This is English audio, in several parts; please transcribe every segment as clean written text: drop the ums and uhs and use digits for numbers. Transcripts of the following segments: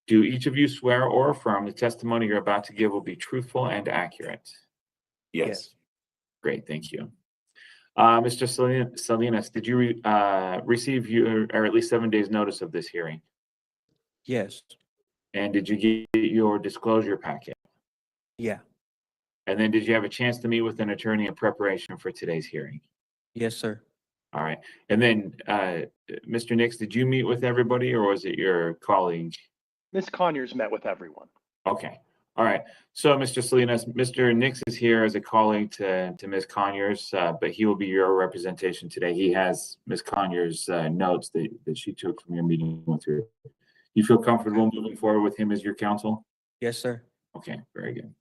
Do each of you swear or affirm the testimony you're about to give will be truthful and accurate? Yes. Great, thank you. Mr. Salinas, did you receive your, or at least 7 days notice of this hearing? Yes. And did you get your disclosure packet? Yeah. And then did you have a chance to meet with an attorney in preparation for today's hearing? Yes, sir. All right. And then, Mr. Nix, did you meet with everybody or was it your colleague? Ms. Conyers met with everyone. Okay. All right. So, Mr. Salinas, Mr. Nix is here as a colleague to Ms. Conyers, but he will be your representation today. He has Ms. Conyers' notes that she took from your meeting with her. You feel comfortable moving forward with him as your counsel? Yes, sir. Okay, very good.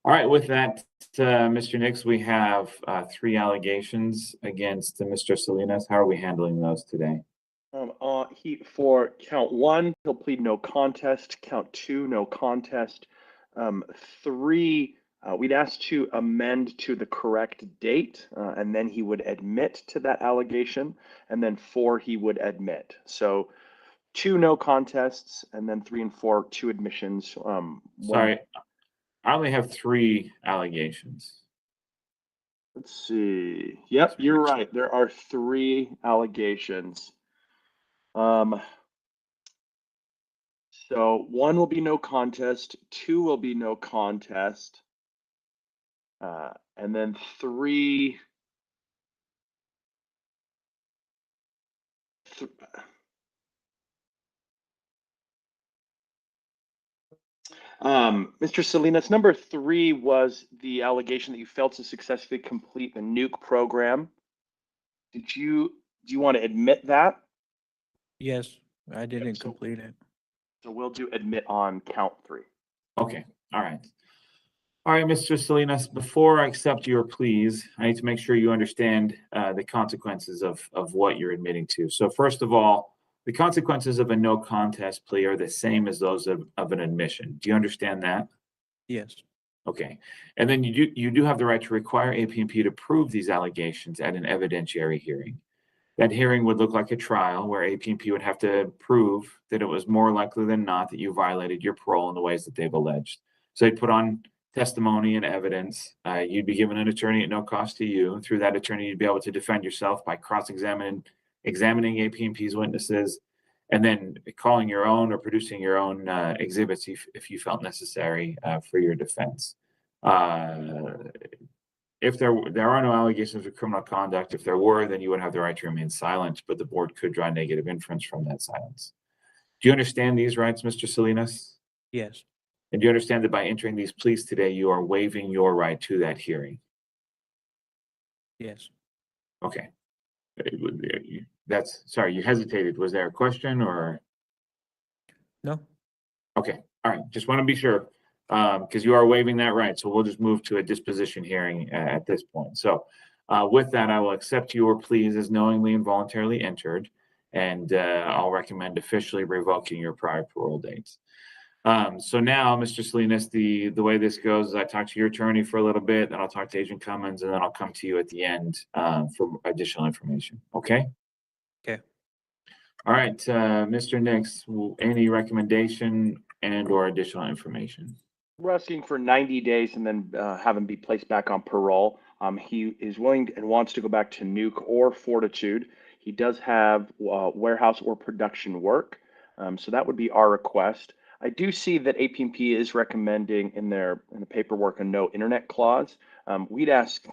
All right, with that, Mr. Nix, we have 3 allegations against Mr. Salinas. How are we handling those today? For count 1, he'll plead no contest. Count 2, no contest. 3, we'd ask to amend to the correct date, and then he would admit to that allegation. And then 4, he would admit. So 2 no contests, and then 3 and 4, 2 admissions. Sorry, I only have 3 allegations. Let's see. Yep, you're right. There are 3 allegations. So 1 will be no contest, 2 will be no contest, and then 3. Mr. Salinas, number 3 was the allegation that you failed to successfully complete the nuke program. Do you want to admit that? Yes, I didn't complete it. So we'll do admit on count 3. Okay, all right. All right, Mr. Salinas, before I accept your pleas, I need to make sure you understand the consequences of what you're admitting to. So first of all, the consequences of a no contest plea are the same as those of an admission. Do you understand that? Yes. Okay. And then you do have the right to require AP&P to prove these allegations at an evidentiary hearing. That hearing would look like a trial where AP&P would have to prove that it was more likely than not that you violated your parole in the ways that they've alleged. So they'd put on testimony and evidence. You'd be given an attorney at no cost to you. Through that attorney, you'd be able to defend yourself by examining AP&P's witnesses, and then calling your own or producing your own exhibits if you felt necessary for your defense. If there are no allegations of criminal conduct, if there were, then you would have the right to remain silent, but the board could draw negative inference from that silence. Do you understand these rights, Mr. Salinas? Yes. And do you understand that by entering these pleas today, you are waiving your right to that hearing? Yes. Okay. Sorry, you hesitated. Was there a question or? No. Okay. All right. Just want to be sure. Because you are waiving that right. So we'll just move to a disposition hearing at this point. So with that, I will accept your pleas as knowingly and voluntarily entered, and I'll recommend officially revoking your prior parole dates. So now, Mr. Salinas, the way this goes is I talk to your attorney for a little bit, then I'll talk to Agent Cummins, and then I'll come to you at the end for additional information. Okay? Okay. All right, Mr. Nix, any recommendation and or additional information? We're asking for 90 days and then have him be placed back on parole. He is willing and wants to go back to nuke or fortitude. He does have warehouse or production work. So that would be our request. I do see that AP&P is recommending in the paperwork a no internet clause. We'd ask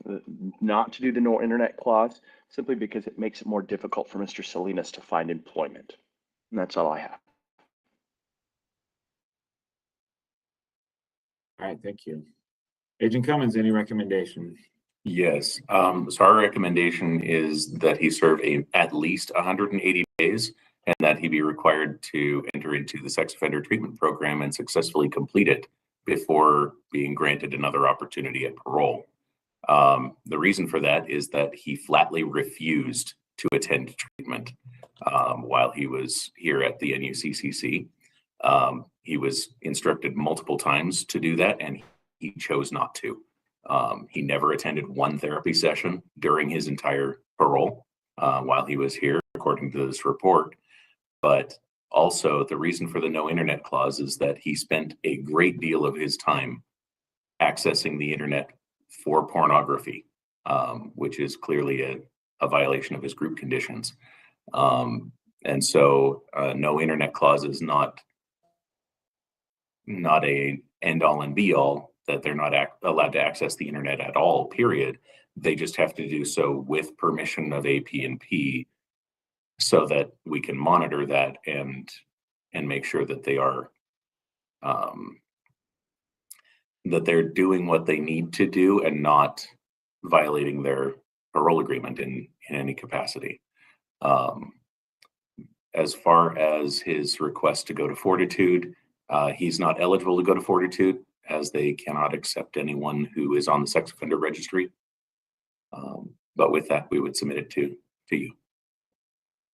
not to do the no internet clause simply because it makes it more difficult for Mr. Salinas to find employment. And that's all I have. All right, thank you. Agent Cummins, any recommendation? Yes. So our recommendation is that he serve at least 180 days and that he be required to enter into the sex offender treatment program and successfully complete it before being granted another opportunity at parole. The reason for that is that he flatly refused to attend treatment while he was here at the NUCCC. He was instructed multiple times to do that, and he chose not to. He never attended one therapy session during his entire parole while he was here, according to this report. But Also, the reason for the no internet clause is that he spent a great deal of his time accessing the internet for pornography, which is clearly a violation of his group conditions. And so no internet clause is not a end all and be all, that they're not allowed to access the internet at all, period. They just have to do so with permission of AP&P so that we can monitor that and make sure that they are that they're doing what they need to do and not violating their parole agreement in any capacity. As far as his request to go to Fortitude, he's not eligible to go to Fortitude, as they cannot accept anyone who is on the sex offender registry. But with that, we would submit it to you.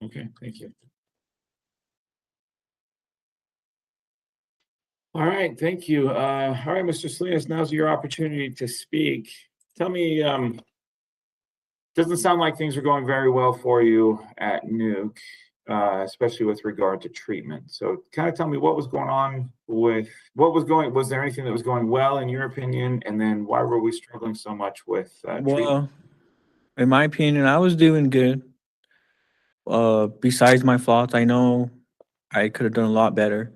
Okay, thank you. All right, thank you. All right, Mr. Salinas, now's your opportunity to speak. Tell me, doesn't sound like things are going very well for you at Nuke, especially with regard to treatment. So kind of tell me what was going on with, was there anything that was going well in your opinion? And then why were we struggling so much with treatment? Well, in my opinion, I was doing good. Besides my faults, I know I could have done a lot better.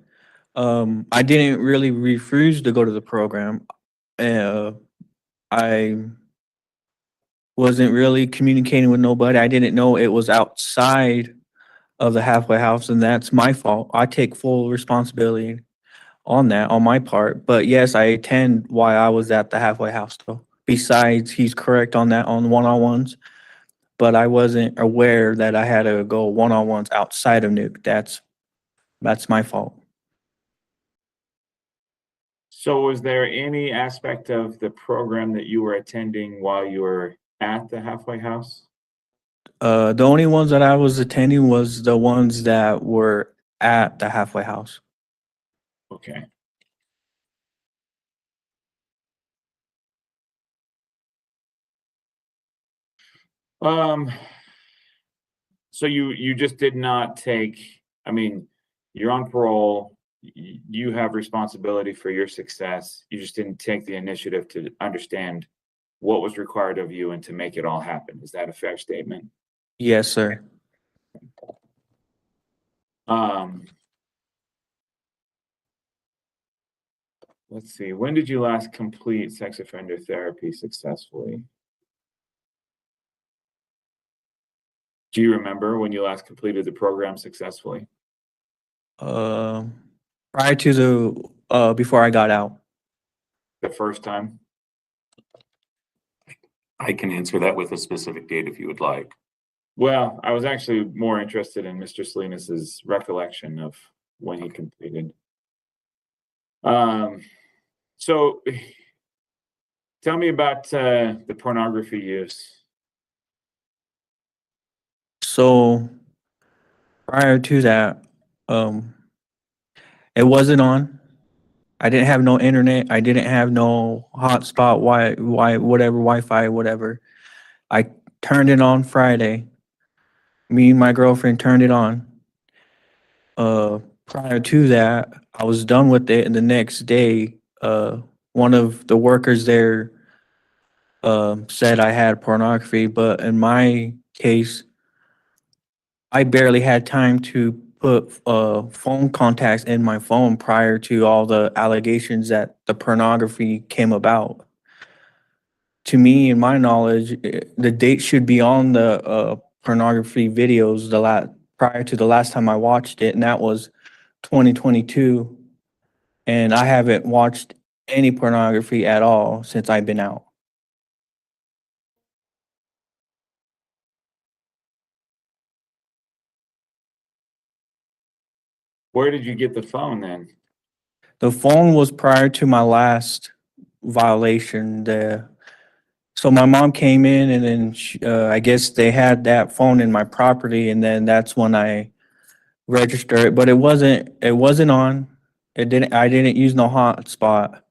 I didn't really refuse to go to the program. I wasn't really communicating with nobody. I didn't know it was outside of the halfway house, and that's my fault. I take full responsibility on that, on my part. But yes, I attend while I was at the halfway house though. Besides, he's correct on that, on one-on-ones. But I wasn't aware that I had to go one-on-ones outside of Nuke. That's my fault. So was there any aspect of the program that you were attending while you were at the halfway house? The only ones that I was attending was the ones that were at the halfway house. Okay. So you just did not take, I mean, you're on parole, you have responsibility for your success. You just didn't take the initiative to understand what was required of you and to make it all happen. Is that a fair statement? Yes, sir. Let's see, when did you last complete sex offender therapy successfully? Do you remember when you last completed the program successfully? Prior to the before I got out. The first time? I can answer that with a specific date if you would like. Well, I was actually more interested in Mr. Salinas's recollection of when he completed. So tell me about the pornography use. So prior to that, it wasn't on. I didn't have no internet. I didn't have no hotspot, whatever, Wi-Fi, whatever. I turned it on Friday. Me and my girlfriend turned it on. Prior to that, I was done with it, and the next day, one of the workers there said I had pornography, but in my case, I barely had time to put phone contacts in my phone prior to all the allegations that the pornography came about. To me, in my knowledge, the date should be on the pornography videos prior to the last time I watched it, and that was 2022. And I haven't watched any pornography at all since I've been out. Where did you get the phone then? The phone was prior to my last violation. So my mom came in, and then I guess they had that phone in my property, and then that's when I registered it. But it wasn't on. I didn't use no hotspot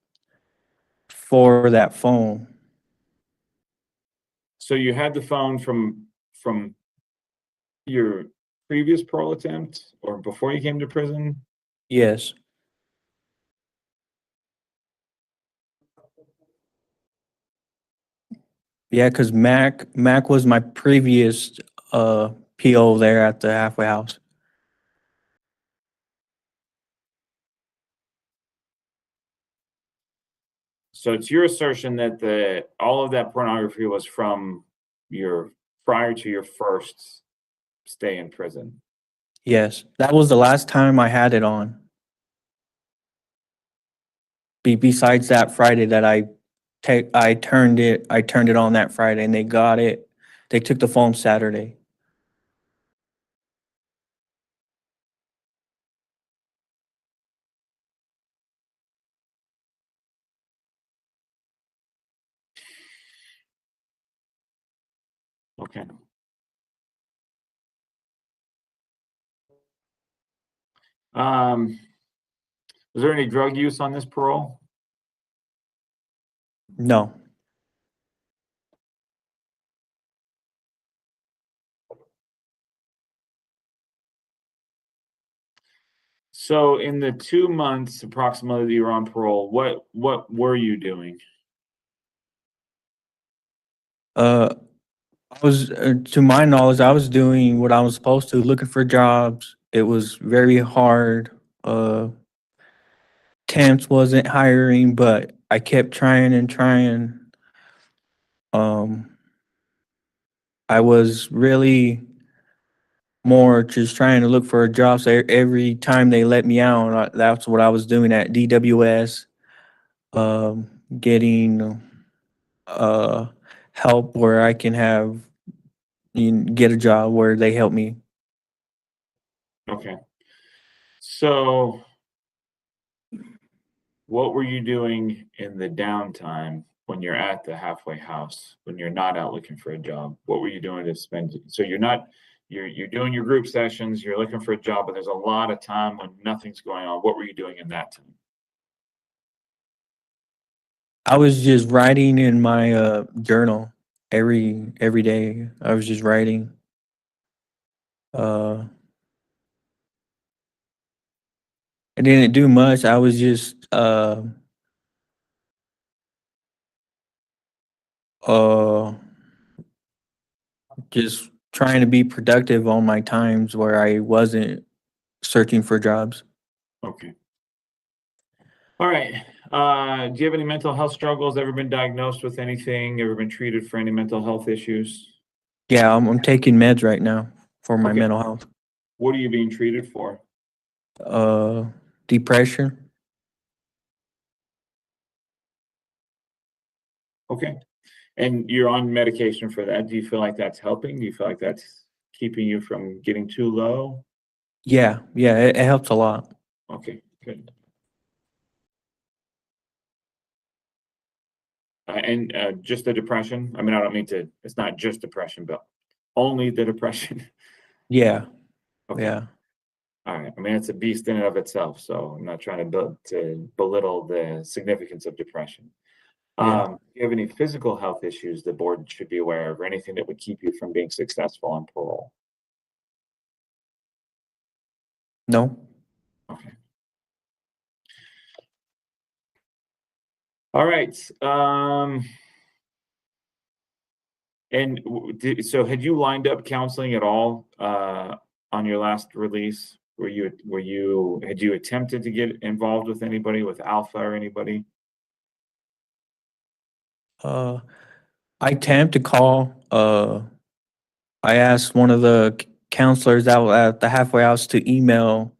for that phone. So you had the phone from your previous parole attempt or before you came to prison? Yes. Yeah, because Mac was my previous PO there at the halfway house. So it's your assertion that all of that pornography was from prior to your first stay in prison. Yes, that was the last time I had it on. Besides that Friday that I turned it on that Friday and they got it. They took the phone Saturday. Okay. Was there any drug use on this parole? No. So in the 2 months approximately that you were on parole, what were you doing? I was, to my knowledge, I was doing what I was supposed to, looking for jobs. It was very hard. Temps wasn't hiring, but I kept trying and trying. I was really more just trying to look for a job. So every time they let me out, that's what I was doing at DWS, getting help where I can get a job where they help me. Okay. So what were you doing in the downtime when you're at the halfway house, when you're not out looking for a job? What were you doing to spend? So you're doing your group sessions, you're looking for a job, but there's a lot of time when nothing's going on. What were you doing in that time? I was just writing in my journal every day. I was just writing. I didn't do much. I was just just trying to be productive on my times where I wasn't searching for jobs. Okay. All right. Do you have any mental health struggles? Ever been diagnosed with anything? Ever been treated for any mental health issues? Yeah, I'm taking meds right now for my Okay. mental health. What are you being treated for? Depression. Okay. And you're on medication for that. Do you feel like that's helping? Do you feel like that's keeping you from getting too low? Yeah, it helps a lot. Okay, good. And just the depression? I mean, I don't mean to, it's not just depression, but only the depression. Yeah, Okay. yeah. All right. I mean, it's a beast in and of itself, so I'm not trying to belittle the significance of depression. Yeah. Do you have any physical health issues the board should be aware of, or anything that would keep you from being successful on parole? No. Okay. All right. So had you lined up counseling at all on your last release? Had you attempted to get involved with anybody, with Alpha or anybody? I attempt to call. I asked one of the counselors out at the halfway house to email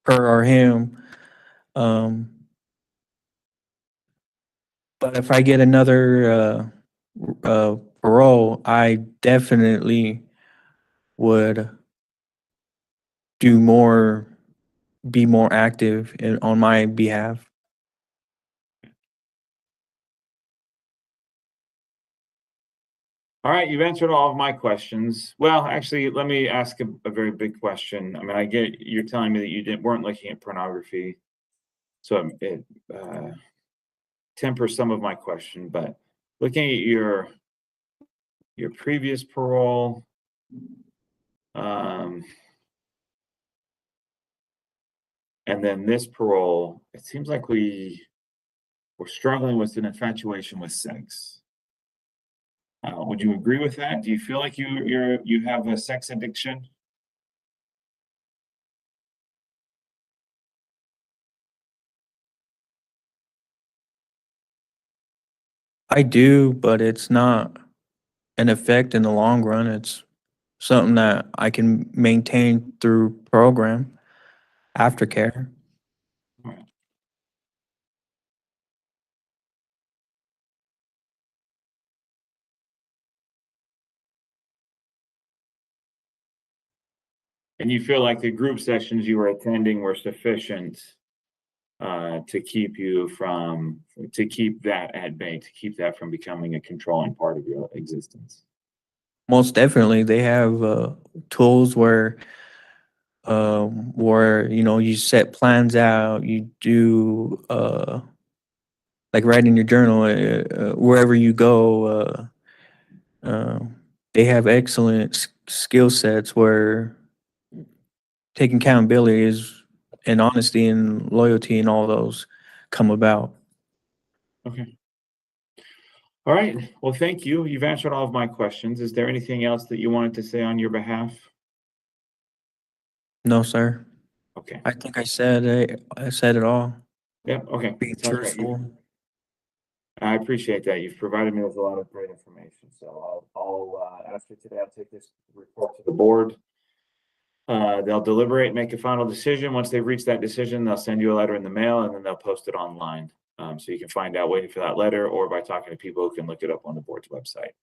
her or him. But if I get another parole, I definitely would be more active on my behalf. All right, you've answered all of my questions. Well, actually, let me ask a very big question. I mean, I get you're telling me that you weren't looking at pornography, so it tempers some of my question. But looking at your previous parole, And then this parole, it seems like we're struggling with an infatuation with sex. Would you agree with that? Do you feel like you have a sex addiction? I do, but it's not an effect in the long run. It's something that I can maintain through program, aftercare. Right. And you feel like the group sessions you were attending were sufficient to keep that at bay, to keep that from becoming a controlling part of your existence? Most definitely, they have tools where you set plans out, you do like writing your journal wherever you go. Uh, they have excellent skill sets where taking accountability is and honesty and loyalty and all those come about. Okay. All right. Well, thank you. You've answered all of my questions. Is there anything else that you wanted to say on your behalf? No, sir. Okay. I think I said it all. Yep. Okay. Being Sounds great. truthful. I appreciate that. You've provided me with a lot of great information. So I'll after today, I'll take this report to the board. They'll deliberate, make a final decision. Once they've reached that decision, they'll send you a letter in the mail and then they'll post it online. So you can find out waiting for that letter or by talking to people who can look it up on the board's website.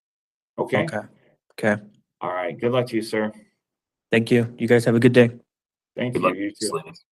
Okay. Okay. All right. Good luck to you, sir. Thank you. You guys have a good day. Thank Good you. luck. You too. Salinas.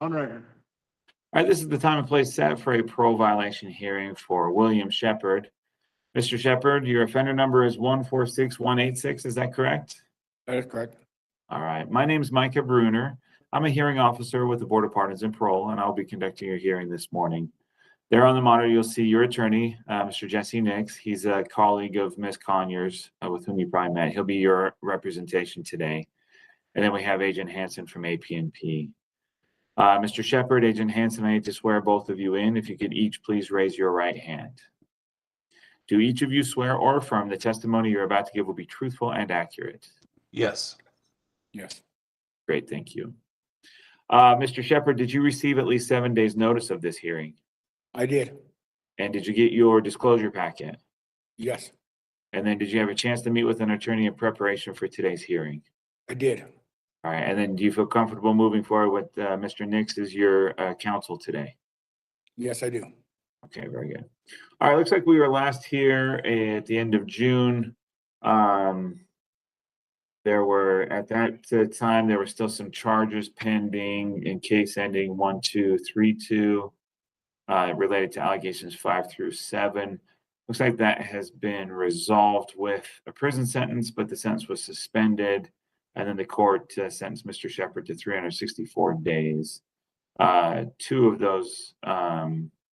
On record. All right, this is the time and place set for a parole violation hearing for William Shepard. Mr. Shepard, your offender number is 146186, is that correct? That is correct. All right, my name is Micah Bruner. I'm a hearing officer with the Board of Pardons and Parole, and I'll be conducting your hearing this morning. There on the monitor, you'll see your attorney, Mr. Jesse Nix. He's a colleague of Ms. Conyers, with whom you probably met. He'll be your representation today. And then we have Agent Hansen from AP&P. Mr. Shepard, Agent Hansen, I need to swear both of you in. If you could each please raise your right hand. Do each of you swear or affirm the testimony you're about to give will be truthful and accurate? Yes. Yes. Great, thank you. Mr. Shepard, did you receive at least 7 days notice of this hearing? I did. And did you get your disclosure packet? Yes. And then did you have a chance to meet with an attorney in preparation for today's hearing? I did. All right, and then do you feel comfortable moving forward with Mr. Nix as your counsel today? Yes, I do. Okay, very good. All right, looks like we were last here at the end of June. There were, at that time, there were still some charges pending in case ending 1232 related to allegations 5 through 7. Looks like that has been resolved with a prison sentence, but the sentence was suspended. And then the court sentenced Mr. Shepard to 364 days. 2 of those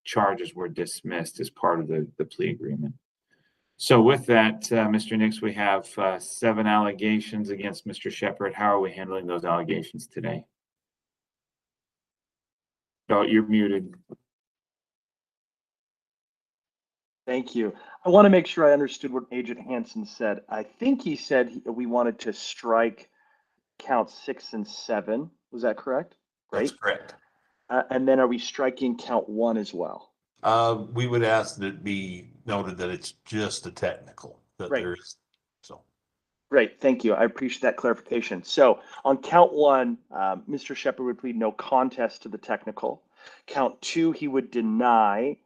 charges were dismissed as part of the plea agreement. So with that, Mr. Nix, we have 7 allegations against Mr. Shepard. How are we handling those allegations today? Oh, you're muted. Thank you. I want to make sure I understood what Agent Hansen said. I think he said we wanted to strike counts 6 and 7. Was that correct? That's correct. And then are we striking count 1 as well? We would ask that it be noted that it's just a technical, that Right. there's, so. Great, thank you. I appreciate that clarification. So on count 1, Mr. Shepard would plead no contest to the technical. Count 2, he would deny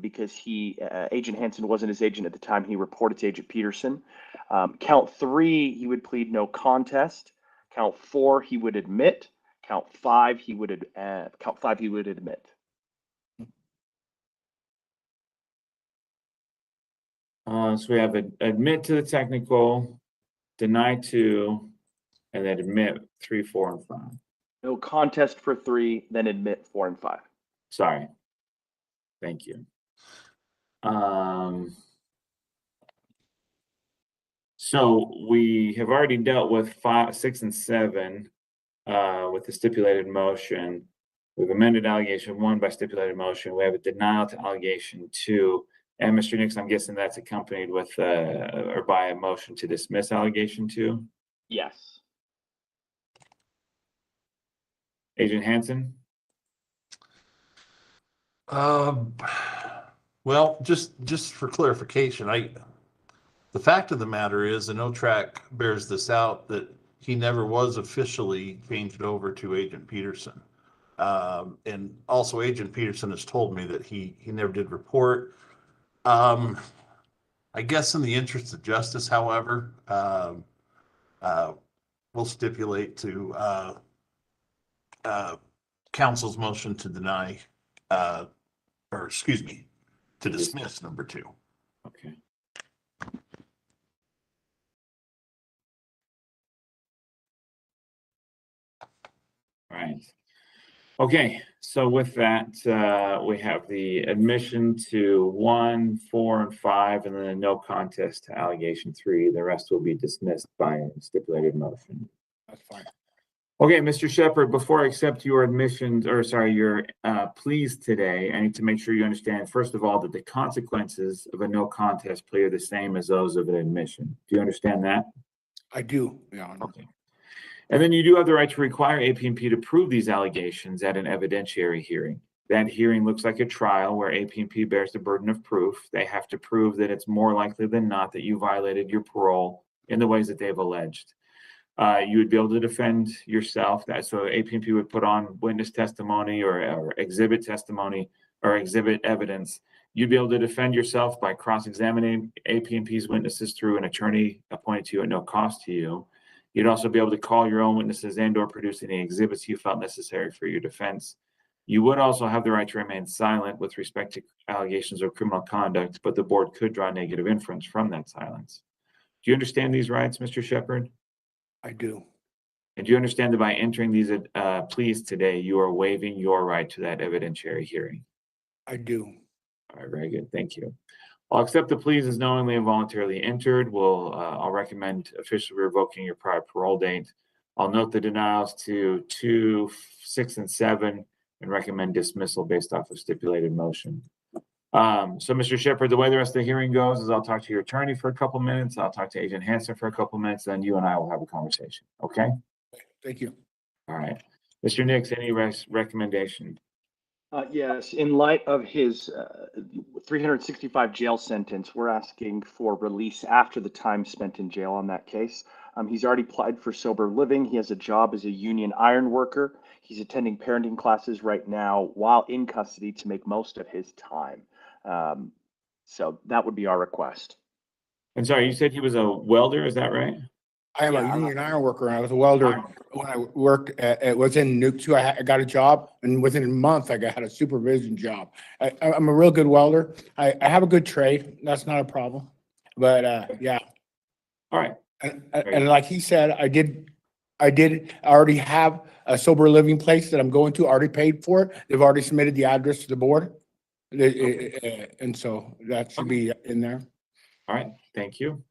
because Agent Hansen wasn't his agent at the time. He reported to Agent Peterson. Count 3, he would plead no contest. Count 4, he would admit. Count 5, he would admit. So we have admit to the technical, deny 2, and then admit 3, 4, and 5. No contest for 3, then admit 4 and 5. Sorry. Thank you. So we have already dealt with 5, 6, and 7 with the stipulated motion. We've amended allegation 1 by stipulated motion. We have a denial to allegation 2. And Mr. Nix, I'm guessing that's accompanied with or by a motion to dismiss allegation 2. Yes. Agent Hansen? Well, just for clarification, the fact of the matter is, and OTRAC bears this out, that he never was officially changed over to Agent Peterson. And also Agent Peterson has told me that he never did report. I guess in the interest of justice, however, we'll stipulate to counsel's motion to deny, or excuse me, to dismiss number 2. Okay. All right. Okay, so with that, we have the admission to 1, 4, and 5, and then a no contest to allegation 3. The rest will be dismissed by a stipulated motion. That's fine. Okay, Mr. Shepard, before I accept your admissions, or sorry, your pleas today, I need to make sure you understand, first of all, that the consequences of a no contest plea are the same as those of an admission. Do you understand that? I do. Yeah. Okay. And then you do have the right to require AP&P to prove these allegations at an evidentiary hearing. That hearing looks like a trial where AP&P bears the burden of proof. They have to prove that it's more likely than not that you violated your parole in the ways that they've alleged. You would be able to defend yourself. So AP&P would put on witness testimony or exhibit testimony or exhibit evidence. You'd be able to defend yourself by cross-examining AP&P's witnesses through an attorney appointed to you at no cost to you. You'd also be able to call your own witnesses and or produce any exhibits you felt necessary for your defense. You would also have the right to remain silent with respect to allegations of criminal conduct, but the board could draw negative inference from that silence. Do you understand these rights, Mr. Shepherd? I do. And do you understand that by entering these pleas today, you are waiving your right to that evidentiary hearing? I do. All right, very good. Thank you. I'll accept the pleas as knowingly and voluntarily entered. I'll recommend officially revoking your prior parole date. I'll note the denials to 2, 6, and 7 and recommend dismissal based off of stipulated motion. So Mr. Shepherd, the way the rest of the hearing goes is I'll talk to your attorney for a couple minutes. I'll talk to Agent Hansen for a couple minutes, then you and I will have a conversation. Okay? Thank you. All right. Mr. Nix, any recommendation? Yes, in light of his 365 jail sentence, we're asking for release after the time spent in jail on that case. He's already applied for sober living. He has a job as a union iron worker. He's attending parenting classes right now while in custody to make most of his time. So that would be our request. And sorry, you said he was a welder, is that right? I am a union iron worker, and I was a welder when I worked at, was in Nuke too. I got a job, and within a month, I had a supervision job. I'm a real good welder. I have a good trade. That's not a problem. But yeah. All right. And like he said, I already have a sober living place that I'm going to, already paid for it. They've already submitted the address to the board. And so that should be in there. All right, thank you.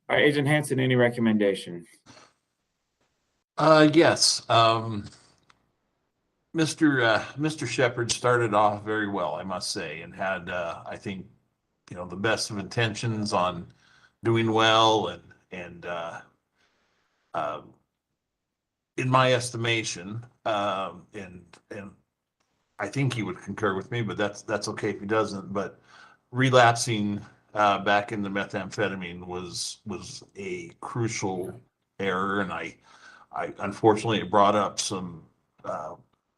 All right, Agent Hansen, any recommendation? Yes. Mr. Shepherd started off very well, I must say, and had, I think, the best of intentions on doing well and in my estimation, and I think he would concur with me, but that's okay if he doesn't. But relapsing back into methamphetamine was a crucial error, and I unfortunately it brought up some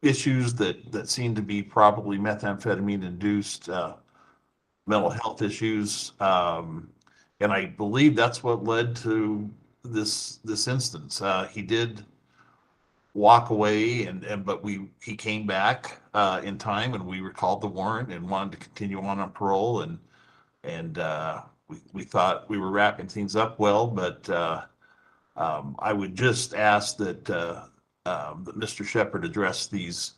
issues that seemed to be probably methamphetamine induced mental health issues, and I believe that's what led to this instance. He did walk away, but he came back in time, and we recalled the warrant and wanted to continue on parole, and we thought we were wrapping things up well, but I would just ask that Mr. Shepherd address these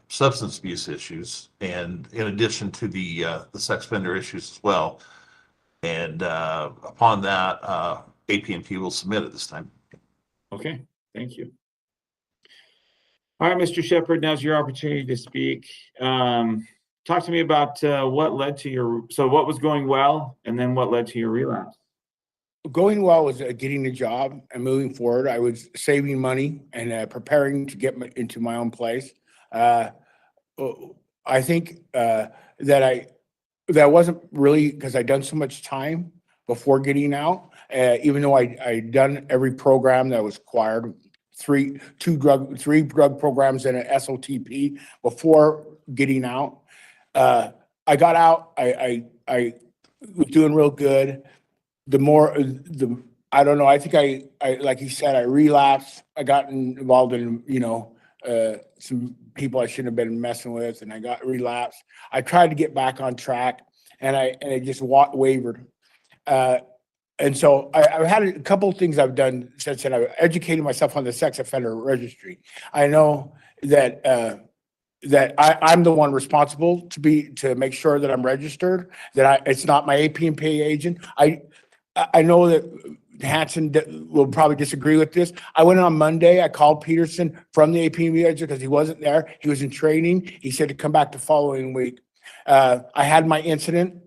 substance abuse issues, and in addition to the sex offender issues as well. And upon that, AP&P will submit at this time. Okay, thank you. All right, Mr. Shepherd, now's your opportunity to speak. Talk to me about what led to what was going well, and then what led to your relapse. Going well was getting a job and moving forward. I was saving money and preparing to get into my own place. I think that wasn't really because I'd done so much time before getting out, even though I'd done every program that was required, three drug programs and an SOTP before getting out. I got out, I was doing real good. I don't know, I think I like he said, I relapsed. I got involved in, some people I shouldn't have been messing with, and I got relapsed. I tried to get back on track, and I just wavered. And so I've had a couple of things I've done since then. I've educated myself on the sex offender registry. I know that I'm the one responsible to make sure that I'm registered, that it's not my AP&P agent. I know that Hansen will probably disagree with this. I went on Monday. I called Peterson from the AP&P agent because he wasn't there. He was in training. He said to come back the following week. I had my incident,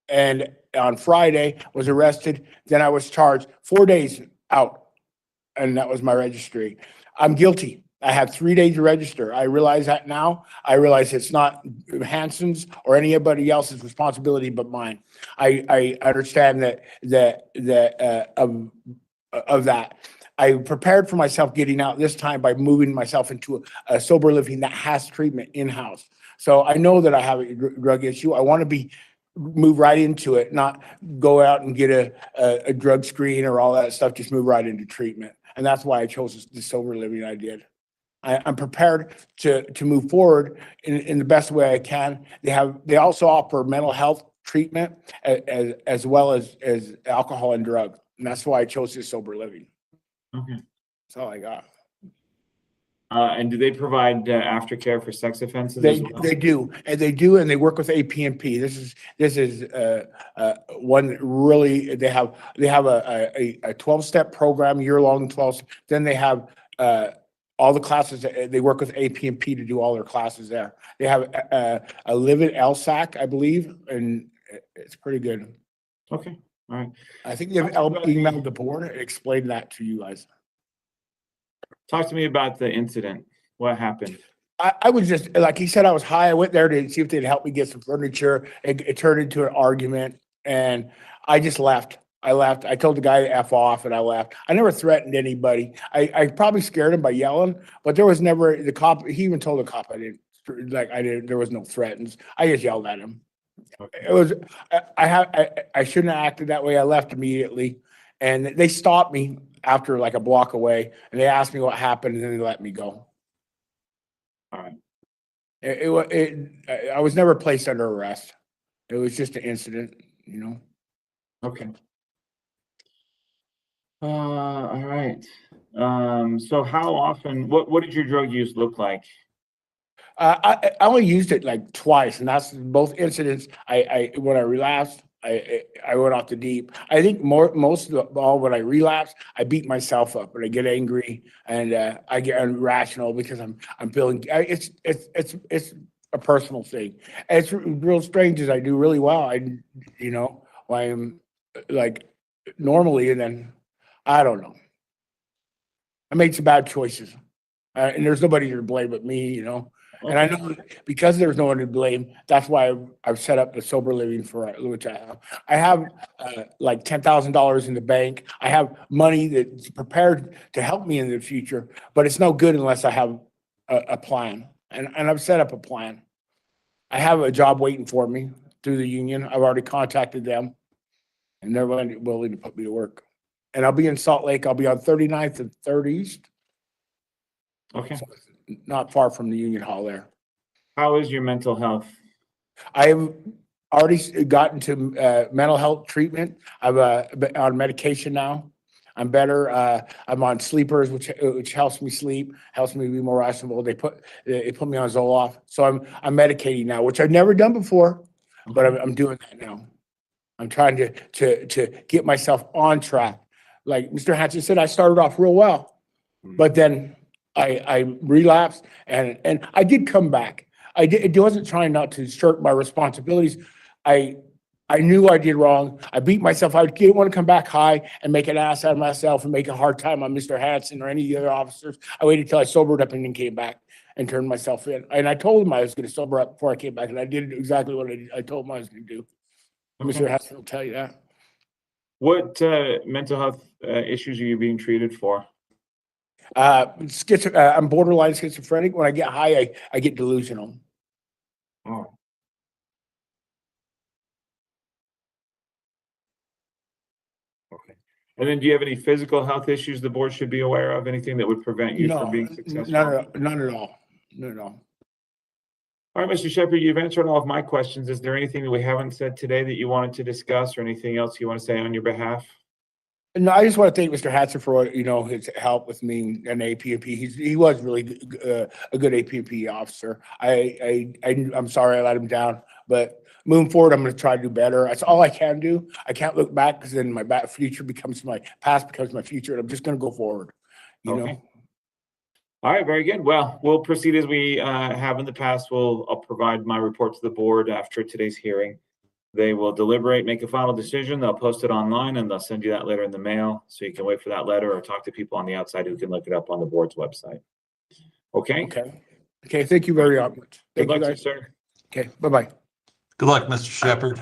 and on Friday was arrested. Then I was charged 4 days out, and that was my registry. I'm guilty. I have 3 days to register. I realize that now. I realize it's not Hansen's or anybody else's responsibility but mine. I understand of that. I prepared for myself getting out this time by moving myself into a sober living that has treatment in-house. So I know that I have a drug issue. I want to move right into it, not go out and get a drug screen or all that stuff, just move right into treatment. And that's why I chose the sober living I did. I'm prepared to move forward in the best way I can. They also offer mental health treatment as well as alcohol and drugs. And that's why I chose this sober living. Okay. That's all I got. And do they provide aftercare for sex offenses as well? They do, and they work with APNP. This is one really, they have a 12-step program, year-long 12. Then they have all the classes. They work with APNP to do all their classes there. They have a live at LSAC, I believe, and it's pretty good. Okay, all right. I think they've emailed the board and explained that to you guys. Talk to me about the incident. What happened? I was just, like he said, I was high. I went there to see if they'd help me get some furniture. It turned into an argument, and I just left. I left. I told the guy to F off, and I left. I never threatened anybody. I probably scared him by yelling, but there was never, the cop, he even told the cop there was no threats. I just yelled at him. It was, I shouldn't have acted that way. I left immediately, and they stopped me after like a block away, and they asked me what happened, and then they let me go. All right. I was never placed under arrest. It was just an incident, Okay. All right. So how often, what did your drug use look like? I only used it like twice, and that's both incidents. When I relapsed, I went off the deep. I think most of all, when I relapse, I beat myself up and I get angry and I get irrational because I'm feeling. It's a personal thing. And it's real strange as I do really well. Why I'm like normally, and then I don't know. I made some bad choices, and there's nobody to blame but me. And I know because there's no one to blame, that's why I've set up the sober living for which I have. I have like $10,000 in the bank. I have money that's prepared to help me in the future, but it's no good unless I have a plan. And I've set up a plan. I have a job waiting for me through the union. I've already contacted them, and they're willing to put me to work. And I'll be in Salt Lake. I'll be on 39th and 3rd East. Okay. So not far from the Union Hall there. How is your mental health? I've already gotten to mental health treatment. I'm on medication now. I'm better. I'm on sleepers, which helps me sleep, helps me be more rational. They put me on Zoloft, so I'm medicating now, which I've never done before, but I'm doing that now. I'm trying to get myself on track. Like Mr. Hanson said, I started off real well, but then I relapsed and I did come back. It wasn't trying not to shirk my responsibilities. I knew I did wrong. I beat myself. I didn't want to come back high and make an ass out of myself and make a hard time on Mr. Hanson or any of the other officers. I waited till I sobered up and then came back and turned myself in. And I told him I was going to sober up before I came back, and I did exactly what I told him I was going to do. Mr. Hanson will tell you that. What mental health issues are you being treated for? I'm borderline schizophrenic. When I get high, I get delusional. Oh. Okay. And then do you have any physical health issues the board should be aware of? Anything that would prevent you from being successful? None at all. None at all. All right, Mr. Shepherd, you've answered all of my questions. Is there anything that we haven't said today that you wanted to discuss or anything else you want to say on your behalf? No, I just want to thank Mr. Hanson for his help with me and APNP. He was really a good APNP officer. I'm sorry I let him down, but moving forward, I'm going to try to do better. That's all I can do. I can't look back because then my future becomes my past becomes my future, and I'm just going to go forward. Okay. All right, very good. Well, we'll proceed as we have in the past. I'll provide my report to the board after today's hearing. They will deliberate, make a final decision. They'll post it online, and they'll send you that letter in the mail, so you can wait for that letter or talk to people on the outside who can look it up on the board's website. Okay? Okay. Thank you very much. Good Thank you, luck, guys. sir. Okay. Bye-bye. Good luck, Mr. Shepherd.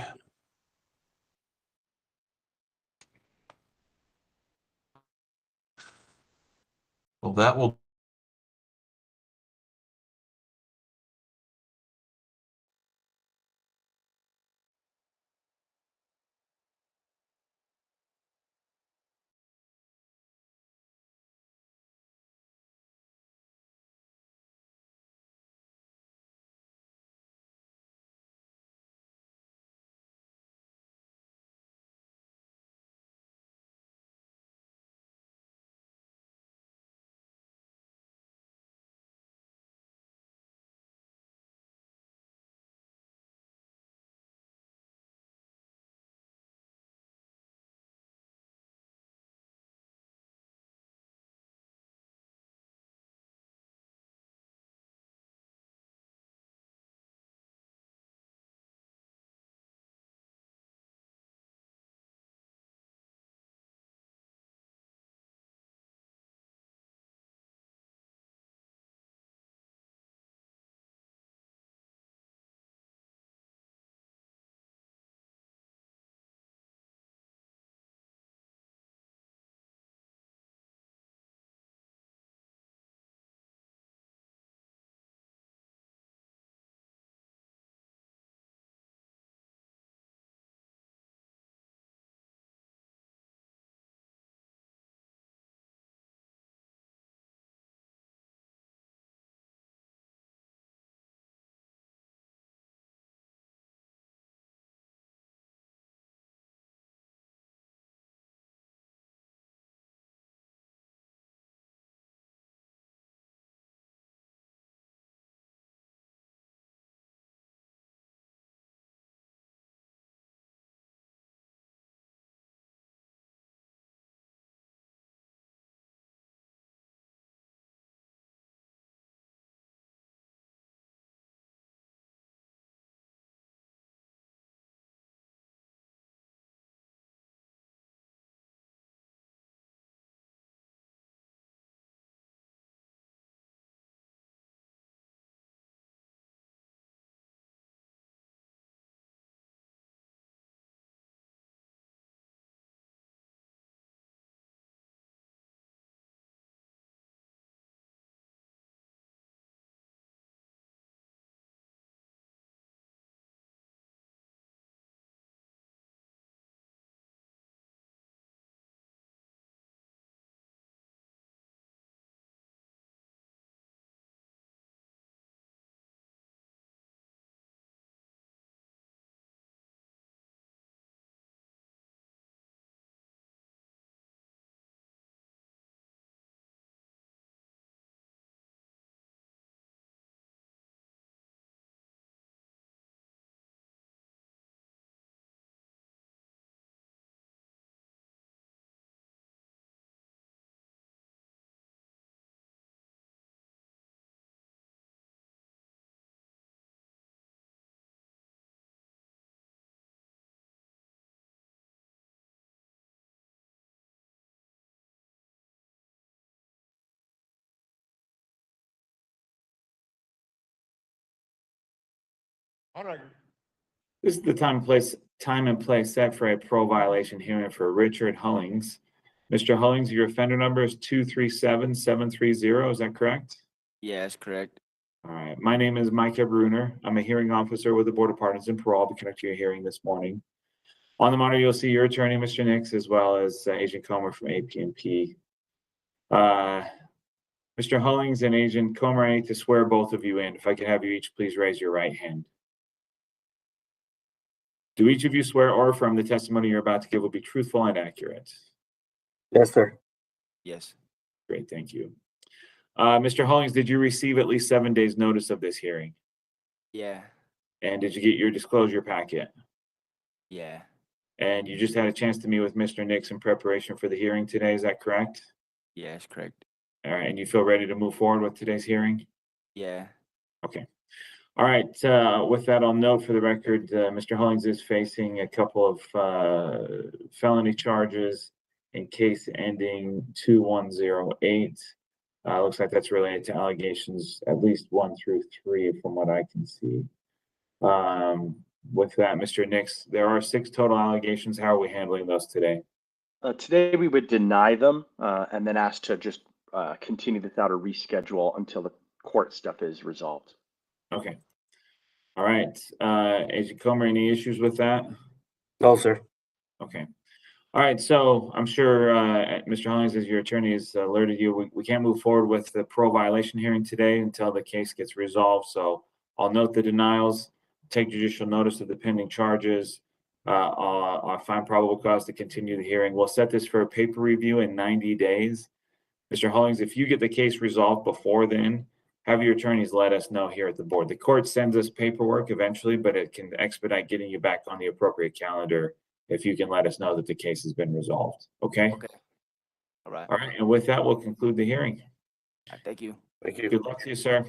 Well, that will This is the time and place set for a parole violation hearing for Richard Hullings. Mr. Hullings, your offender number is 237730, is that correct? Yeah, that's correct. All right, my name is Micah Bruner. I'm a hearing officer with the Board of Pardons and Parole to conduct your hearing this morning. On the monitor, you'll see your attorney, Mr. Nix, as well as Agent Comer from APNP. Mr. Hullings and Agent Comer, I need to swear both of you in. If I could have you each please raise your right hand. Do each of you swear or affirm the testimony you're about to give will be truthful and accurate? Yes, sir. Yes. Great, thank you. Mr. Hullings, did you receive at least 7 days notice of this hearing? Yeah. And did you get your disclosure packet? Yeah. And you just had a chance to meet with Mr. Nix in preparation for the hearing today, is that correct? Yeah, that's correct. All right, and you feel ready to move forward with today's hearing? Yeah. Okay. All right, with that, I'll note for the record, Mr. Hullings is facing a couple of felony charges in case ending 2108. Looks like that's related to allegations, at least 1 through 3 from what I can see. With that, Mr. Nix, there are 6 total allegations. How are we handling those today? Today we would deny them and then ask to just continue this out or reschedule until the court stuff is resolved. Okay. All right. Agent Comer, any issues with that? No, sir. Okay. All right. So I'm sure Mr. Hollings, as your attorney, has alerted you, we can't move forward with the parole violation hearing today until the case gets resolved. So I'll note the denials, take judicial notice of the pending charges. I'll find probable cause to continue the hearing. We'll set this for a paper review in 90 days. Mr. Hollings, if you get the case resolved before then, have your attorneys let us know here at the board. The court sends us paperwork eventually, but it can expedite getting you back on the appropriate calendar if you can let us know that the case has been resolved. Okay? Okay. All right. All right. And with that, we'll conclude the hearing. Thank you. Thank you. Good luck to you, sir.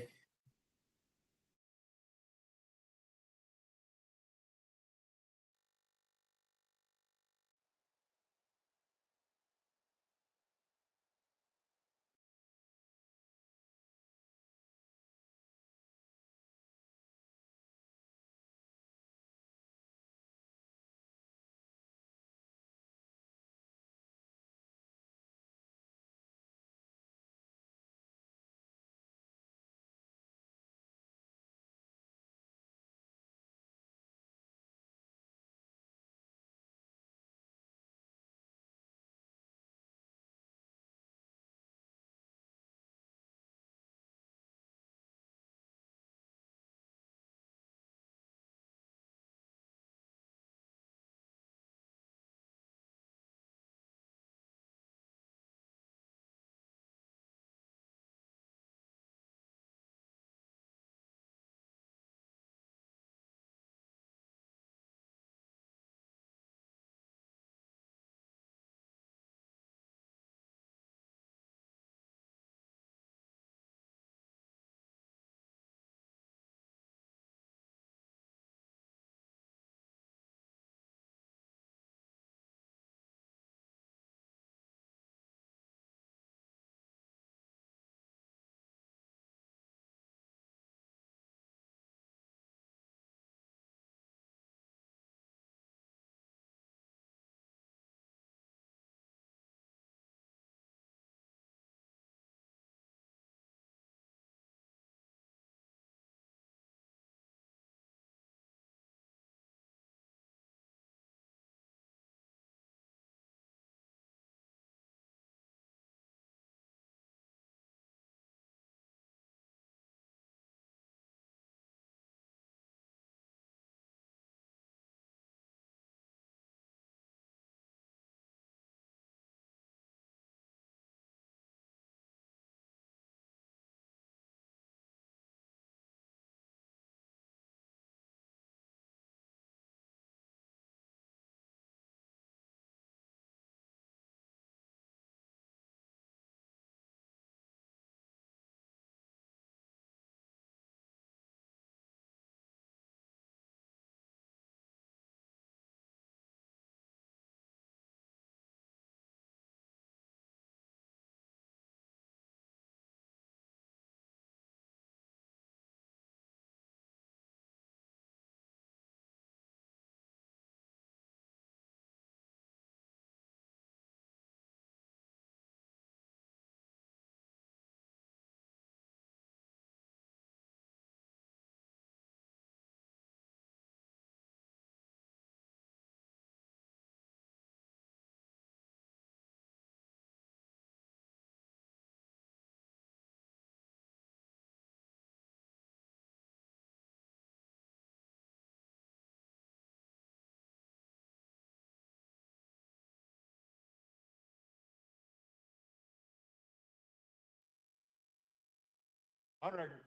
On record.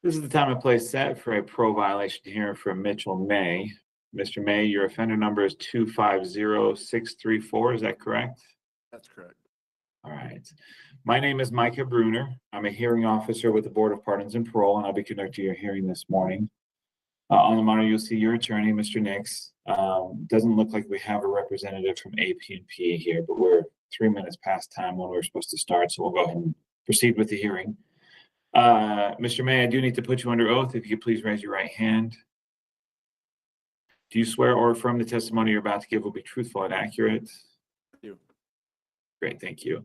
This is the time and place set for a pro violation hearing for Mitchell May. Mr. May, your offender number is 250634, is that correct? That's correct. All right. My name is Micah Bruner. I'm a hearing officer with the Board of Pardons and Parole, and I'll be conducting your hearing this morning. On the monitor, you'll see your attorney, Mr. Nix. Doesn't look like we have a representative from AP&P here, but we're 3 minutes past time when we're supposed to start, so we'll go ahead and proceed with the hearing. Mr. May, I do need to put you under oath. If you could please raise your right hand. Do you swear or affirm the testimony you're about to give will be truthful and accurate? I do. Great, thank you.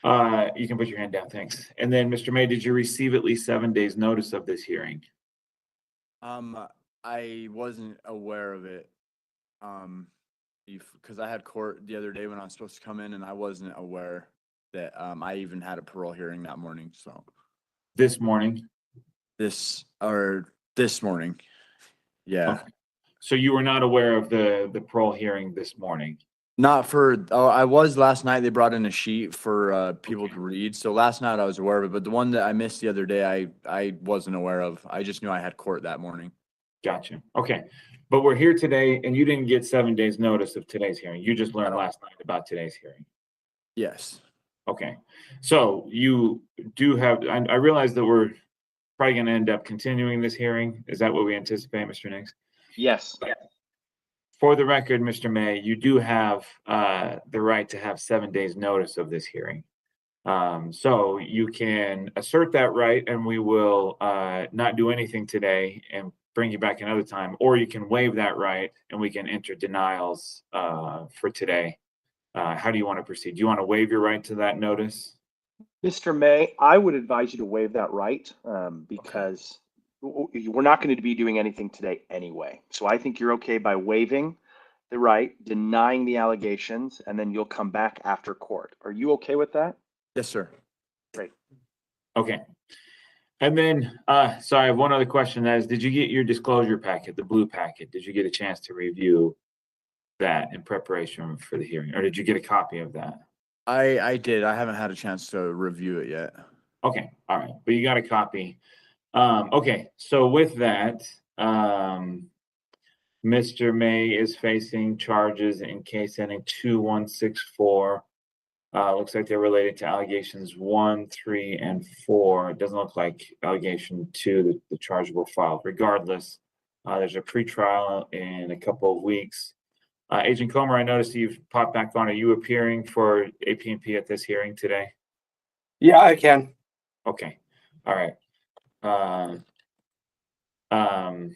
You can put your hand down, thanks. And then, Mr. May, did you receive at least 7 days notice of this hearing? I wasn't aware of it. Because I had court the other day when I was supposed to come in, and I wasn't aware that I even had a parole hearing that morning. So This morning? this morning, yeah. Okay. So you were not aware of the parole hearing this morning? Not for, I was last night. They brought in a sheet for people to read. So last night I was aware of it, but the one that I missed the other day, I wasn't aware of. I just knew I had court that morning. Gotcha. Okay. But we're here today and you didn't get 7 days notice of today's hearing. You just learned last night about today's hearing. Yes. Okay. So you do have, I realize that we're probably going to end up continuing this hearing. Is that what we anticipate, Mr. Nix? Yes. For the record, Mr. May, you do have the right to have 7 days notice of this hearing. So you can assert that right and we will not do anything today and bring you back another time, or you can waive that right and we can enter denials for today. How do you want to proceed? Do you want to waive your right to that notice? Mr. May, I would advise you to waive that right because we're not going to be doing anything today anyway. So I think you're okay by waiving the right, denying the allegations, and then you'll come back after court. Are you okay with that? Yes, sir. Great. Okay. And then, sorry, I have one other question. That is, did you get your disclosure packet, the blue packet? Did you get a chance to review that in preparation for the hearing, or did you get a copy of that? I did. I haven't had a chance to review it yet. Okay, all right, but you got a copy. Okay, so with that, Mr. May is facing charges in case ending 2164. Looks like they're related to allegations 1, 3, and 4. It doesn't look like allegation 2, the chargeable file. Regardless, there's a pretrial in a couple of weeks. Agent Comer, I noticed you've popped back on. Are you appearing for AP&P at this hearing today? Yeah, I can. Okay, all right. And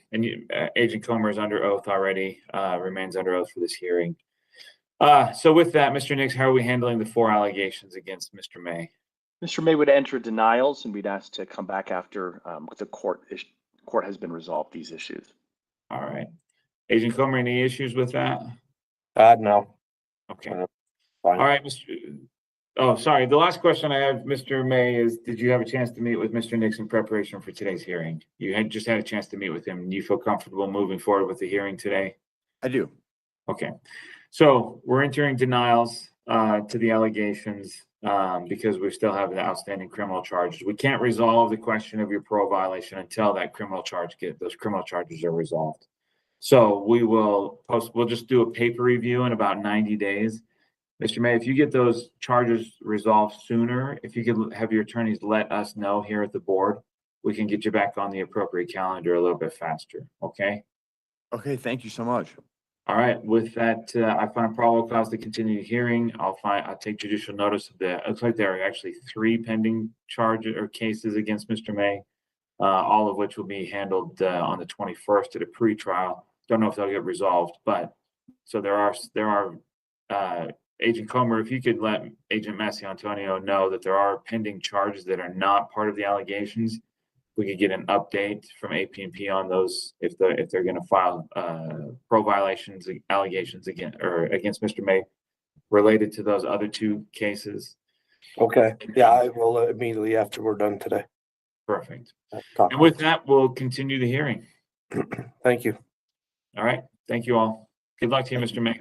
Agent Comer is under oath already, remains under oath for this hearing. So with that, Mr. Nix, how are we handling the 4 allegations against Mr. May? Mr. May would enter denials and we'd ask to come back after the court has been resolved these issues. All right. Agent Comer, any issues with that? No. Okay. Fine. All right, oh, sorry. The last question I have, Mr. May, is did you have a chance to meet with Mr. Nix in preparation for today's hearing? You had just had a chance to meet with him. Do you feel comfortable moving forward with the hearing today? I do. Okay. So we're entering denials to the allegations because we still have the outstanding criminal charges. We can't resolve the question of your parole violation until that those criminal charges are resolved. So we'll just do a paper review in about 90 days. Mr. May, if you get those charges resolved sooner, if you could have your attorneys let us know here at the board, we can get you back on the appropriate calendar a little bit faster, okay? Okay, thank you so much. All right, with that, I find probable cause to continue the hearing. I'll take judicial notice of that. It looks like there are actually 3 pending charges or cases against Mr. May, all of which will be handled on the 21st at a pretrial. Don't know if they'll get resolved, but so there are Agent Comer, if you could let Agent Massiantonio know that there are pending charges that are not part of the allegations, we could get an update from AP&P on those if they're going to file pro violations allegations against Mr. May related to those other 2 cases. Okay. Yeah, I will immediately after we're done today. Perfect. And with that, we'll continue the hearing. Thank you. All right. Thank you all. Good luck to you, Mr. May.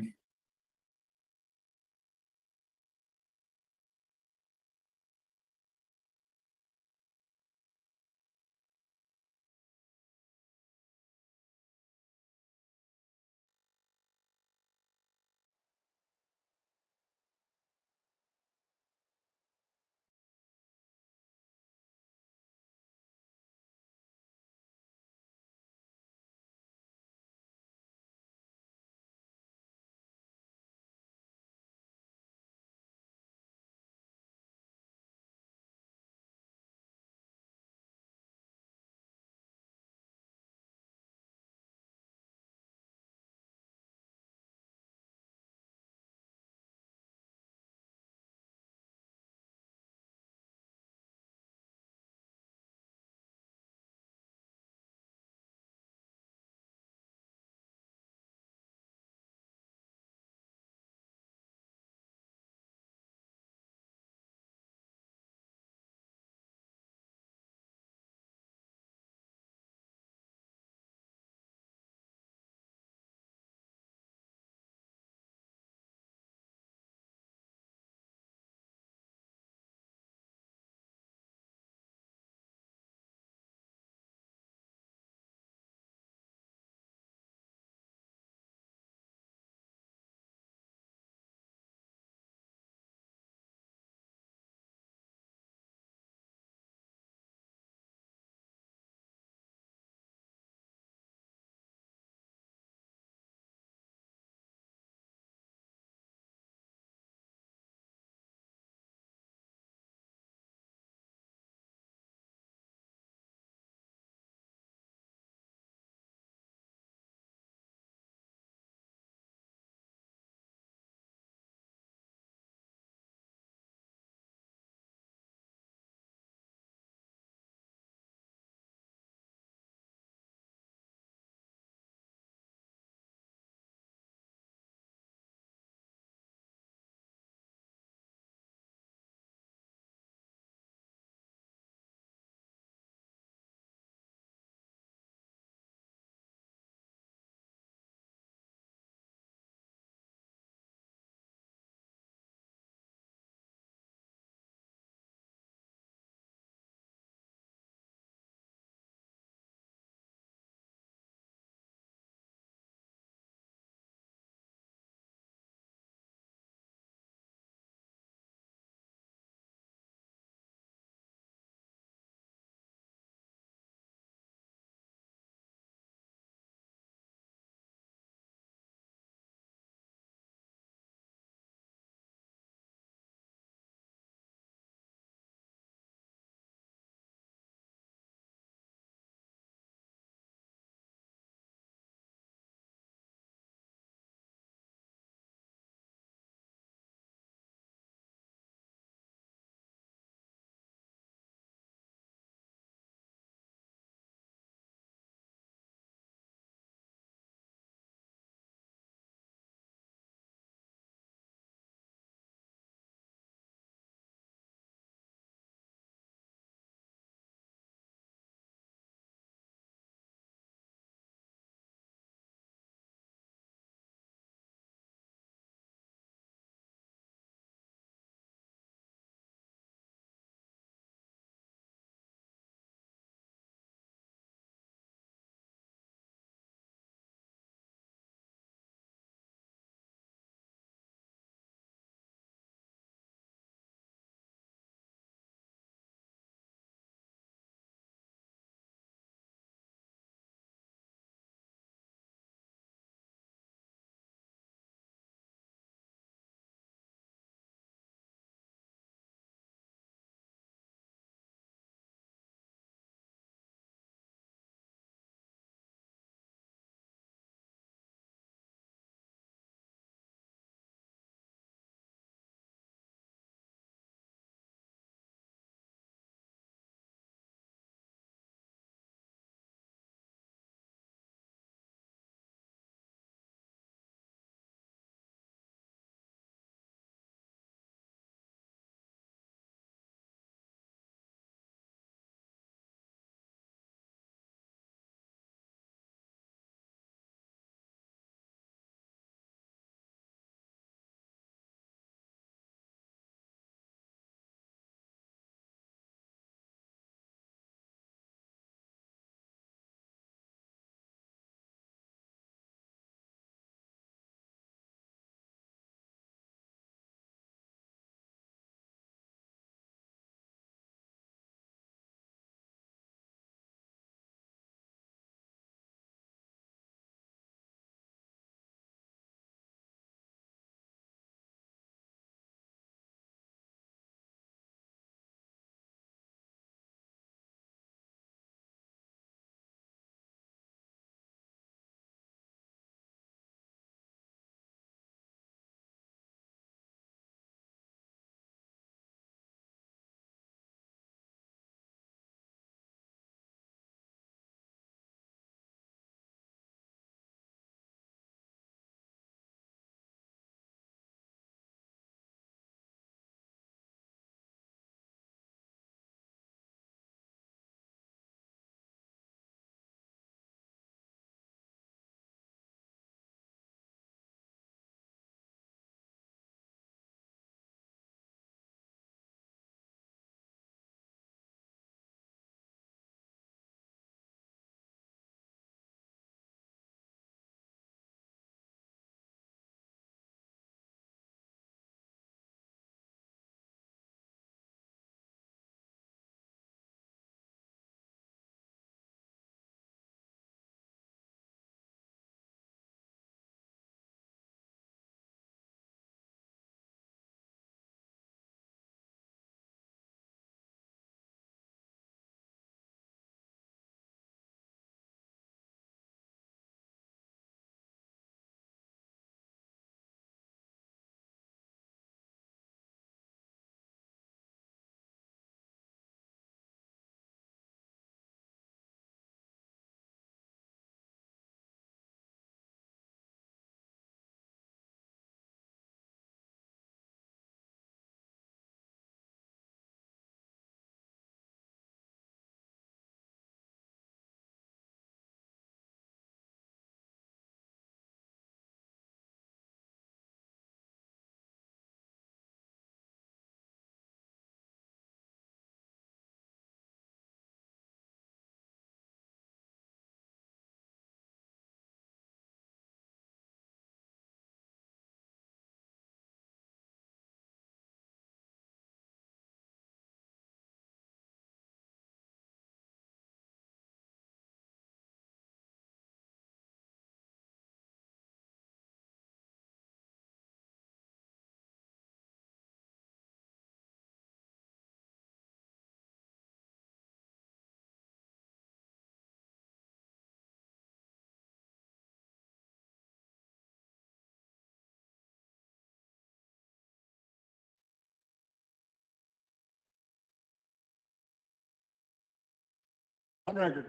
On record.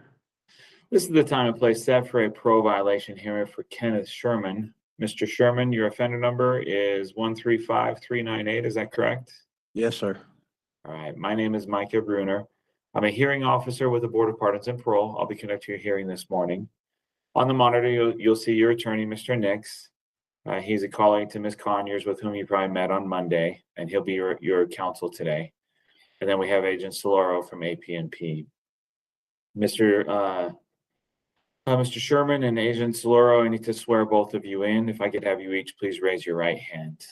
This is the time and place set for a parole violation hearing for Kenneth Sherman. Mr. Sherman, your offender number is 135398, is that correct? Yes, sir. All right, my name is Micah Bruner. I'm a hearing officer with the Board of Pardons and Parole. I'll be conducting your hearing this morning. On the monitor, you'll see your attorney, Mr. Nix. He's a colleague to Ms. Conyers, with whom you probably met on Monday, and he'll be your counsel today. And then we have Agent Soloro from APNP. Mr. Sherman and Agent Soloro, I need to swear both of you in. If I could have you each please raise your right hand.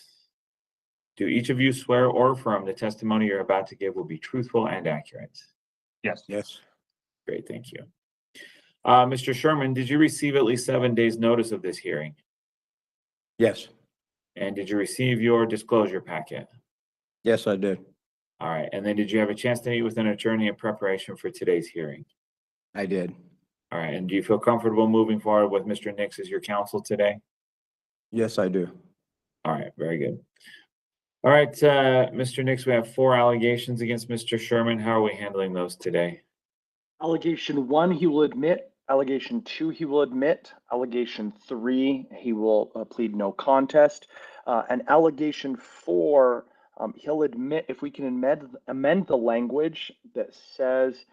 Do each of you swear or affirm the testimony you're about to give will be truthful and accurate? Yes. Yes. Great, thank you. Mr. Sherman, did you receive at least 7 days' notice of this hearing? Yes. And did you receive your disclosure packet? Yes, I did. All right, and then did you have a chance to meet with an attorney in preparation for today's hearing? I did. All right, and do you feel comfortable moving forward with Mr. Nix as your counsel today? Yes, I do. All right, very good. All right, Mr. Nix, we have 4 allegations against Mr. Sherman. How are we handling those today? Allegation 1, he will admit. Allegation 2, he will admit. Allegation 3, he will plead no contest. And allegation 4, he'll admit, if we can amend the language that says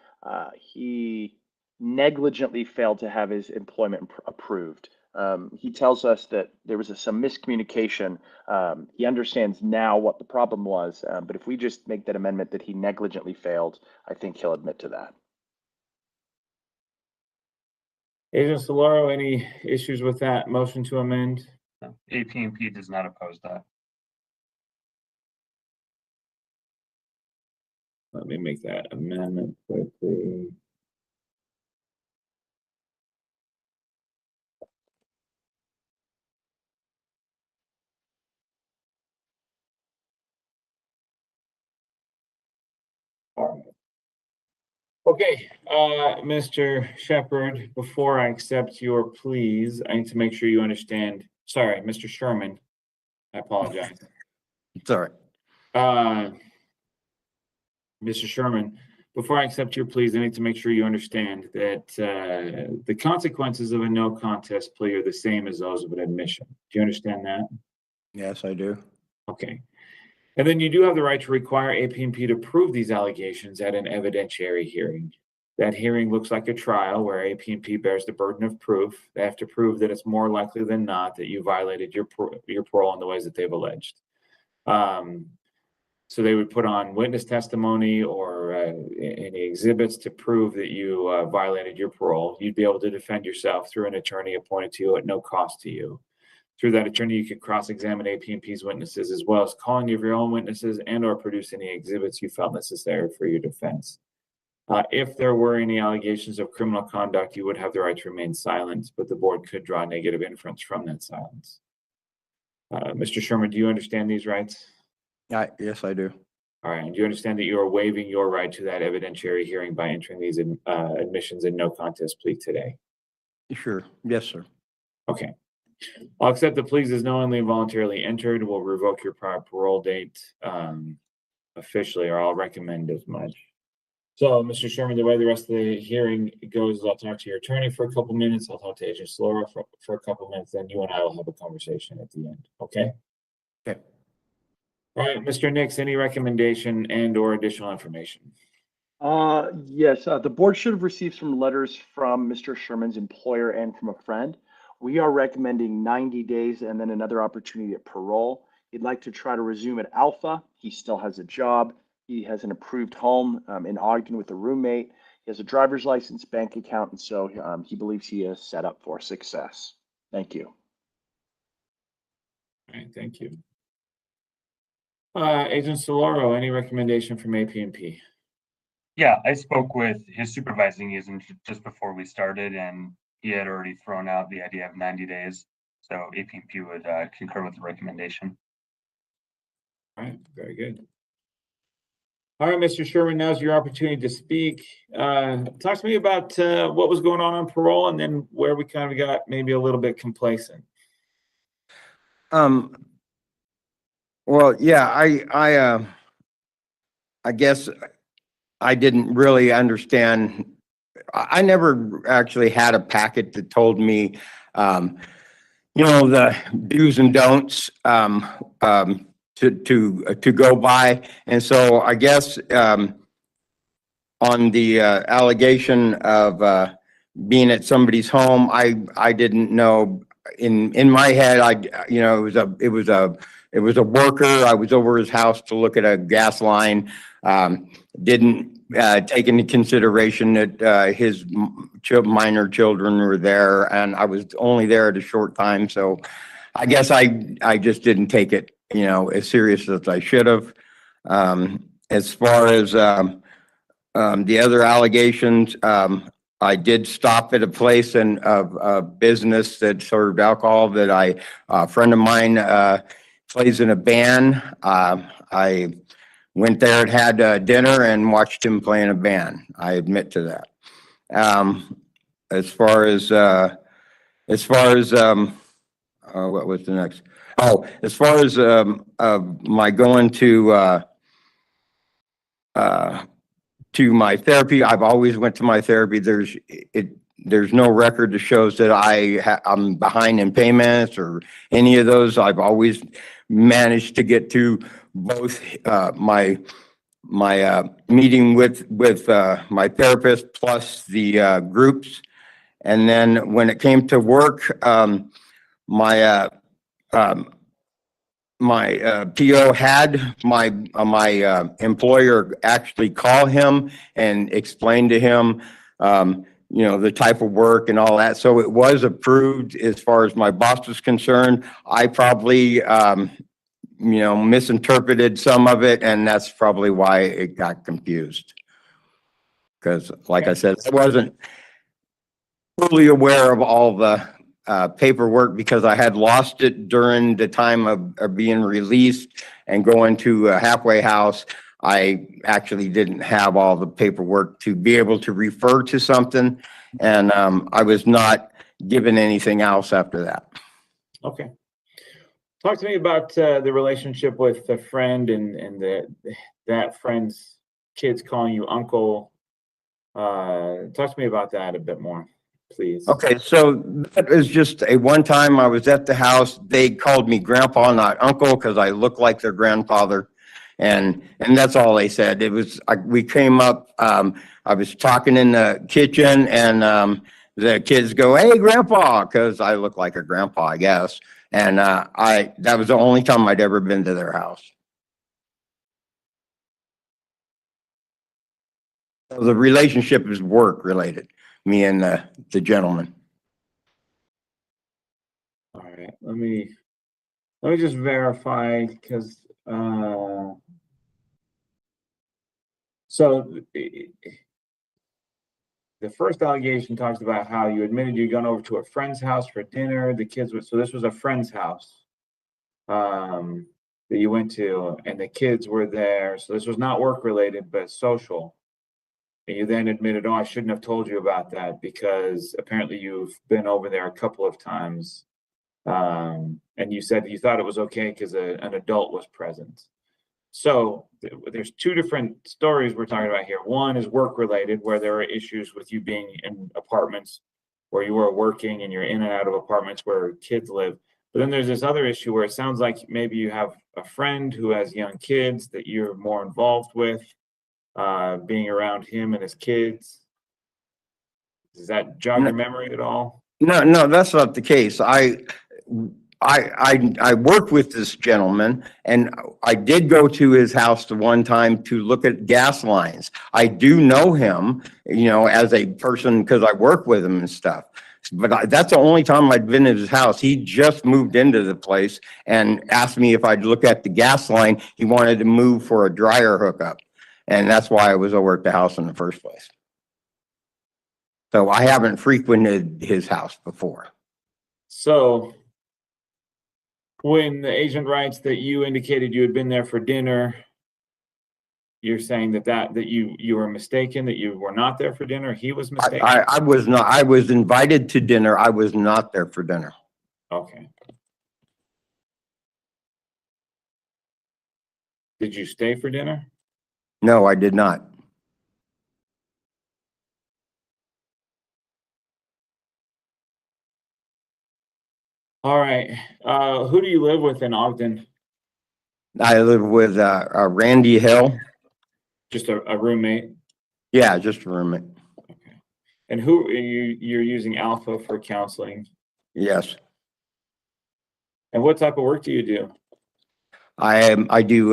he negligently failed to have his employment approved. He tells us that there was some miscommunication. He understands now what the problem was, but if we just make that amendment that he negligently failed, I think he'll admit to that. Agent Solaro, any issues with that motion to amend? No, APNP does not oppose that. Let me make that amendment quickly. All right. Okay, Mr. Shepherd, before I accept your pleas, I need to make sure you understand. Sorry, Mr. Sherman. I apologize. It's all right. Mr. Sherman, before I accept your pleas, I need to make sure you understand that the consequences of a no contest plea are the same as those of an admission. Do you understand that? Yes, I do. Okay. And then you do have the right to require APNP to prove these allegations at an evidentiary hearing. That hearing looks like a trial where APNP bears the burden of proof. They have to prove that it's more likely than not that you violated your parole in the ways that they've alleged. So they would put on witness testimony or any exhibits to prove that you violated your parole. You'd be able to defend yourself through an attorney appointed to you at no cost to you. Through that attorney, you could cross-examine APNP's witnesses, as well as calling of your own witnesses and or produce any exhibits you felt necessary for your defense. If there were any allegations of criminal conduct, you would have the right to remain silent, but the board could draw negative inference from that silence. Mr. Sherman, do you understand these rights? Yes, I do. All right, and do you understand that you are waiving your right to that evidentiary hearing by entering these admissions in no contest plea today? Sure. Yes, sir. Okay. I'll accept the pleas as knowingly and voluntarily entered. We'll revoke your prior parole date officially, or I'll recommend as much. So, Mr. Sherman, the way the rest of the hearing goes is I'll talk to your attorney for a couple minutes. I'll talk to Agent Slora for a couple minutes, then you and I will have a conversation at the end. Okay? Okay. All right, Mr. Nix, any recommendation and or additional information? Yes, the board should have received some letters from Mr. Sherman's employer and from a friend. We are recommending 90 days and then another opportunity at parole. He'd like to try to resume at Alpha. He still has a job. He has an approved home in Ogden with a roommate. He has a driver's license, bank account, and so he believes he is set up for success. Thank you. All right, thank you. Agent Soloro, any recommendation from APNP? Yeah, I spoke with his supervising agent just before we started, and he had already thrown out the idea of 90 days. So APNP would concur with the recommendation. All right, very good. All right, Mr. Sherman, now's your opportunity to speak. Talk to me about what was going on parole and then where we kind of got maybe a little bit complacent. Well, yeah, I guess I didn't really understand I never actually had a packet that told me, you know, the do's and don'ts, to go by. And so I guess, on the, allegation of, being at somebody's home, I didn't know, in my head, you know, it was a worker. I was over his house to look at a gas line. Didn't, take into consideration that, his minor children were there, and I was only there at a short time. So I guess I just didn't take it, you know, as serious as I should have. As far as, the other allegations, I did stop at a place in a business that served alcohol that a friend of mine, plays in a band. I went there and had dinner and watched him play in a band. I admit to that. As far as what was the next? Oh, as far as my going to my therapy, I've always went to my therapy. There's no record that shows that I'm behind in payments or any of those. I've always managed to get to both my meeting with my therapist plus the groups. And then when it came to work, my PO had my employer actually call him and explain to him, you know, the type of work and all that. So it was approved as far as my boss was concerned. I probably, you know, misinterpreted some of it, and that's probably why it got confused. Because like I said, I wasn't fully aware of all the paperwork because I had lost it during the time of being released and going to a halfway house. I actually didn't have all the paperwork to be able to refer to something, and I was not given anything else after that. Okay. Talk to me about the relationship with the friend and that friend's kids calling you uncle. Talk to me about that a bit more, please. Okay, so that is just a one time I was at the house. They called me grandpa, not uncle, because I look like their grandfather. And that's all they said. It was, we came up, I was talking in the kitchen and the kids go, "Hey, grandpa," because I look like a grandpa, I guess. And that was the only time I'd ever been to their house. So the relationship is work related, me and the gentleman. All right, let me just verify because so the first allegation talks about how you admitted you'd gone over to a friend's house for dinner. The kids were, so this was a friend's house that you went to, and the kids were there. So this was not work related, but social. And you then admitted, "Oh, I shouldn't have told you about that because apparently you've been over there a couple of times." And you said you thought it was okay because an adult was present. So there's two different stories we're talking about here. One is work related, where there are issues with you being in apartments where you were working and you're in and out of apartments where kids live. But then there's this other issue where it sounds like maybe you have a friend who has young kids that you're more involved with, being around him and his kids. Does that jog your memory at all? No, that's not the case. I work with this gentleman, and I did go to his house the one time to look at gas lines. I do know him, you know, as a person because I work with him and stuff. But that's the only time I'd been at his house. He just moved into the place and asked me if I'd look at the gas line. He wanted to move for a dryer hookup, and that's why I was over at the house in the first place. So I haven't frequented his house before. So when the agent writes that you indicated you had been there for dinner, you're saying that you were mistaken, that you were not there for dinner. He was mistaken. I was not. I was invited to dinner. I was not there for dinner. Okay. Did you stay for dinner? No, I did not. All right. Who do you live with in Ogden? I live with, Randy Hill. Just a roommate? Yeah, just a roommate. Okay. And who are you're using Alpha for counseling? Yes. And what type of work do you do? I do,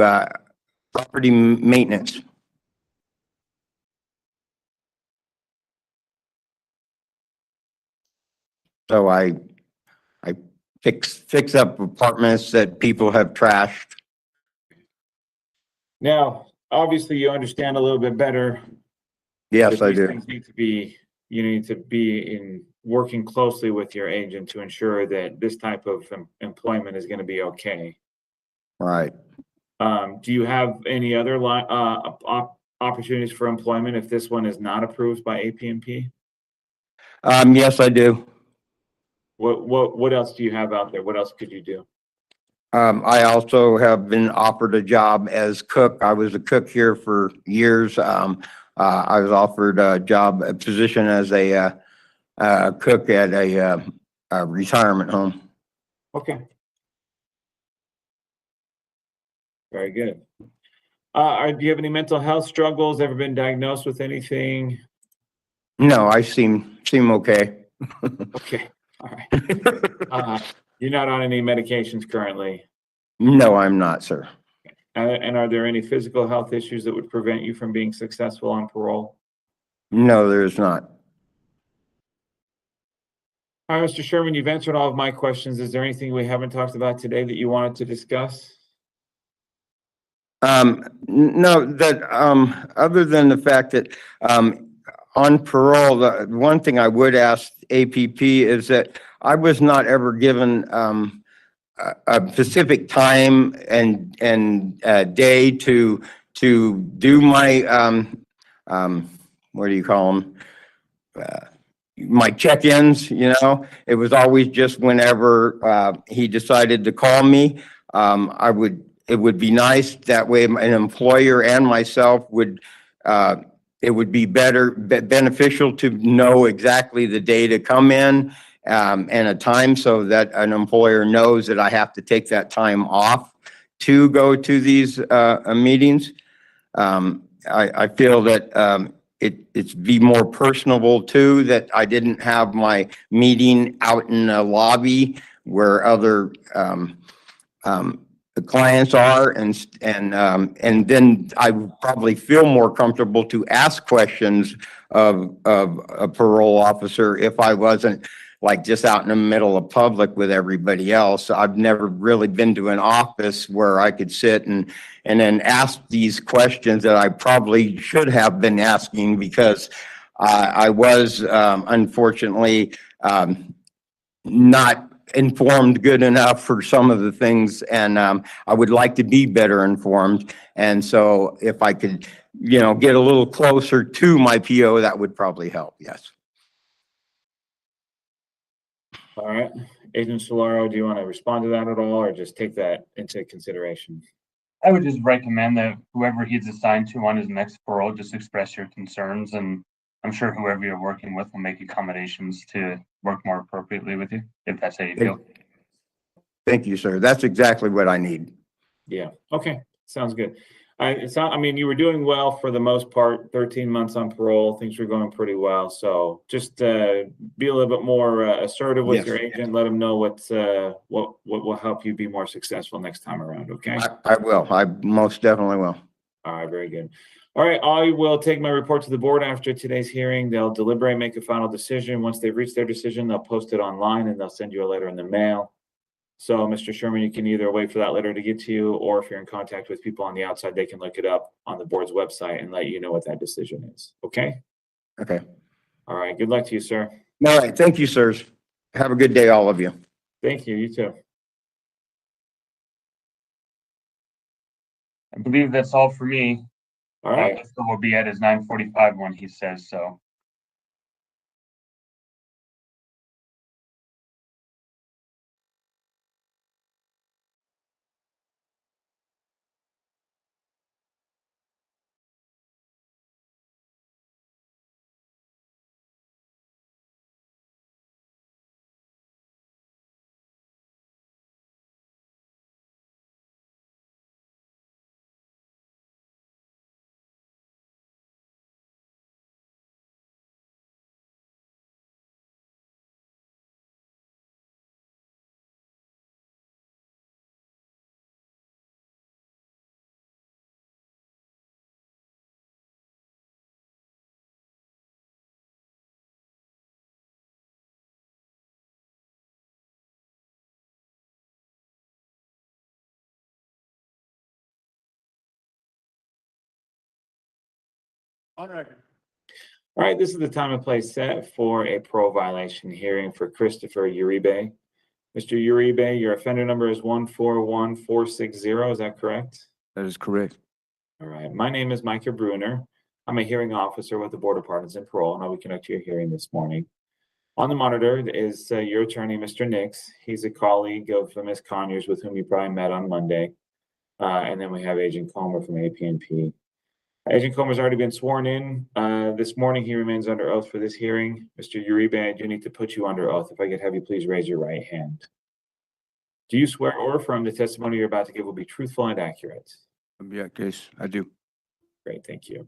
property maintenance. So I fix up apartments that people have trashed. Now, obviously, you understand a little bit better. Yes, that I these do. things need to be, you need to be in working closely with your agent to ensure that this type of employment is going to be okay. Right. Do you have any other opportunities for employment if this one is not approved by APMP? Yes, I do. What else do you have out there? What else could you do? I also have been offered a job as cook. I was a cook here for years. I was offered a position as a cook at a retirement home. Okay. Very good. Do you have any mental health struggles? Ever been diagnosed with anything? No, I seem okay. Okay. All right. You're not on any medications currently? No, I'm not, sir. And are there any physical health issues that would prevent you from being successful on parole? No, there's not. All right, Mr. Sherman, you've answered all of my questions. Is there anything we haven't talked about today that you wanted to discuss? No, that, other than the fact that, on parole, the one thing I would ask APP is that I was not ever given, a specific time and day to do my, what do you call them? My check-ins, you know, it was always just whenever, he decided to call me. It would be nice that way an employer and myself would, it would be beneficial to know exactly the day to come in, and a time so that an employer knows that I have to take that time off to go to these, meetings. I feel that, it's be more personable too, that I didn't have my meeting out in the lobby where other, the clients are, and then I would probably feel more comfortable to ask questions of a parole officer if I wasn't like just out in the middle of public with everybody else. I've never really been to an office where I could sit and then ask these questions that I probably should have been asking, because I was, unfortunately, not informed good enough for some of the things, and I would like to be better informed. And so if I could, you know, get a little closer to my PO, that would probably help. Yes. All right. Agent Solaro, do you want to respond to that at all, or just take that into consideration? I would just recommend that whoever he's assigned to on his next parole, just express your concerns, and I'm sure whoever you're working with will make accommodations to work more appropriately with you, if that's how you feel. Thank you, sir. That's exactly what I need. Yeah. Okay. Sounds good. I mean, you were doing well for the most part, 13 months on parole. Things were going pretty well. So just be a little bit more assertive with Yes. your agent. Let them know what will help you be more successful next time around. Okay. I will. I most definitely will. All right. Very good. All right. I will take my report to the board after today's hearing. They'll deliberate, make a final decision. Once they've reached their decision, they'll post it online and they'll send you a letter in the mail. So, Mr. Sherman, you can either wait for that letter to get to you, or if you're in contact with people on the outside, they can look it up on the board's website and let you know what that decision is. Okay? Okay. All right. Good luck to you, sir. All right. Thank you, sirs. Have a good day, all of you. Thank you. You too. I believe that's all for me. All right. So we'll be at his 9:45 when he says so. On record. All right, this is the time and place set for a parole violation hearing for Christopher Uribe. Mr. Uribe, your offender number is 141460, is that correct? That is correct. All right, my name is Micah Bruner. I'm a hearing officer with the Board of Pardons and Parole, and I will conduct your hearing this morning. On the monitor is your attorney, Mr. Nix. He's a colleague of Ms. Conyers with whom you probably met on Monday. And then we have Agent Comer from APNP. Agent Comer's already been sworn in. This morning, he remains under oath for this hearing. Mr. Uribe, I do need to put you under oath. If I could have you please raise your right hand. Do you swear or affirm the testimony you're about to give will be truthful and accurate? Yeah, case, I do. Great, thank you.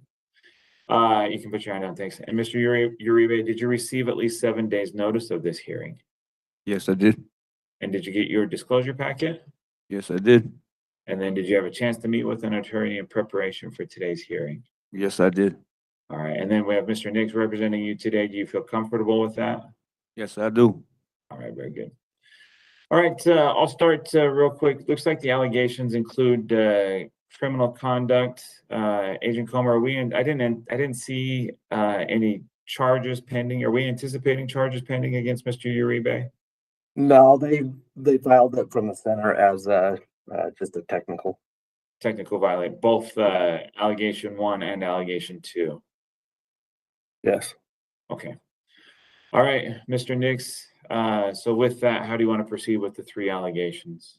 You can put your hand down, thanks. And Mr. Uribe, did you receive at least 7 days notice of this hearing? Yes, I did. And did you get your disclosure packet? Yes, I did. And then did you have a chance to meet with an attorney in preparation for today's hearing? Yes, I did. All right, and then we have Mr. Nix representing you today. Do you feel comfortable with that? Yes, I do. All right, very good. All right, I'll start real quick. Looks like the allegations include criminal conduct. Agent Comer, I didn't see any charges pending. Are we anticipating charges pending against Mr. Uribe? No, they filed it from the center as just a technical. Technical violate, both allegation 1 and allegation 2. Yes. Okay. All right, Mr. Nix. So with that, how do you want to proceed with the 3 allegations?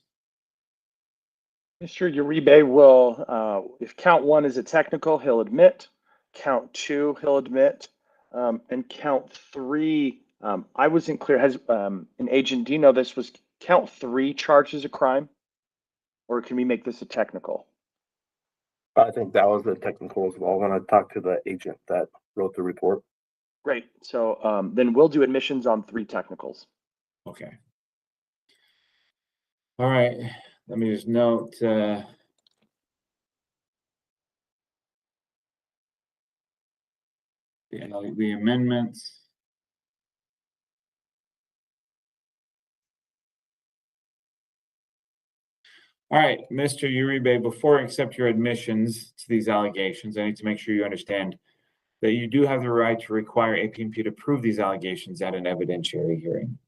Mr. Uribe will, if count 1 is a technical, he'll admit. Count 2, he'll admit. And count 3, I wasn't clear. Has an agent, do you know this was count 3 charges a crime? Or can we make this a technical? I think that was the technical as well when I talked to the agent that wrote the report. Great. So then we'll do admissions on 3 technicals. Okay. All right. Let me just note the amendments. All right, Mr. Uribe, before I accept your admissions to these allegations, I need to make sure you understand that you do have the right to require APNP to prove these allegations at an evidentiary hearing.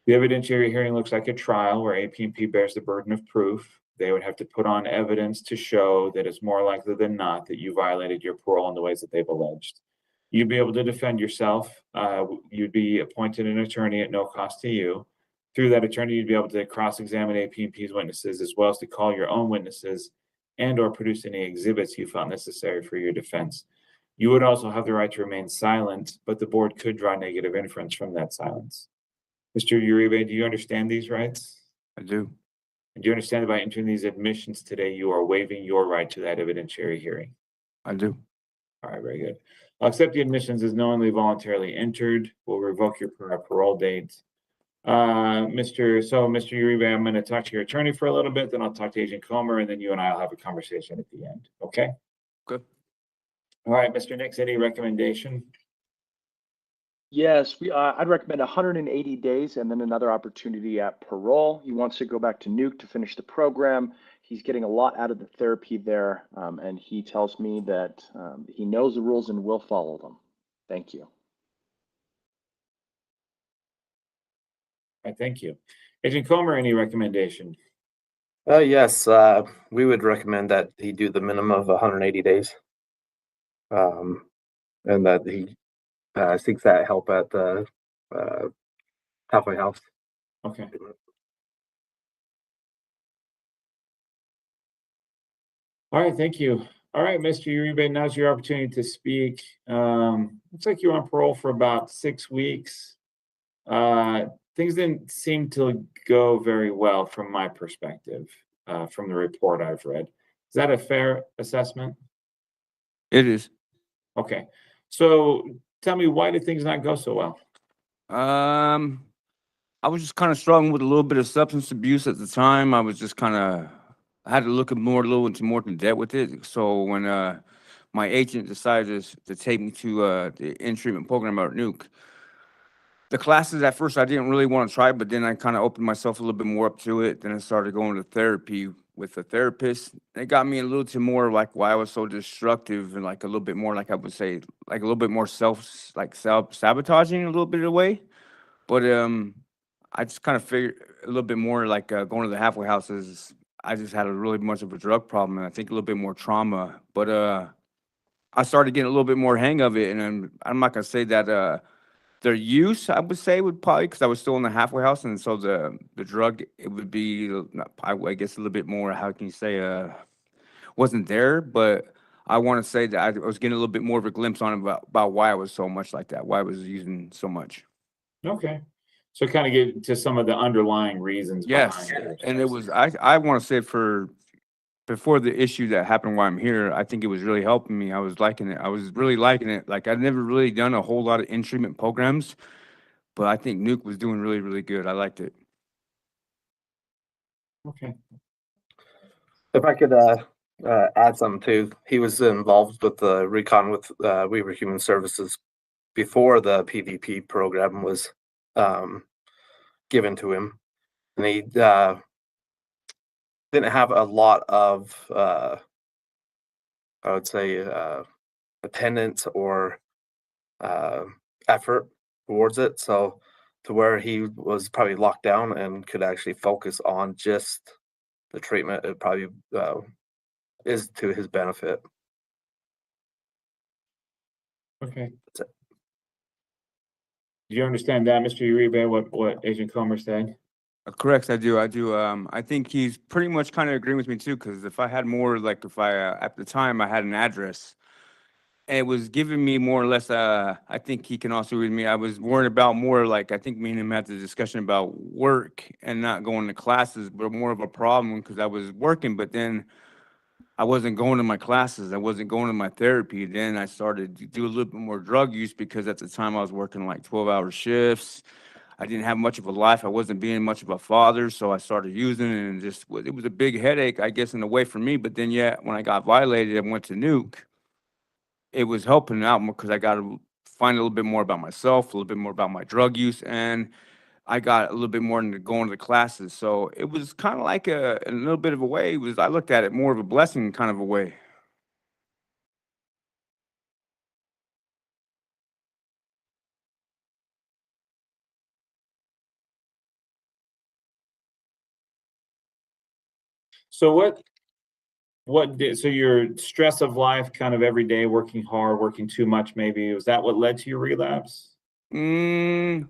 The evidentiary hearing looks like a trial where APNP bears the burden of proof. They would have to put on evidence to show that it's more likely than not that you violated your parole in the ways that they've alleged. You'd be able to defend yourself. You'd be appointed an attorney at no cost to you. Through that attorney, you'd be able to cross-examine APNP's witnesses as well as to call your own witnesses and or produce any exhibits you felt necessary for your defense. You would also have the right to remain silent, but the board could draw negative inference from that silence. Mr. Uribe, do you understand these rights? I do. And do you understand that by entering these admissions today, you are waiving your right to that evidentiary hearing? I do. All right, very good. I'll accept the admissions as knowingly voluntarily entered. We'll revoke your parole date. Mr. Uribe, I'm going to talk to your attorney for a little bit, then I'll talk to Agent Comer, and then you and I will have a conversation at the end. Okay? Good. All right, Mr. Nix, any recommendation? Yes, I'd recommend 180 days and then another opportunity at parole. He wants to go back to Nuke to finish the program. He's getting a lot out of the therapy there, and he tells me that he knows the rules and will follow them. Thank you. All right, thank you. Agent Comer, any recommendation? Yes, we would recommend that he do the minimum of 180 days. And that he seeks that help at the halfway house. Okay. All right, thank you. All right, Mr. Uribe, now's your opportunity to speak. Looks like you're on parole for about 6 weeks. Things didn't seem to go very well from my perspective, from the report I've read. Is that a fair assessment? It is. Okay. So tell me, why did things not go so well? I was just kind of struggling with a little bit of substance abuse at the time. I was just kind of, I had to look a little into more in depth with it. So when my agent decided to take me to the in-treatment program at Nuke, the classes at first I didn't really want to try, but then I kind of opened myself a little bit more up to it. Then I started going to therapy with a therapist. It got me a little too more like why I was so destructive and like a little bit more like I would say like a little bit more self-sabotaging a little bit of the way. But I just kind of figured a little bit more like going to the halfway houses. I just had a really much of a drug problem and I think a little bit more trauma. But I started getting a little bit more hang of it, and I'm not gonna say that their use, I would say, would probably because I was still in the halfway house, and so the drug it would be I guess a little bit more. How can you say wasn't there? But I want to say that I was getting a little bit more of a glimpse on about why I was so much like that, why I was using so much. Okay. So kind of get to some of the underlying reasons Yes, behind it. and it was I want to say for before the issue that happened while I'm here, I think it was really helping me. I was liking it. I was really liking it. Like I'd never really done a whole lot of in-treatment programs, but I think Nuke was doing really, really good. I liked it. Okay. If I could add something too, he was involved with the recon with Weaver Human Services before the PvP program was given to him, and he didn't have a lot of I would say attendance or effort towards it, so to where he was probably locked down and could actually focus on just the treatment, it probably is to his benefit. Okay. Do you understand that, Mr. Uribe, what Agent Comer said? Correct, I do. I think he's pretty much kind of agreeing with me too, because if I had more, like if I, at the time I had an address, and it was giving me more or less, I think he can also read me. I was worried about more like, I think me and him had the discussion about work and not going to classes, but more of a problem because I was working, but then I wasn't going to my classes. I wasn't going to my therapy. Then I started to do a little bit more drug use because at the time I was working like 12-hour shifts. I didn't have much of a life. I wasn't being much of a father, so I started using it, and just it was a big headache, I guess, in a way for me. But then, yeah, when I got violated and went to Nuke, it was helping out because I got to find a little bit more about myself, a little bit more about my drug use, and I got a little bit more into going to the classes. So it was kind of like a little bit of a way. I looked at it more of a blessing kind of a way. So so your stress of life kind of every day, working hard, working too much, maybe, was that what led to your relapse? I'm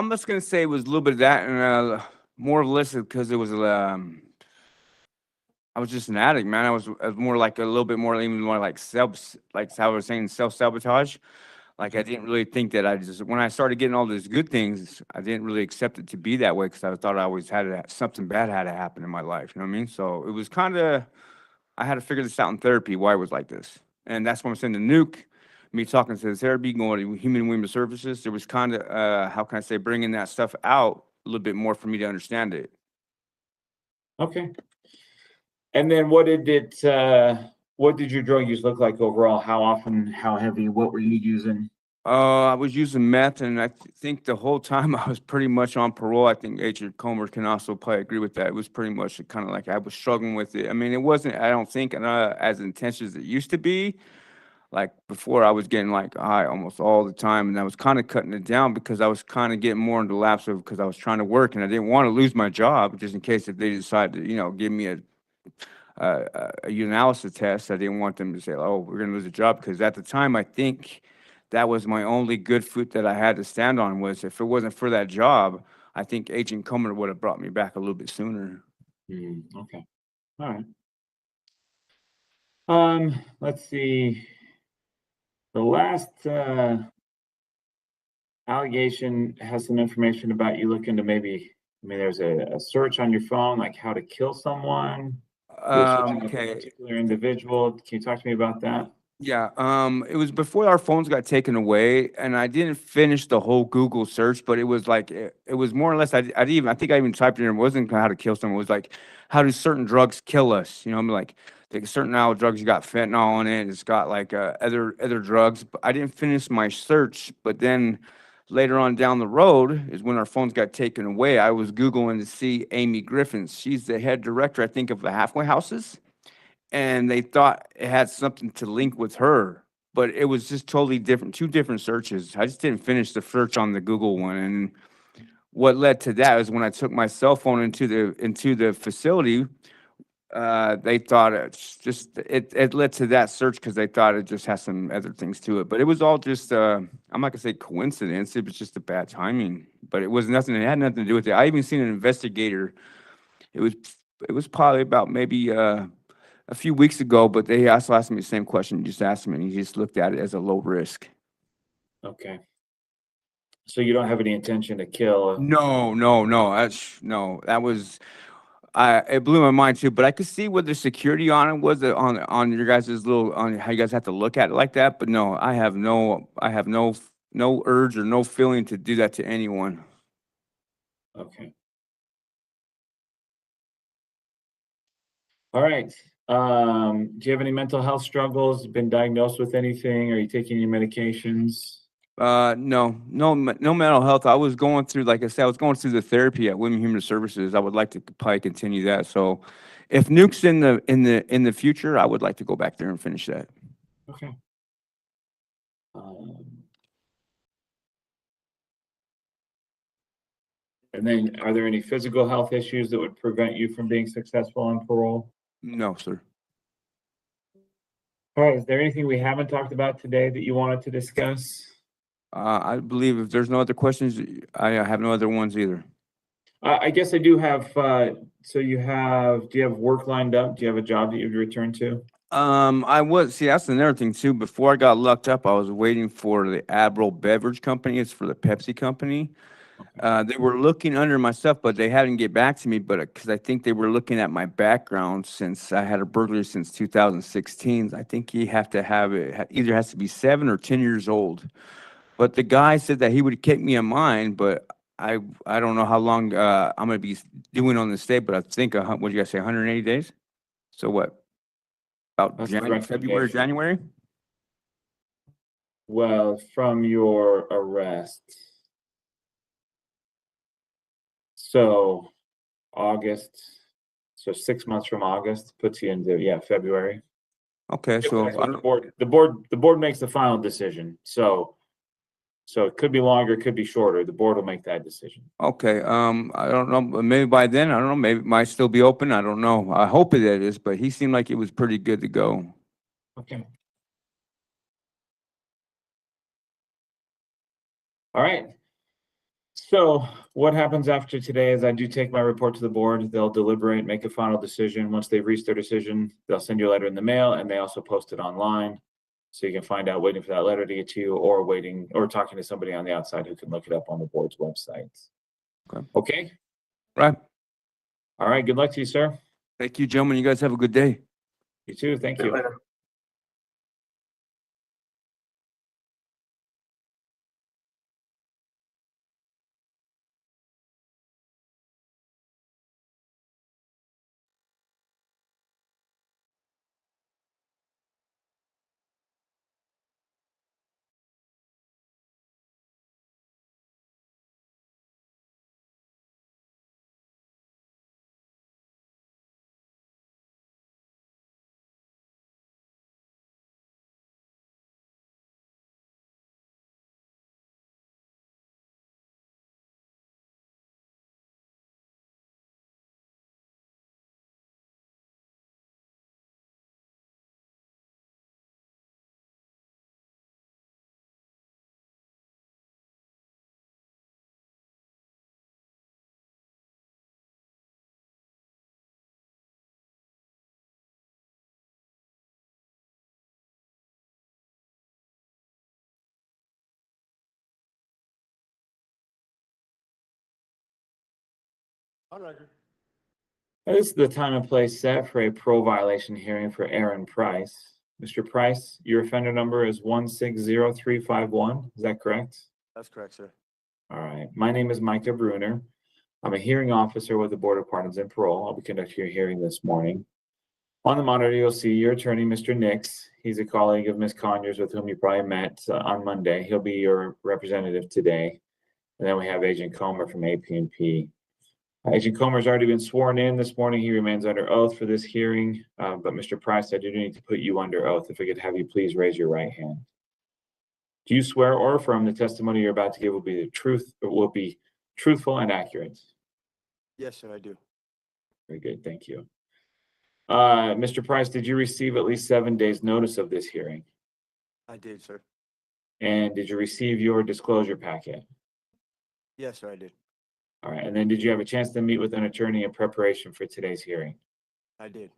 just gonna say it was a little bit of that and more or less because it was I was just an addict, man. I was more like a little bit more, even more like like how I was saying, self-sabotage. Like I didn't really think that when I started getting all these good things, I didn't really accept it to be that way because I thought I always had something bad had to happen in my life. You know what I mean? So it was kind of, I had to figure this out in therapy, why it was like this. And that's what I'm saying, the Nuke, me talking to the therapy, going to Human and Women Services, there was kind of, how can I say, bringing that stuff out a little bit more for me to understand it. Okay. And then what did your drug use look like overall? How often, how heavy, what were you using? I was using meth, and I think the whole time I was pretty much on parole. I think Agent Comer can also probably agree with that. It was pretty much kind of like I was struggling with it. I mean, it wasn't, I don't think, as intense as it used to be. Like before, I was getting like high almost all the time, and I was kind of cutting it down because I was kind of getting more into the lapse of because I was trying to work, and I didn't want to lose my job just in case if they decided to, give me a urinalysis test. I didn't want them to say, "Oh, we're gonna lose a job," because at the time, I think that was my only good foot that I had to stand on. Was if it wasn't for that job, I think Agent Comer would have brought me back a little bit sooner. Okay. All right. Let's see. The last allegation has some information about you looking to there's a search on your phone, like how to kill someone. Okay. A particular individual. Can you talk to me about that? Yeah, it was before our phones got taken away, and I didn't finish the whole Google search, but it was like it was more or less. I think I even typed in. It wasn't how to kill someone. It was like how do certain drugs kill us? I mean, like certain now drugs. You got fentanyl in it. It's got like other drugs. But I didn't finish my search. But then later on down the road is when our phones got taken away. I was Googling to see Amy Griffins. She's the head director, I think, of the halfway houses. And they thought it had something to link with her, but it was just totally different, two different searches. I just didn't finish the search on the Google one. And what led to that is when I took my cell phone into the facility, they thought it led to that search because they thought it just has some other things to it. But it was all just I'm not gonna say coincidence. It was just a bad timing. But it was nothing. It had nothing to do with it. I even seen an investigator. It was probably about maybe a few weeks ago. But they also asked me the same question you just asked me, and he just looked at it as a low risk. Okay. So you don't have any intention to kill? No. That was. It blew my mind too, but I could see what the security on it was on your guys' on how you guys have to look at it like that. But no, I have no urge or no feeling to do that to anyone. Okay. All right. Do you have any mental health struggles? Been diagnosed with anything? Are you taking any medications? No mental health. I was going through, like I said, I was going through the therapy at Women Human Services. I would like to probably continue that. So if Nuke's in the future, I would like to go back there and finish that. Okay. And then are there any physical health issues that would prevent you from being successful on parole? No, sir. All right. Is there anything we haven't talked about today that you wanted to discuss? I believe if there's no other questions, I have no other ones either. I guess I do have, so do you have work lined up? Do you have a job that you'd return to? That's another thing too. Before I got locked up, I was waiting for the Admiral Beverage Company. It's for the Pepsi company. They were looking under my stuff, but they hadn't get back to me. But because I think they were looking at my background since I had a burglary since 2016. I think you have to have it, either has to be 7 or 10 years old. But the guy said that he would keep me in mind, but I don't know how long I'm going to be doing on the state, but I think, what do you guys say, 180 days? So what? About That's the February, recommendation. January? Well, from your arrest. So August, so 6 months from August puts you into, February. Okay, so That's what the board makes the final decision. So it could be longer, it could be shorter. The board will make that decision. okay, I don't know, but maybe by then, I don't know, maybe it might still be open. I don't know. I hope it is, but he seemed like it was pretty good to go. Okay. All right. So what happens after today is I do take my report to the board. They'll deliberate, make a final decision. Once they've reached their decision, they'll send you a letter in the mail, and they also post it online. So you can find out waiting for that letter to get to you, or waiting or talking to somebody on the outside who can look it up on the board's website. Okay. Okay. Right. All right. Good luck to you, sir. Thank you, gentlemen. You guys have a good day. You too. Thank you. Later. This is the time and place set for a parole violation hearing for Aaron Price. Mr. Price, your offender number is 160351. Is that correct? That's correct, sir. All right. My name is Micah Bruner. I'm a hearing officer with the Board of Pardons and Parole. I'll be conducting your hearing this morning. On the monitor, you'll see your attorney, Mr. Nix. He's a colleague of Ms. Conyers with whom you probably met on Monday. He'll be your representative today. And then we have Agent Comer from AP&P. Agent Comer's already been sworn in this morning. He remains under oath for this hearing. But Mr. Price, I do need to put you under oath. If I could have you please raise your right hand. Do you swear or affirm the testimony you're about to give will be the truth, or will be truthful and accurate? Yes, sir, I do. Very good, thank you. Mr. Price, did you receive at least 7 days notice of this hearing? I did, sir. And did you receive your disclosure packet? Yes, sir, I did. All right, and then did you have a chance to meet with an attorney in preparation for today's hearing? I did.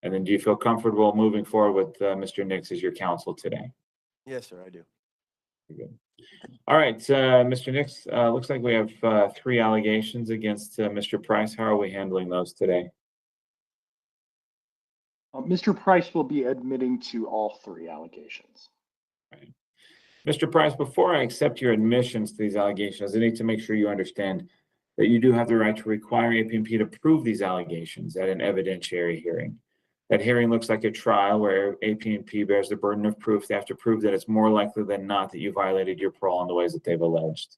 And then do you feel comfortable moving forward with Mr. Nix as your counsel today? Yes, sir, I do. Very good. All right, Mr. Nix, looks like we have 3 allegations against Mr. Price. How are we handling those today? Mr. Price will be admitting to all 3 allegations. Right. Mr. Price, before I accept your admissions to these allegations, I need to make sure you understand that you do have the right to require AP&P to prove these allegations at an evidentiary hearing. That hearing looks like a trial where AP&P bears the burden of proof. They have to prove that it's more likely than not that you violated your parole in the ways that they've alleged.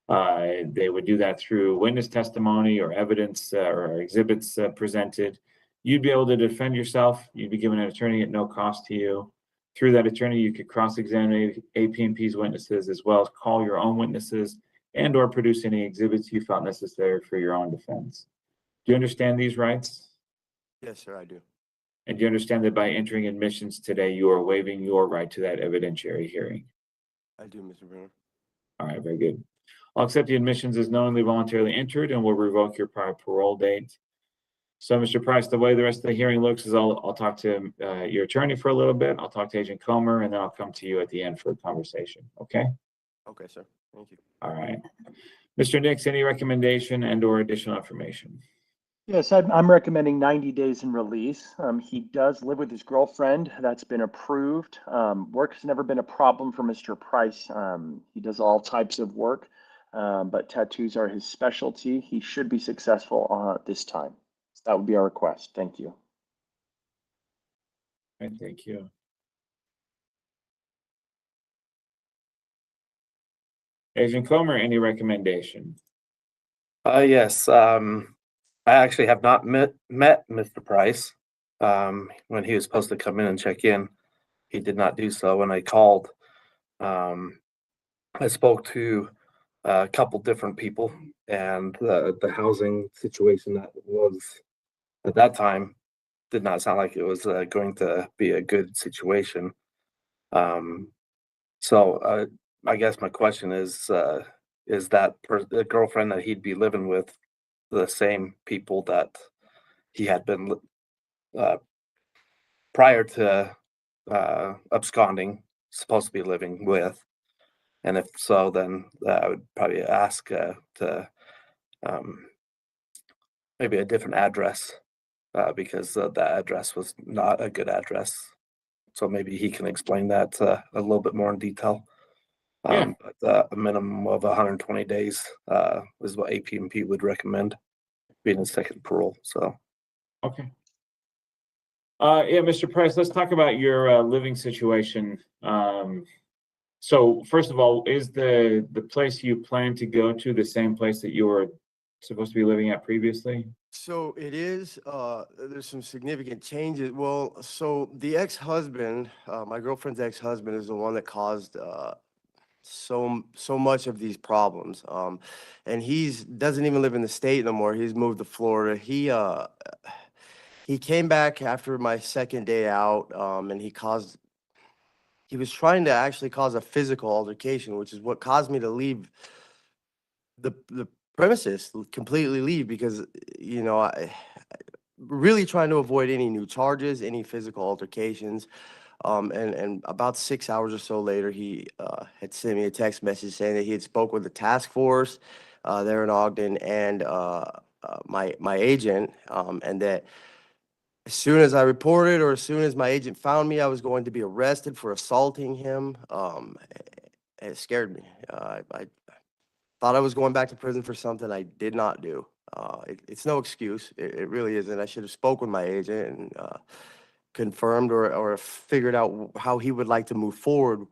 They would do that through witness testimony or evidence or exhibits presented. You'd be able to defend yourself. You'd be given an attorney at no cost to you. Through that attorney, you could cross-examine AP&P's witnesses as well as call your own witnesses and or produce any exhibits you felt necessary for your own defense. Do you understand these rights? Yes, sir, I do. And do you understand that by entering admissions today, you are waiving your right to that evidentiary hearing? I do, Mr. Brenner. All right, very good. I'll accept the admissions as knowingly voluntarily entered and will revoke your prior parole date. So, Mr. Price, the way the rest of the hearing looks is I'll talk to your attorney for a little bit. I'll talk to Agent Comer, and then I'll come to you at the end for a conversation. Okay? Okay, sir. Thank you. All right. Mr. Nix, any recommendation and or additional information? Yes, I'm recommending 90 days in release. He does live with his girlfriend. That's been approved. Work has never been a problem for Mr. Price. He does all types of work, but tattoos are his specialty. He should be successful this time. So that would be our request. Thank you. All right, thank you. Agent Comer, any recommendation? Yes, I actually have not met Mr. Price. When he was supposed to come in and check in, he did not do so. When I called, I spoke to a couple different people, and the housing situation that was at that time did not sound like it was going to be a good situation. So I guess my question is that the girlfriend that he'd be living with the same people that he had been prior to absconding supposed to be living with? And if so, then I would probably ask to maybe a different address because that address was not a good address. So maybe he can explain that a little bit more in detail. Yeah. But a minimum of 120 days is what AP&P would recommend being a second parole. So. Okay. Yeah, Mr. Price, let's talk about your living situation. So first of all, is the place you plan to go to the same place that you were supposed to be living at previously? So it is, there's some significant changes. Well, so the ex-husband, my girlfriend's ex-husband is the one that caused so much of these problems. And doesn't even live in the state no more. He's moved to Florida. He came back after my second day out, and he was trying to actually cause a physical altercation, which is what caused me to leave the premises, completely leave, because, you know, I really trying to avoid any new charges, any physical altercations. And about 6 hours or so later, he had sent me a text message saying that he had spoke with the task force there in Ogden and my agent, and that as soon as I reported or as soon as my agent found me, I was going to be arrested for assaulting him. It scared me. I thought I was going back to prison for something I did not do. It's no excuse. It really isn't. I should have spoke with my agent and confirmed or figured out how he would like to move forward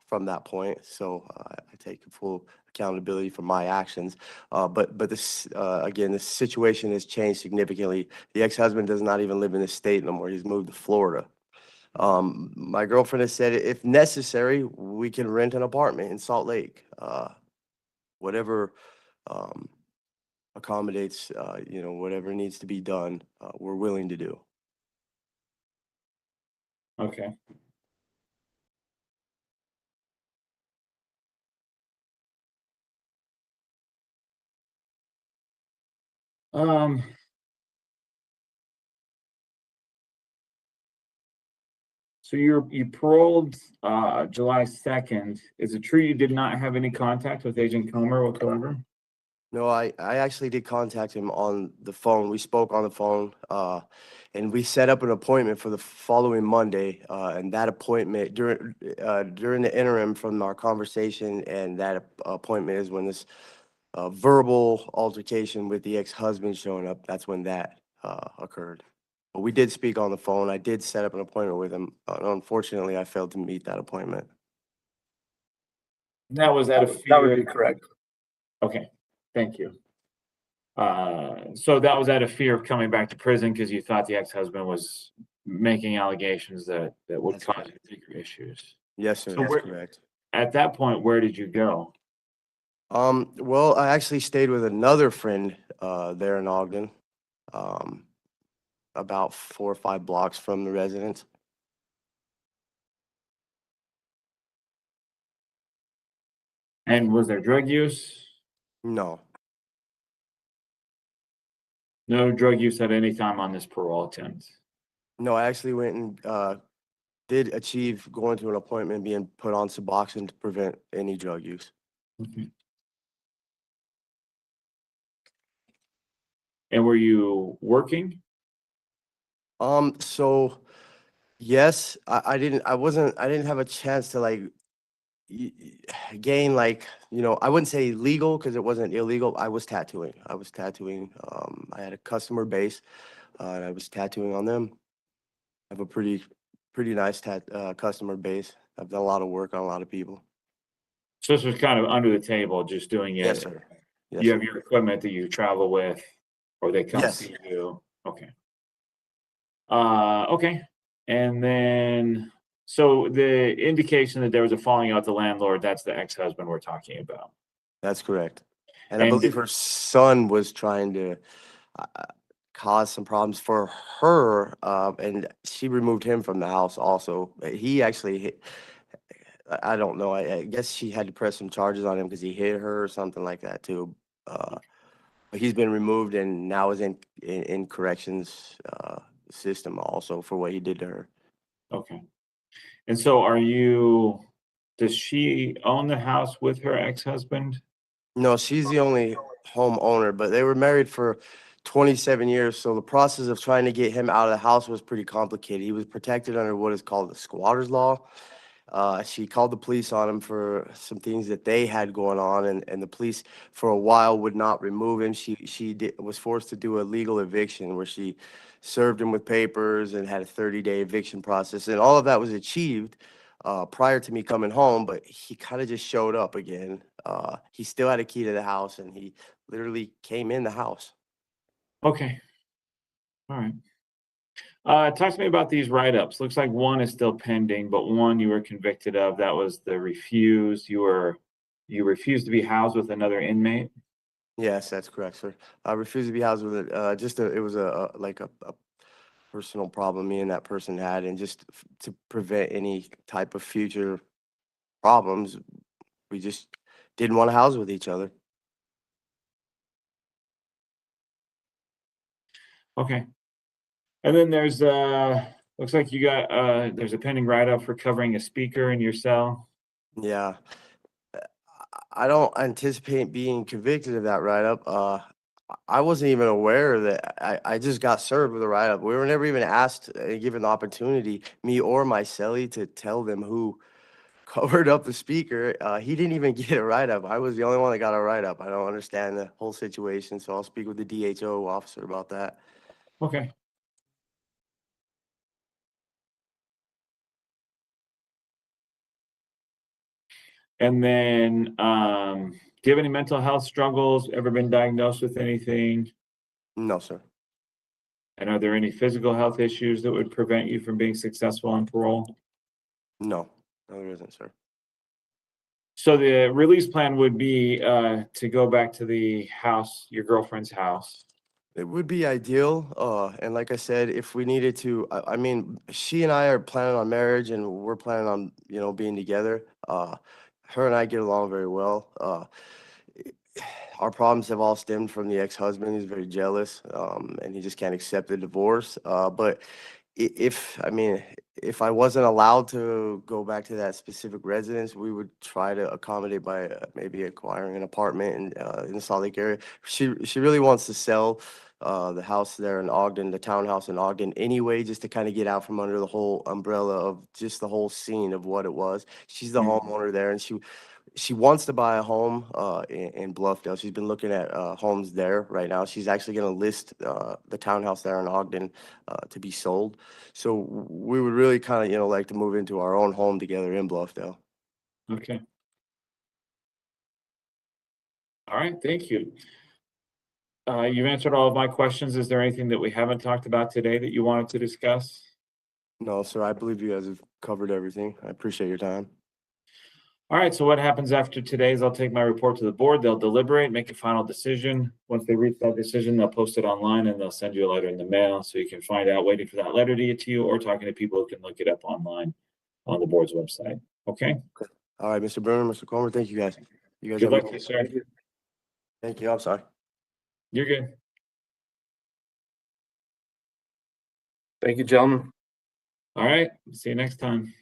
from that point. So I take full accountability for my actions. But this again, the situation has changed significantly. The ex-husband does not even live in the state no more. He's moved to Florida. My girlfriend has said if necessary, we can rent an apartment in Salt Lake. Whatever accommodates, whatever needs to be done, we're willing to do. Okay. Um, so you paroled, July 2nd. Is it true you did not have any contact with Agent Comer whatsoever? No, I actually did contact him on the phone. We spoke on the phone, and we set up an appointment for the following Monday. And that appointment during the interim from our conversation and that appointment is when this verbal altercation with the ex-husband showing up. That's when that occurred. But we did speak on the phone. I did set up an appointment with him. Unfortunately, I failed to meet that appointment. That was out of That would fear. be correct. Okay, thank you. So that was out of fear of coming back to prison because you thought the ex-husband was making allegations that would That's cause correct. you bigger issues. Yes, sir. So That's where- correct. At that point, where did you go? Well, I actually stayed with another friend there in Ogden, about 4 or 5 blocks from the residence. And was there drug use? No, No drug use at any time on this parole attempt. no, I actually went and did achieve going to an appointment, being put on Suboxone to prevent any drug use. Okay. And were you working? So yes, I didn't have a chance to like gain like, I wouldn't say legal because it wasn't illegal. I was tattooing. I had a customer base, and I was tattooing on them. I have a pretty nice customer base. I've done a lot of work on a lot of people. So this was kind of under the table, just doing it. Yes, sir. Yes, You sir. have your equipment that you travel with, or they come Yes. see you. Okay. Okay. And then, so the indication that there was a falling out with the landlord, that's the ex-husband we're talking about. That's correct. And I And believe her son was trying to cause some problems for her, and she removed him from the house also. He actually hit, I don't know, I guess she had to press some charges on him because he hit her or something like that too. But he's been removed and now is in corrections system also for what he did to her. Okay. And so does she own the house with her ex-husband? No, she's the only homeowner, but they were married for 27 years. So the process of trying to get him out of the house was pretty complicated. He was protected under what is called the squatter's law. She called the police on him for some things that they had going on, and the police for a while would not remove him. She was forced to do a legal eviction where she served him with papers and had a 30-day eviction process, and all of that was achieved prior to me coming home, but he kind of just showed up again. He still had a key to the house, and he literally came in the house. Okay. All right. Talk to me about these write-ups. Looks like one is still pending, but one you were convicted of. That was the refused. You refused to be housed with another inmate. Yes, that's correct, sir. I refused to be housed with it. It was a personal problem me and that person had, and just to prevent any type of future problems, we just didn't want to house with each other. Okay. And then there's looks like you got there's a pending write-up for covering a speaker in your cell. Yeah. I don't anticipate being convicted of that write-up. I wasn't even aware that I just got served with a write-up. We were never even asked, given the opportunity, me or my cellie, to tell them who covered up the speaker. He didn't even get a write-up. I was the only one that got a write-up. I don't understand the whole situation, so I'll speak with the DHO officer about that. Okay. And then, do you have any mental health struggles? Ever been diagnosed with anything? No, sir. And are there any physical health issues that would prevent you from being successful on parole? No, there isn't, sir. So the release plan would be to go back to the house, your girlfriend's house. It would be ideal, and like I said, if we needed to, I mean, she and I are planning on marriage, and we're planning on, you know, being together. Her and I get along very well. Our problems have all stemmed from the ex-husband. He's very jealous, and he just can't accept the divorce. But if I wasn't allowed to go back to that specific residence, we would try to accommodate by maybe acquiring an apartment in the Salt Lake area. She really wants to sell the house there in Ogden, the townhouse in Ogden anyway, just to kind of get out from under the whole umbrella of just the whole scene of what it was. She's the homeowner there, and she wants to buy a home in Bluffdale. She's been looking at homes there right now. She's actually going to list the townhouse there in Ogden to be sold. So we would really kind of, you know, like to move into our own home together in Bluffdale. Okay. All right, thank you. You've answered all of my questions. Is there anything that we haven't talked about today that you wanted to discuss? No, sir, I believe you guys have covered everything. I appreciate your time. All right, so what happens after today is I'll take my report to the board. They'll deliberate, make a final decision. Once they reach that decision, they'll post it online and they'll send you a letter in the mail so you can find out waiting for that letter to get to you or talking to people who can look it up online on the board's website. Okay? All right, Mr. Bruner, Mr. Comer, thank you guys. You guys Good have a luck to you, sir. Thank you. I'm sorry. You're good. Thank you, gentlemen. All right, see you next time.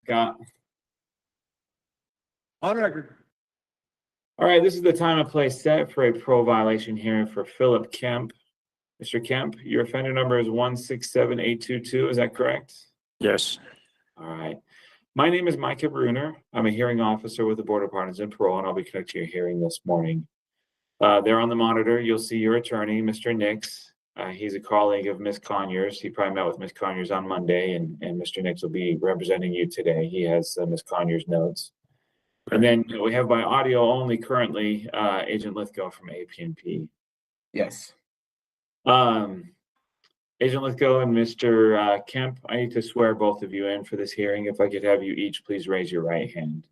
Got. On record. All right, this is the time and place set for a parole violation hearing for Philip Kemp. Mr. Kemp, your offender number is 167822, is that correct? Yes. All right. My name is Micah Bruner. I'm a hearing officer with the Board of Pardons and Parole, and I'll be conducting your hearing this morning. There on the monitor, you'll see your attorney, Mr. Nix. He's a colleague of Ms. Conyers. He probably met with Ms. Conyers on Monday, and Mr. Nix will be representing you today. He has Ms. Conyers' notes. And then we have by audio only currently Agent Lithgow from APNP. Yes. Agent Lithgow and Mr. Kemp, I need to swear both of you in for this hearing. If I could have you each please raise your right hand.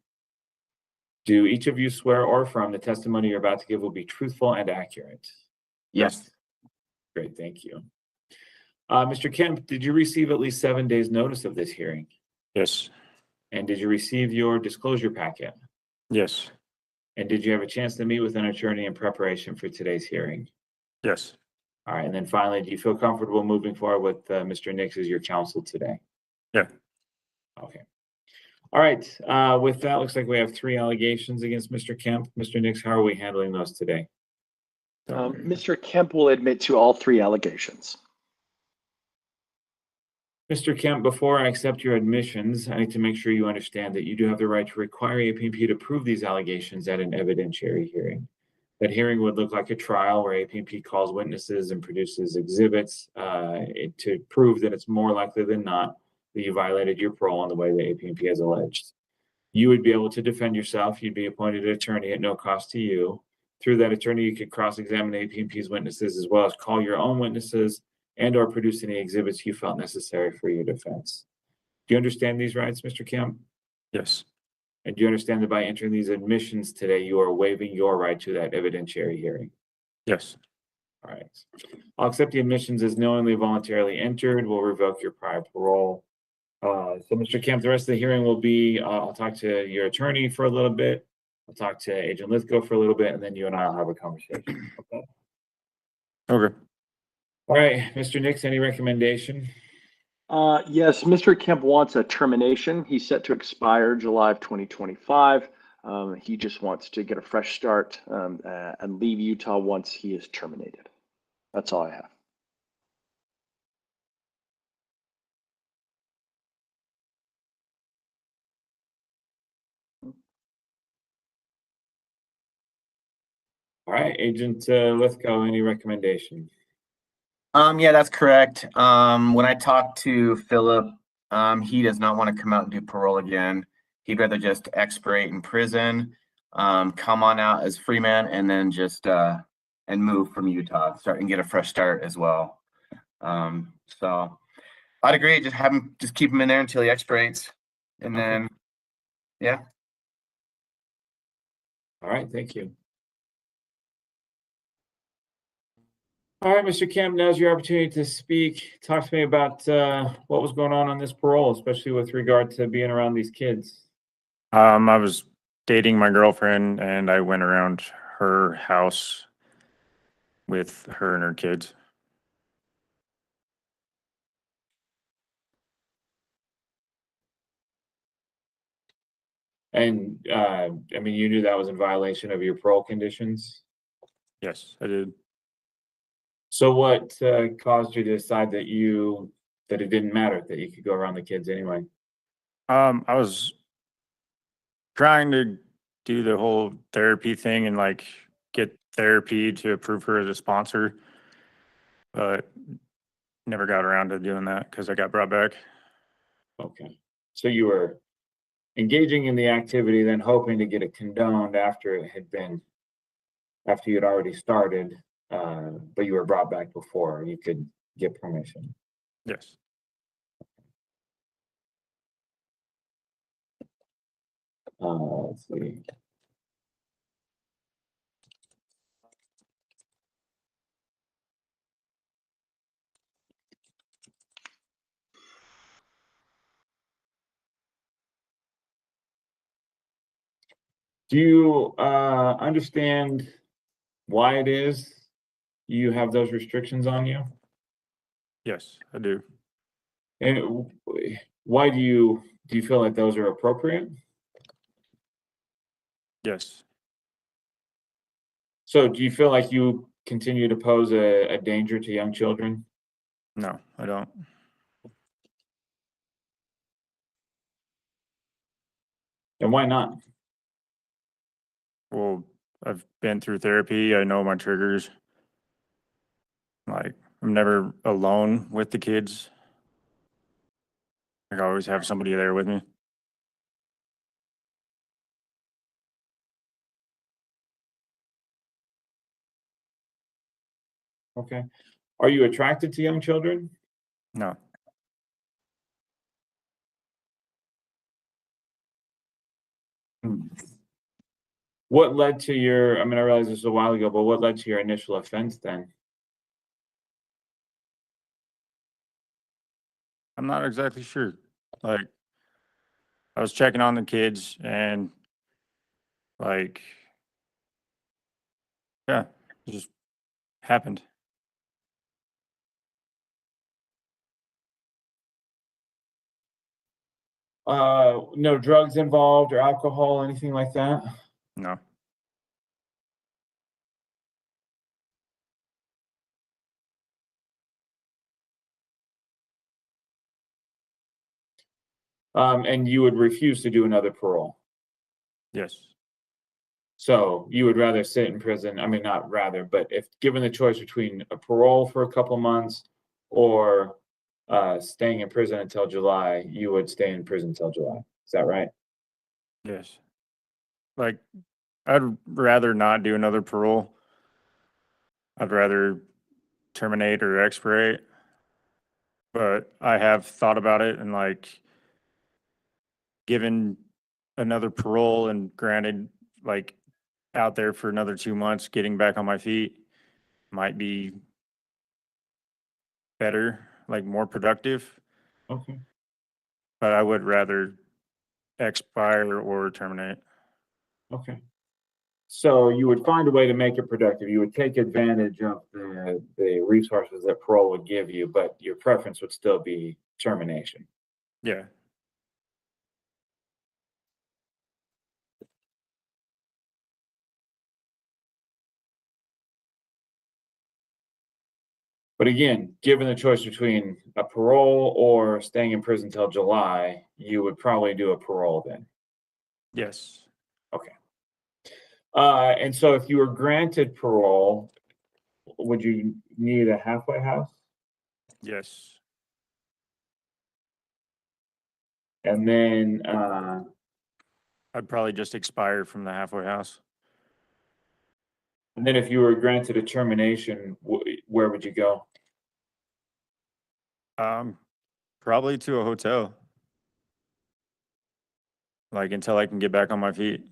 Do each of you swear or affirm the testimony you're about to give will be truthful and accurate? Yes. Great, thank you. Mr. Kemp, did you receive at least 7 days notice of this hearing? Yes. And did you receive your disclosure packet? Yes. And did you have a chance to meet with an attorney in preparation for today's hearing? Yes. All right, and then finally, do you feel comfortable moving forward with Mr. Nix as your counsel today? Yeah. Okay. All right, with that, looks like we have 3 allegations against Mr. Kemp. Mr. Nix, how are we handling those today? Mr. Kemp will admit to all 3 allegations. Mr. Kemp, before I accept your admissions, I need to make sure you understand that you do have the right to require APNP to prove these allegations at an evidentiary hearing. That hearing would look like a trial where APNP calls witnesses and produces exhibits to prove that it's more likely than not that you violated your parole in the way that APNP has alleged. You would be able to defend yourself. You'd be appointed an attorney at no cost to you. Through that attorney, you could cross-examine APNP's witnesses as well as call your own witnesses and or produce any exhibits you felt necessary for your defense. Do you understand these rights, Mr. Kemp? Yes. And do you understand that by entering these admissions today, you are waiving your right to that evidentiary hearing? Yes. All right. I'll accept the admissions as knowingly voluntarily entered. We'll revoke your prior parole. So Mr. Kemp, the rest of the hearing will be, I'll talk to your attorney for a little bit. I'll talk to Agent Lithgow for a little bit, and then you and I will have a conversation. Okay. Okay. All right, Mr. Nix, any recommendation? Yes, Mr. Kemp wants a termination. He's set to expire July of 2025. He just wants to get a fresh start and leave Utah once he is terminated. That's all I have. All right, Agent Lithgow, any recommendation? Yeah, that's correct. When I talked to Philip, he does not want to come out and do parole again. He'd rather just expirate in prison, come on out as free man, and then just and move from Utah, start and get a fresh start as well. So I'd agree, just keep him in there until he expirates, and then yeah. All right, thank you. All right, Mr. Kemp, now's your opportunity to speak. Talk to me about what was going on this parole, especially with regard to being around these kids. I was dating my girlfriend and I went around her house with her and her kids. And I mean, you knew that was in violation of your parole conditions. Yes, I did. So what caused you to decide that it didn't matter, that you could go around the kids anyway? I was trying to do the whole therapy thing and like get therapy to approve her as a sponsor, but never got around to doing that because I got brought back. Okay. So you were engaging in the activity, then hoping to get it condoned after you'd already started, but you were brought back before you could get permission. Yes. Let's see. Do you understand why it is you have those restrictions on you? Yes, I do. And why do you feel like those are appropriate? Yes. So do you feel like you continue to pose a danger to young children? No, I don't. And why not? Well, I've been through therapy. I know my triggers. Like, I'm never alone with the kids. I always have somebody there with me. Okay. Are you attracted to young children? No. What led to I mean, I realized this was a while ago, but what led to your initial offense then? I'm not exactly sure. Like, I was checking on the kids and like, yeah, it just happened. No drugs involved or alcohol, anything like that? No. And you would refuse to do another parole? Yes. So you would rather sit in prison, I mean, not rather, but if given the choice between a parole for a couple months or staying in prison until July, you would stay in prison until July. Is that right? Yes. Like, I'd rather not do another parole. I'd rather terminate or expirate. But I have thought about it and like, given another parole and granted, like, out there for another 2 months, getting back on my feet might be better, like more productive, Okay. but I would rather expire or terminate. Okay. So you would find a way to make it productive. You would take advantage of the resources that parole would give you, but your preference would still be termination. Yeah. But again, given the choice between a parole or staying in prison till July, you would probably do a parole then. Yes. Okay. And so if you were granted parole, would you need a halfway house? Yes. And then, I'd probably just expire from the halfway house. and then if you were granted a termination, where would you go? Probably to a hotel. Like until I can get back on my feet.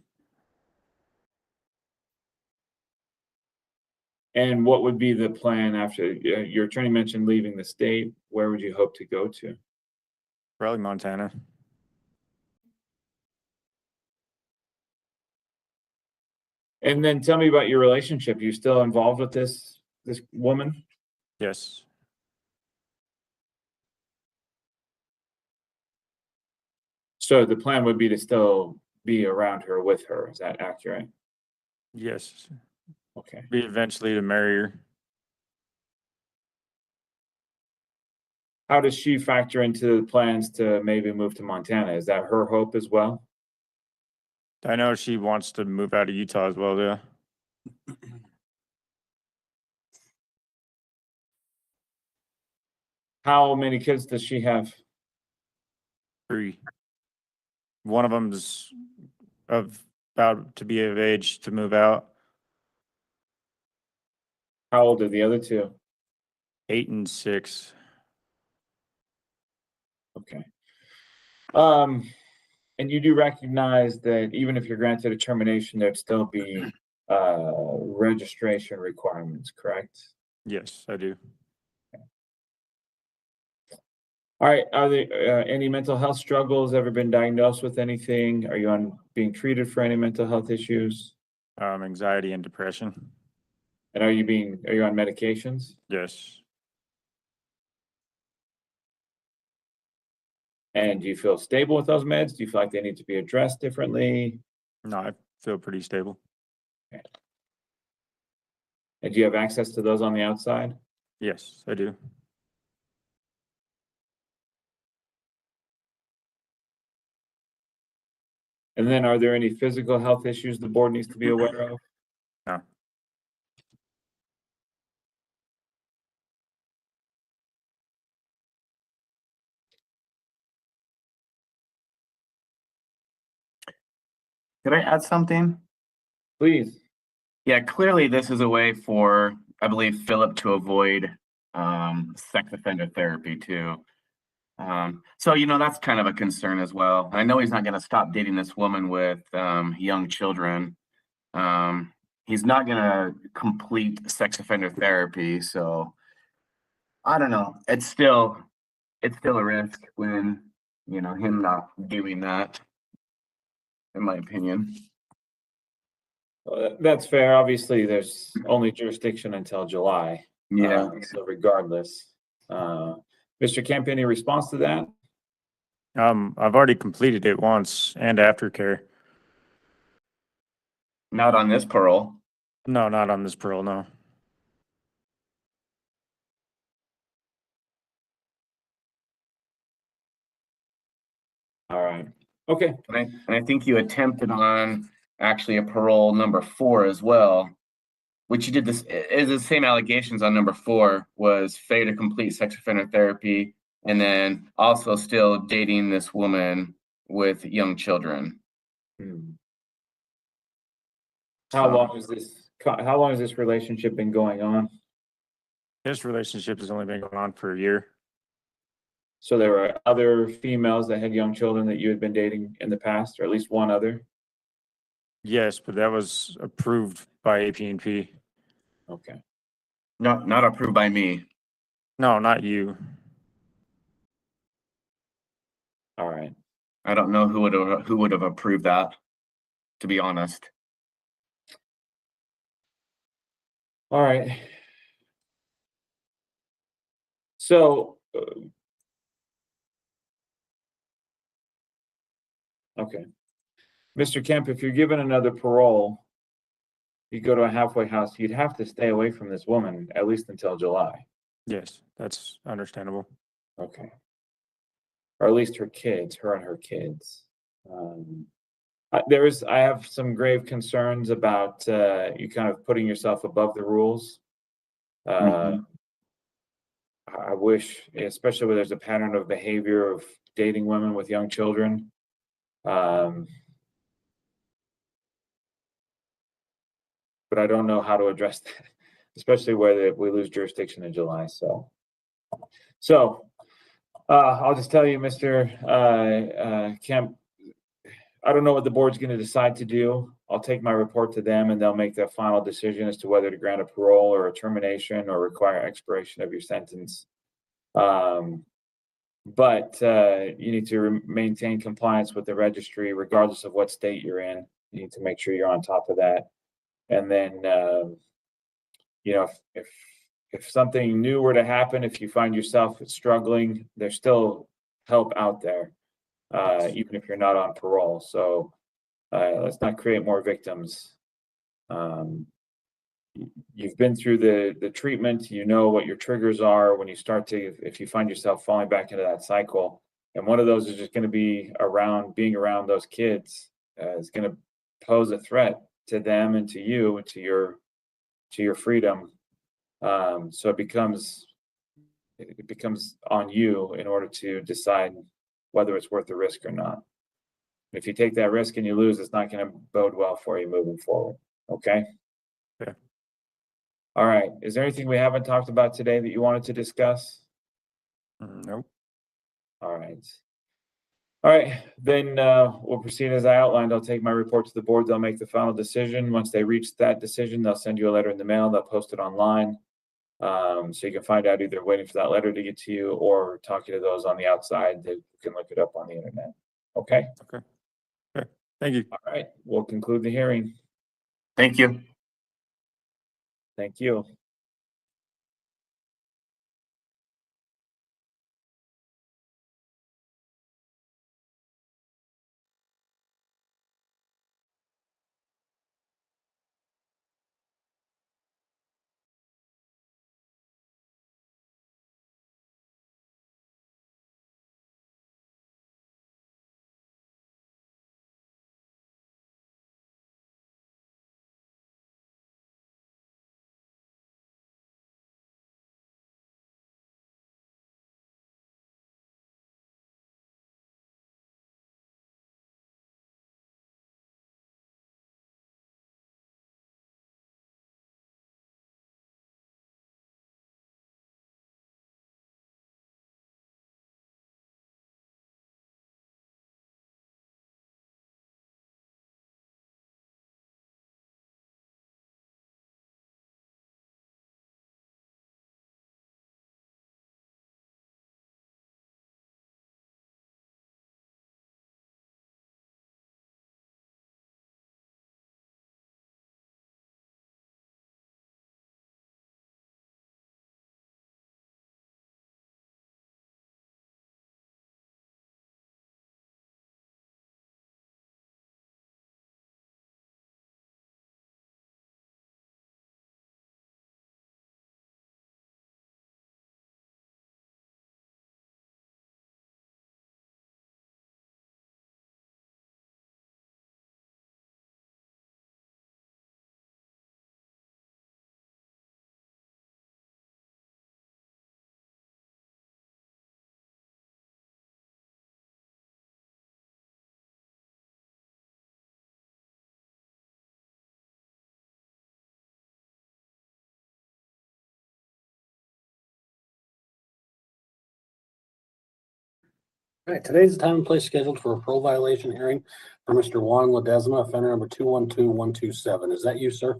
And what would be the plan after, your attorney mentioned leaving the state? Where would you hope to go to? Probably Montana. And then tell me about your relationship. You still involved with this woman? Yes. So the plan would be to still be around her with her. Is that accurate? Yes. Okay. Be eventually to marry her. How does she factor into the plans to maybe move to Montana? Is that her hope as well? I know she wants to move out of Utah as well, yeah. How many kids does she have? 3. One of them's about to be of age to move out. How old are the other 2? 8 and 6. Okay. And you do recognize that even if you're granted a termination, there'd still be registration requirements, correct? Yes, I do. All right, are there any mental health struggles? Ever been diagnosed with anything? Are you being treated for any mental health issues? Anxiety and depression. And are you on medications? Yes. And do you feel stable with those meds? Do you feel like they need to be addressed differently? No, I feel pretty stable. Okay. And do you have access to those on the outside? Yes, I do. And then are there any physical health issues the board needs to be aware of? No. Could I add something? Please. Yeah, clearly this is a way for, I believe, PHILLIP to avoid sex offender therapy too. So, that's kind of a concern as well. I know he's not going to stop dating this woman with young children. He's not going to complete sex offender therapy. So I don't know. It's still a risk when, him not doing that, in my opinion. That's fair. Obviously, there's only jurisdiction until July. Yeah. So regardless, Mr. Kemp, any response to that? I've already completed it once and aftercare. Not on this parole. No, not on this parole, no. All right. Okay. And I think you attempted on actually a parole number 4 as well, which you did this is the same allegations on number 4 was failure to complete sex offender therapy and then also still dating this woman with young children. How long has this relationship been going on? This relationship has only been going on for a year. So there were other females that had young children that you had been dating in the past, or at least one other? Yes, but that was approved by AP&P. Okay. Not approved by me. No, not you. All right. I don't know who would have approved that, to be honest. All right. So, okay. Mr. Kemp, if you're given another parole, you go to a halfway house, you'd have to stay away from this woman at least until July. Yes, that's understandable. Okay. Or at least her kids, her and her kids. I have some grave concerns about you kind of putting yourself above the rules. I wish, especially where there's a pattern of behavior of dating women with young children. But I don't know how to address that, especially where we lose jurisdiction in July. So I'll just tell you, Mr. Kemp, I don't know what the board's going to decide to do. I'll take my report to them and they'll make the final decision as to whether to grant a parole or a termination or require expiration of your sentence. But you need to maintain compliance with the registry regardless of what state you're in. You need to make sure you're on top of that. And then, you know, if something new were to happen, if you find yourself struggling, there's still help out there, even if you're not on parole. So let's not create more victims. You've been through the treatment, you know what your triggers are when you start to, if you find yourself falling back into that cycle. And one of those is just going to be being around those kids is going to pose a threat to them and to you and to your freedom. So it becomes on you in order to decide whether it's worth the risk or not. If you take that risk and you lose, it's not going to bode well for you moving forward. Okay. Yeah. All right. Is there anything we haven't talked about today that you wanted to discuss? Nope. All right. All right, then we'll proceed as I outlined. I'll take my report to the board. They'll make the final decision. Once they reach that decision, they'll send you a letter in the mail. They'll post it online. So you can find out either waiting for that letter to get to you or talking to those on the outside that can look it up on the internet. Okay? Okay. Okay. Thank you. All right, we'll conclude the hearing. Thank you. Thank you. All right, today's the time and place scheduled for a parole violation hearing for Mr. Juan LEDESMA, offender number 212127. Is that you, sir?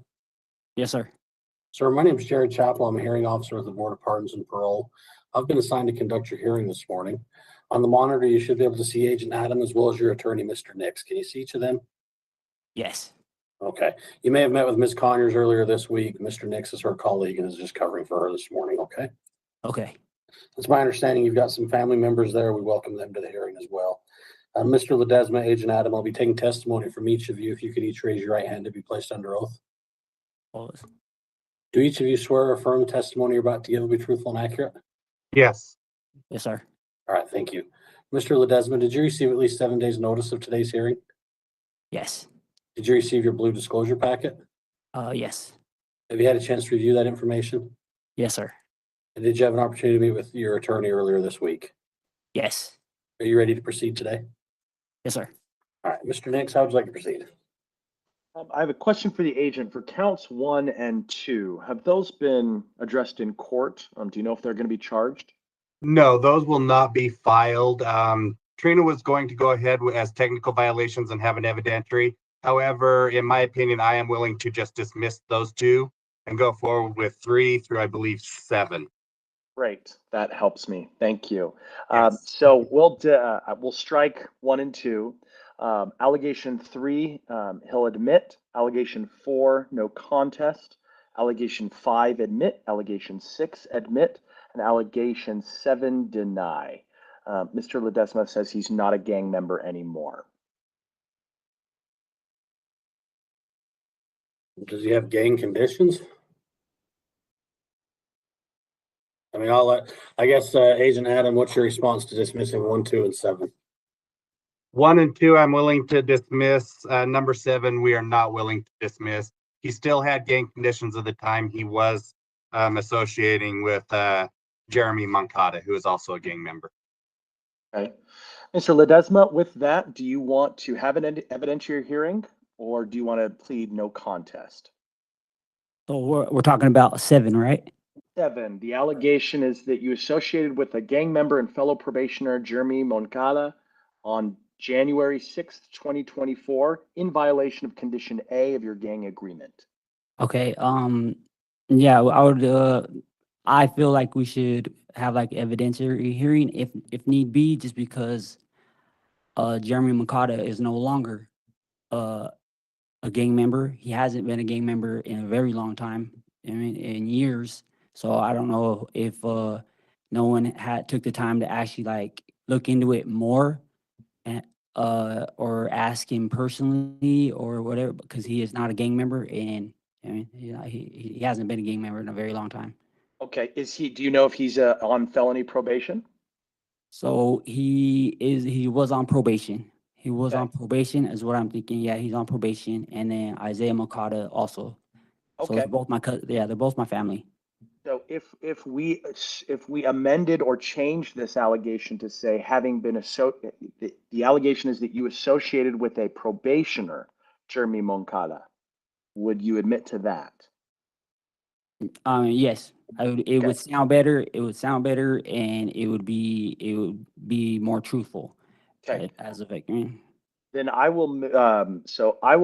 Yes, sir. Sir, my name is Jared Chappell. I'm a hearing officer with the Board of Pardons and Parole. I've been assigned to conduct your hearing this morning. On the monitor, you should be able to see Agent Adam as well as your attorney, Mr. Nix. Can you see each of them? Yes. Okay. You may have met with Ms. Conyers earlier this week. Mr. Nix is her colleague and is just covering for her this morning, okay? Okay. It's my understanding you've got some family members there. We welcome them to the hearing as well. Mr. LEDESMA, Agent Adam, I'll be taking testimony from each of you. If you could each raise your right hand to be placed under oath. Pause. Do each of you swear or affirm the testimony you're about to give will be truthful and accurate? Yes. Yes, sir. All right, thank you. Mr. LEDESMA, did you receive at least 7 days notice of today's hearing? Yes. Did you receive your blue disclosure packet? Yes. Have you had a chance to review that information? Yes, sir. And did you have an opportunity to meet with your attorney earlier this week? Yes. Are you ready to proceed today? Yes, sir. All right, Mr. Nix, how would you like to proceed? I have a question for the agent. For counts 1 and 2, have those been addressed in court? Do you know if they're going to be charged? No, those will not be filed. Trina was going to go ahead as technical violations and have an evidentiary. However, in my opinion, I am willing to just dismiss those 2 and go forward with 3 through, I believe, 7. Great, that helps me. Thank you. Yes. So we'll strike 1 and 2. Allegation 3, he'll admit. Allegation 4, no contest. Allegation 5, admit. Allegation 6, admit. And allegation 7, deny. Mr. LEDESMA says he's not a gang member anymore. Does he have gang conditions? I mean, I guess, Agent Adam, what's your response to dismissing 1, 2, and 7? 1 and 2, I'm willing to dismiss. Number 7, we are not willing to dismiss. He still had gang conditions at the time he was associating with Jeremy Moncada, who is also a gang member. Okay. Mr. LEDESMA, with that, do you want to have an evidentiary hearing or do you want to plead no contest? So we're talking about 7, right? 7, the allegation is that you associated with a gang member and fellow probationer, Jeremy Moncada, on January 6th, 2024, in violation of Condition A of your gang agreement. Okay. Yeah, I would. I feel like we should have like evidentiary hearing if need be, just because Jeremy Moncada is no longer a gang member. He hasn't been a gang member in a very long time, I mean, in years. So I don't know if no one took the time to actually like look into it more, and or ask him personally or whatever, because he is not a gang member, and I mean, he hasn't been a gang member in a very long time. Okay, do you know if he's on felony probation? So he was on probation. He was Okay. on probation is what I'm thinking. Yeah, he's on probation. And then Isaiah Moncada also. So Okay. it's both my they're both my family. So if we amended or changed this allegation to say having been the allegation is that you associated with a probationer, Jeremy Moncada, would you admit to that? Yes, it would sound better. It would sound better, and it would be more truthful. Okay. As a victim. Then I will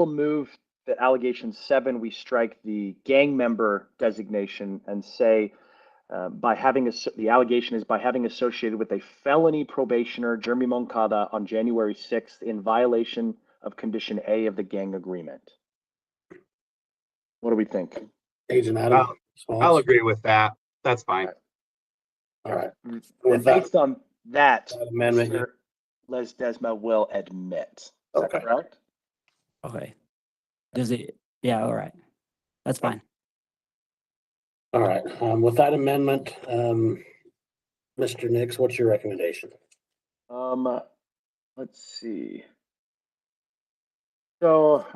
move that allegation 7, we strike the gang member designation and say the allegation is by having associated with a felony probationer, Jeremy Moncada, on January 6th in violation of Condition A of the gang agreement. What do we think? Agent Adam? I'll agree with that. That's fine. All right. And based on that, amendment, Mr. LEDESMA will admit. Is that correct? Okay. Does it? Yeah. All right. That's fine. All right. With that amendment, Mr. Nix, what's your recommendation? Let's see. So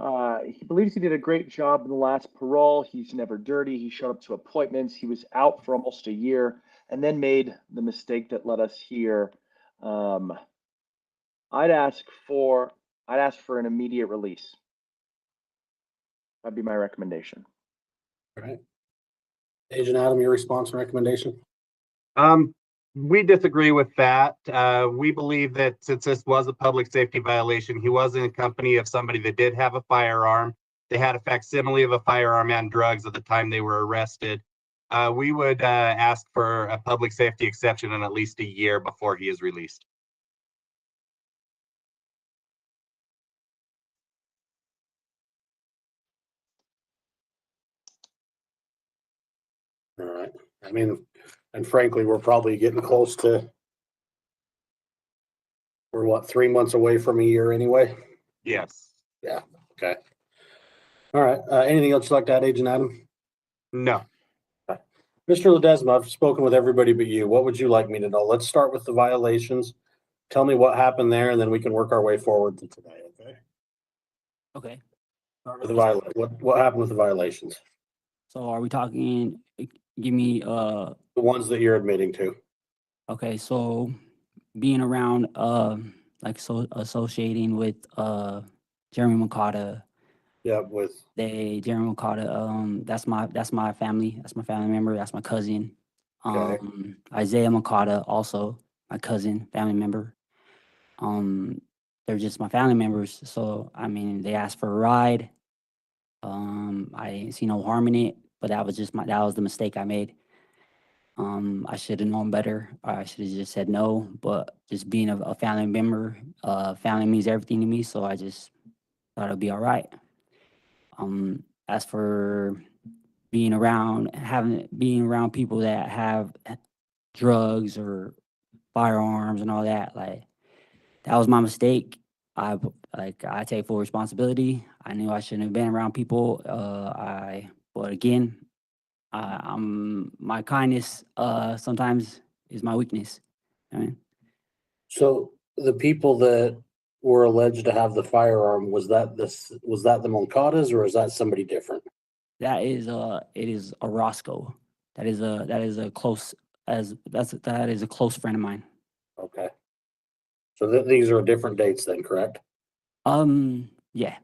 he believes he did a great job in the last parole. He's never dirty. He showed up to appointments. He was out for almost a year and then made the mistake that led us here. I'd ask for an immediate release. That'd be my recommendation. All right. Agent Adam, your response and recommendation? We disagree with that. We believe that since this was a public safety violation, he was in company of somebody that did have a firearm. They had a facsimile of a firearm and drugs at the time they were arrested. We would ask for a public safety exception in at least a year before he is released. All right. I mean, and frankly, we're probably getting close to, we're what, 3 months away from a year anyway? Yes. Yeah, okay. All right, anything else you'd like to add, Agent Adam? No. Mr. Ledesma, I've spoken with everybody but you. What would you like me to know? Let's start with the violations. Tell me what happened there, and then we can work our way forward to today, okay? Okay. Start with the what happened with the violations? So are we talking, give me, The ones that you're admitting to. okay, so being around, like, so associating with, Jeremy McCarta, Yeah, with, Jeremy McCarta, that's my family. That's my family member. That's my cousin. Okay. Isaiah McCarta, also my cousin, family member. They're just my family members. So, I mean, they asked for a ride. I didn't see no harm in it, but that was the mistake I made. I should have known better. Or I should have just said no, but just being a family member, family means everything to me. So I just thought it'd be all right. As for being around people that have drugs or firearms and all that, like, that was my mistake. I take full responsibility. I knew I shouldn't have been around people. But again, my kindness sometimes is my weakness. I mean, so the people that were alleged to have the firearm, was that the Moncadas, or is that somebody different? it is a Roscoe. That is a close friend of mine. Okay. So these are different dates then, correct? Yeah.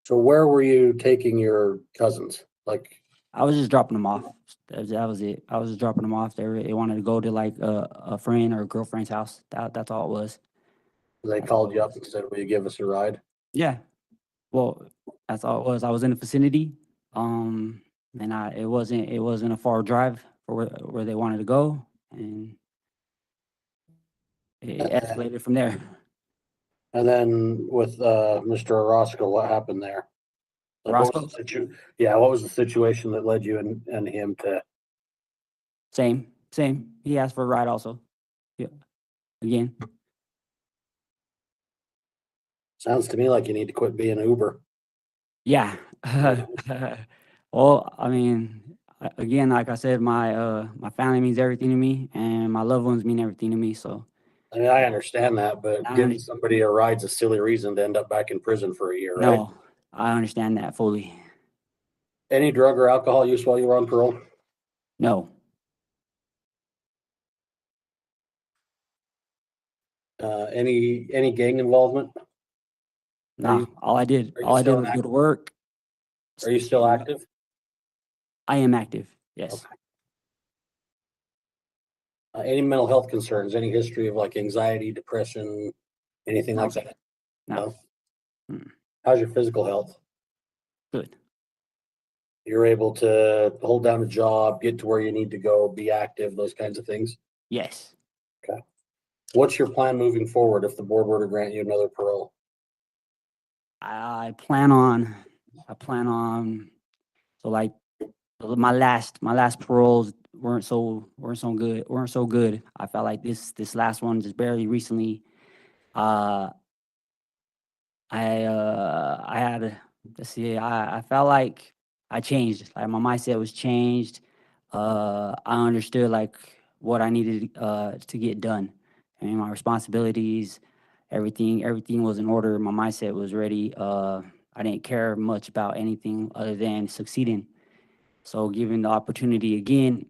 So where were you taking your cousins? Like, I was just dropping them off. That was it. I was just dropping them off. They wanted to go to like a friend or a girlfriend's house. That's all it was. they called you up and said, will you give us a ride? Yeah. Well, that's all it was. I was in the vicinity. And it wasn't a far drive for where they wanted to go, and it escalated from there. And then with Mr. Orozco, what happened there? Like, what was what was the situation that led you and him to? Same. He asked for a ride also. Yeah. Again. Sounds to me like you need to quit being Uber. Yeah. Well, I mean, again, like I said, my family means everything to me, and my loved ones mean everything to me. So. I mean, I understand that, but giving somebody a ride's a silly reason to end up back in prison for a year, right? No, I understand that fully. Any drug or alcohol use while you were on parole? No. Any gang involvement? No, all I did was go to work. Are you still active? I am active, yes. Okay. Any mental health concerns? Any history of like anxiety, depression, anything like that? No. How's your physical health? Good. You're able to hold down a job, get to where you need to go, be active, those kinds of things? Yes. Okay. What's your plan moving forward if the board were to grant you another parole? I plan on, so like my last paroles weren't so good. I felt like this last one just barely recently, I felt like I changed. Like my mindset was changed. I understood like what I needed to get done. I mean, my responsibilities, everything was in order. My mindset was ready. I didn't care much about anything other than succeeding. So given the opportunity again,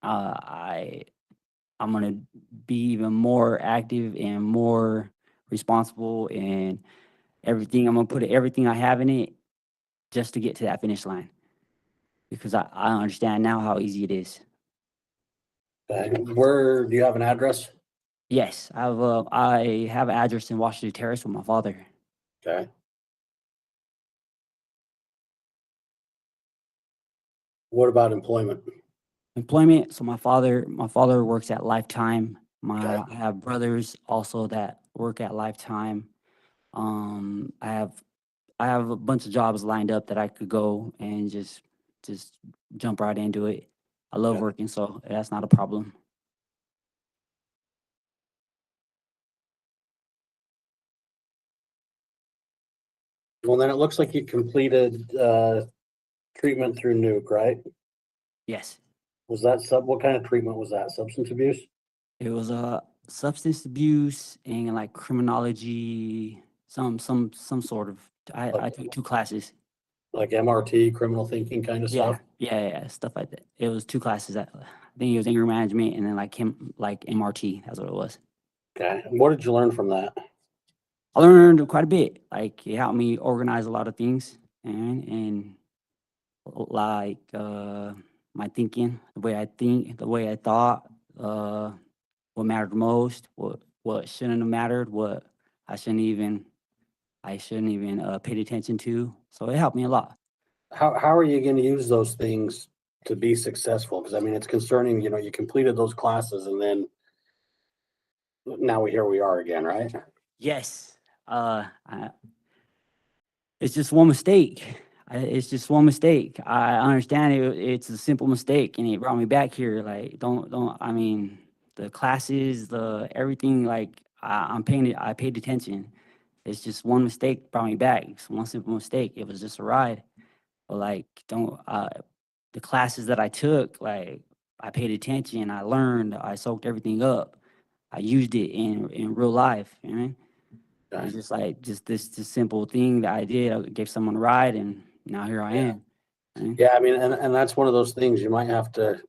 I'm gonna be even more active and more responsible, and everything. I'm gonna put everything I have in it. just to get to that finish line, because I understand now how easy it is. Okay. Where, do you have an address? Yes, I have an address in Washington Terrace with my father. Okay. What about employment? Employment. So my father works at Lifetime. I have brothers also that work at Lifetime. I have a bunch of jobs lined up that I could go and just jump right into it. I love working, so that's not a problem. Well, then it looks like you completed treatment through Nuke, right? Yes. Was that what kind of treatment was that? Substance abuse? It was substance abuse and like criminology, some sort of. I took 2 classes. Like MRT, criminal thinking kind of stuff? Yeah, stuff like that. It was 2 classes. I think it was anger management and then like MRT. That's what it was. Okay. And what did you learn from that? I learned quite a bit. Like it helped me organize a lot of things and like my thinking, the way I think, the way I thought, what mattered most, what shouldn't have mattered, what I shouldn't even paid attention to. So it helped me a lot. How are you going to use those things to be successful? Because I mean, it's concerning, you know, you completed those classes and then now here we are again, right? Yes. It's just one mistake. It's just one mistake. I understand it's a simple mistake and it brought me back here. Like, I mean, the classes, everything, like I paid attention. It's just one mistake brought me back. It's one simple mistake. It was just a ride. But like, the classes that I took, like I paid attention, I learned, I soaked everything up. I used it in real life, you know? It's just like this simple thing that I did. I gave someone a ride, and now here I am. Yeah, I mean, and that's one of those things you might have to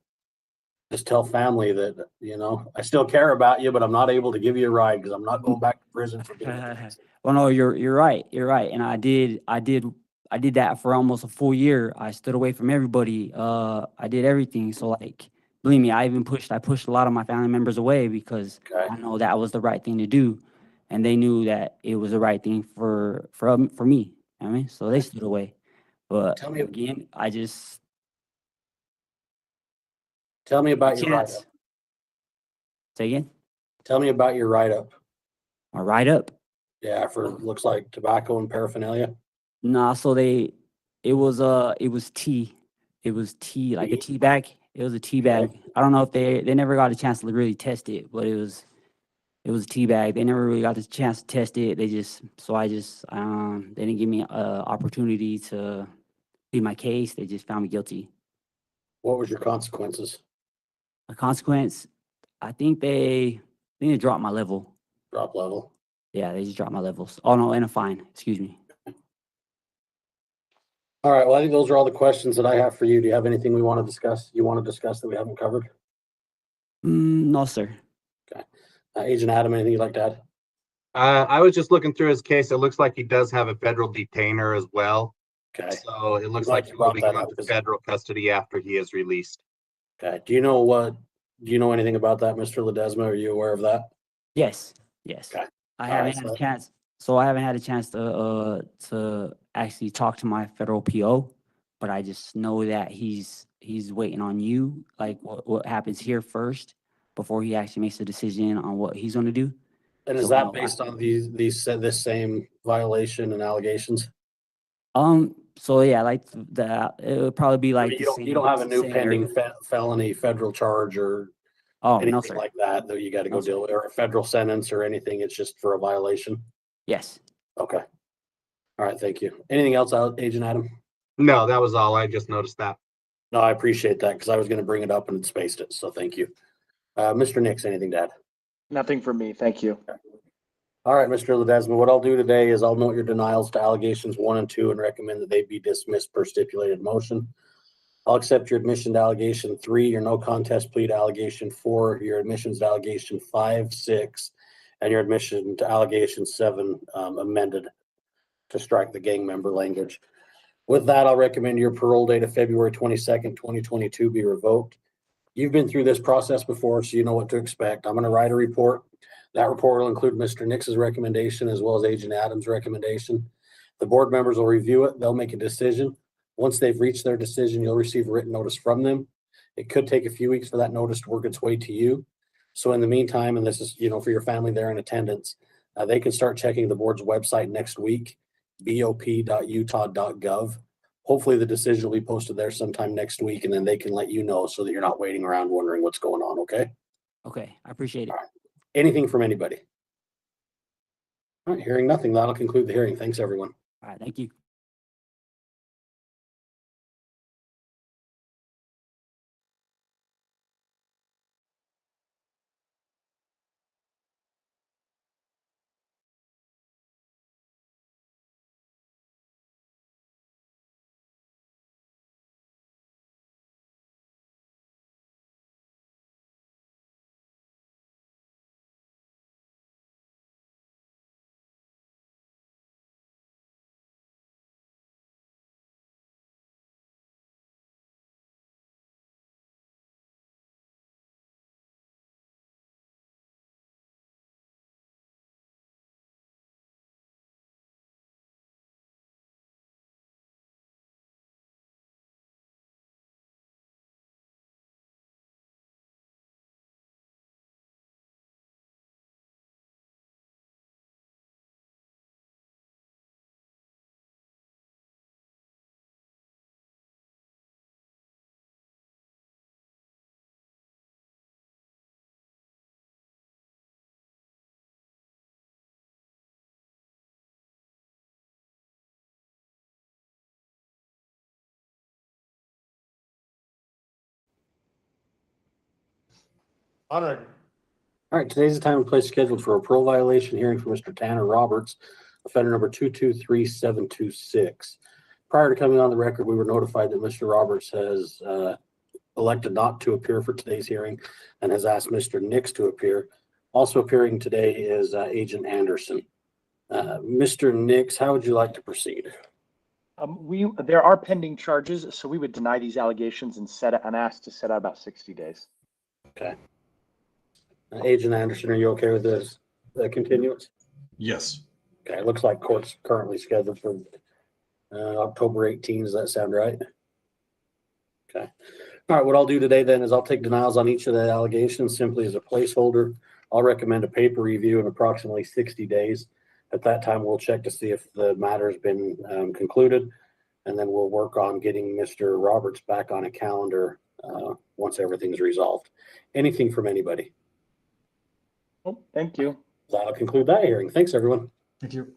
just tell family that, you know, I still care about you, but I'm not able to give you a ride because I'm not going back to prison for doing it. Well, no, you're right. You're right, and I did that for almost a full year. I stood away from everybody. I did everything. So like, believe me, I pushed a lot of my family members away because I know that was the right thing to do. And they knew that it was the right thing for me. I mean, so they stood away. But Tell me again, Tell me about your chance. write-up. Say again? Tell me about your write-up. My write-up? Yeah, for looks like tobacco and paraphernalia. Nah, so it was tea. It was tea, like a tea bag. It was a tea bag. I don't know if they never got a chance to really test it, but it was a tea bag. They never really got the chance to test it. They didn't give me an opportunity to plead my case. They just found me guilty. What was your consequences? A consequence, I think they dropped my level. Drop level? Yeah, they just dropped my levels. Oh no, and a fine. Excuse me. All right. Well, I think those are all the questions that I have for you. Do you have anything you want to discuss that we haven't covered? No, sir. Okay. Agent Adam, anything you'd like to add? I was just looking through his case. It looks like he does have a federal detainer as well. Okay. So it looks Glad like you he brought will be that going up, to 'cause- federal custody after he is released. Okay. Do you know anything about that, Mr. Ledesma? Are you aware of that? Yes. Okay. I haven't had a chance. So I haven't had a chance to actually talk to my federal PO, but I just know that he's waiting on you, like what happens here first before he actually makes a decision on what he's going to do. And is So, that based on this same violation and allegations? So yeah, like that, it would probably be I like mean, the you don't have a new same pending area. felony federal charge or Oh, anything no, sir. like that you got to go No, sir. deal with, or a federal sentence or anything. It's just for a violation. Yes. Okay. All right. Thank you. Anything else, Agent Adam? No, that was all. I just noticed that. No, I appreciate that because I was going to bring it up and it spaced it. So thank you. Mr. Nix, anything to add? Nothing for me. Thank you. All right, Mr. Ledesma, what I'll do today is I'll note your denials to allegations 1 and 2 and recommend that they be dismissed per stipulated motion. I'll accept your admission to allegation 3, your no contest plea to allegation 4, your admissions to allegation 5, 6, and your admission to allegation 7 amended to strike the gang member language. With that, I'll recommend your parole date of February 22nd, 2022 be revoked. You've been through this process before, so you know what to expect. I'm going to write a report. That report will include Mr. Nix's recommendation as well as Agent Adams' recommendation. The board members will review it. They'll make a decision. Once they've reached their decision, you'll receive a written notice from them. It could take a few weeks for that notice to work its way to you. So in the meantime, and this is, for your family there in attendance, they can start checking the board's website next week, bop.utah.gov. Hopefully the decision will be posted there sometime next week, and then they can let you know so that you're not waiting around wondering what's going on, okay? Okay, I appreciate it. All right. Anything from anybody? All right, hearing nothing, that'll conclude the hearing. Thanks, everyone. All right, thank you. All right, today's the time and place scheduled for a parole violation hearing for Mr. Tanner Roberts, offender number 223726. Prior to coming on the record, we were notified that Mr. Roberts has elected not to appear for today's hearing and has asked Mr. Nix to appear. Also appearing today is Agent Anderson. Mr. Nix, how would you like to proceed? There are pending charges, so we would deny these allegations and ask to set out about 60 days. Okay. Agent Anderson, are you okay with this continuance? Yes. Okay, it looks like court's currently scheduled for October 18. Does that sound right? Okay. All right, what I'll do today then is I'll take denials on each of the allegations simply as a placeholder. I'll recommend a paper review in approximately 60 days. At that time, we'll check to see if the matter's been concluded, and then we'll work on getting Mr. Roberts back on a calendar once everything's resolved. Anything from anybody? Oh, thank you. That'll conclude that hearing. Thanks, everyone. Thank you.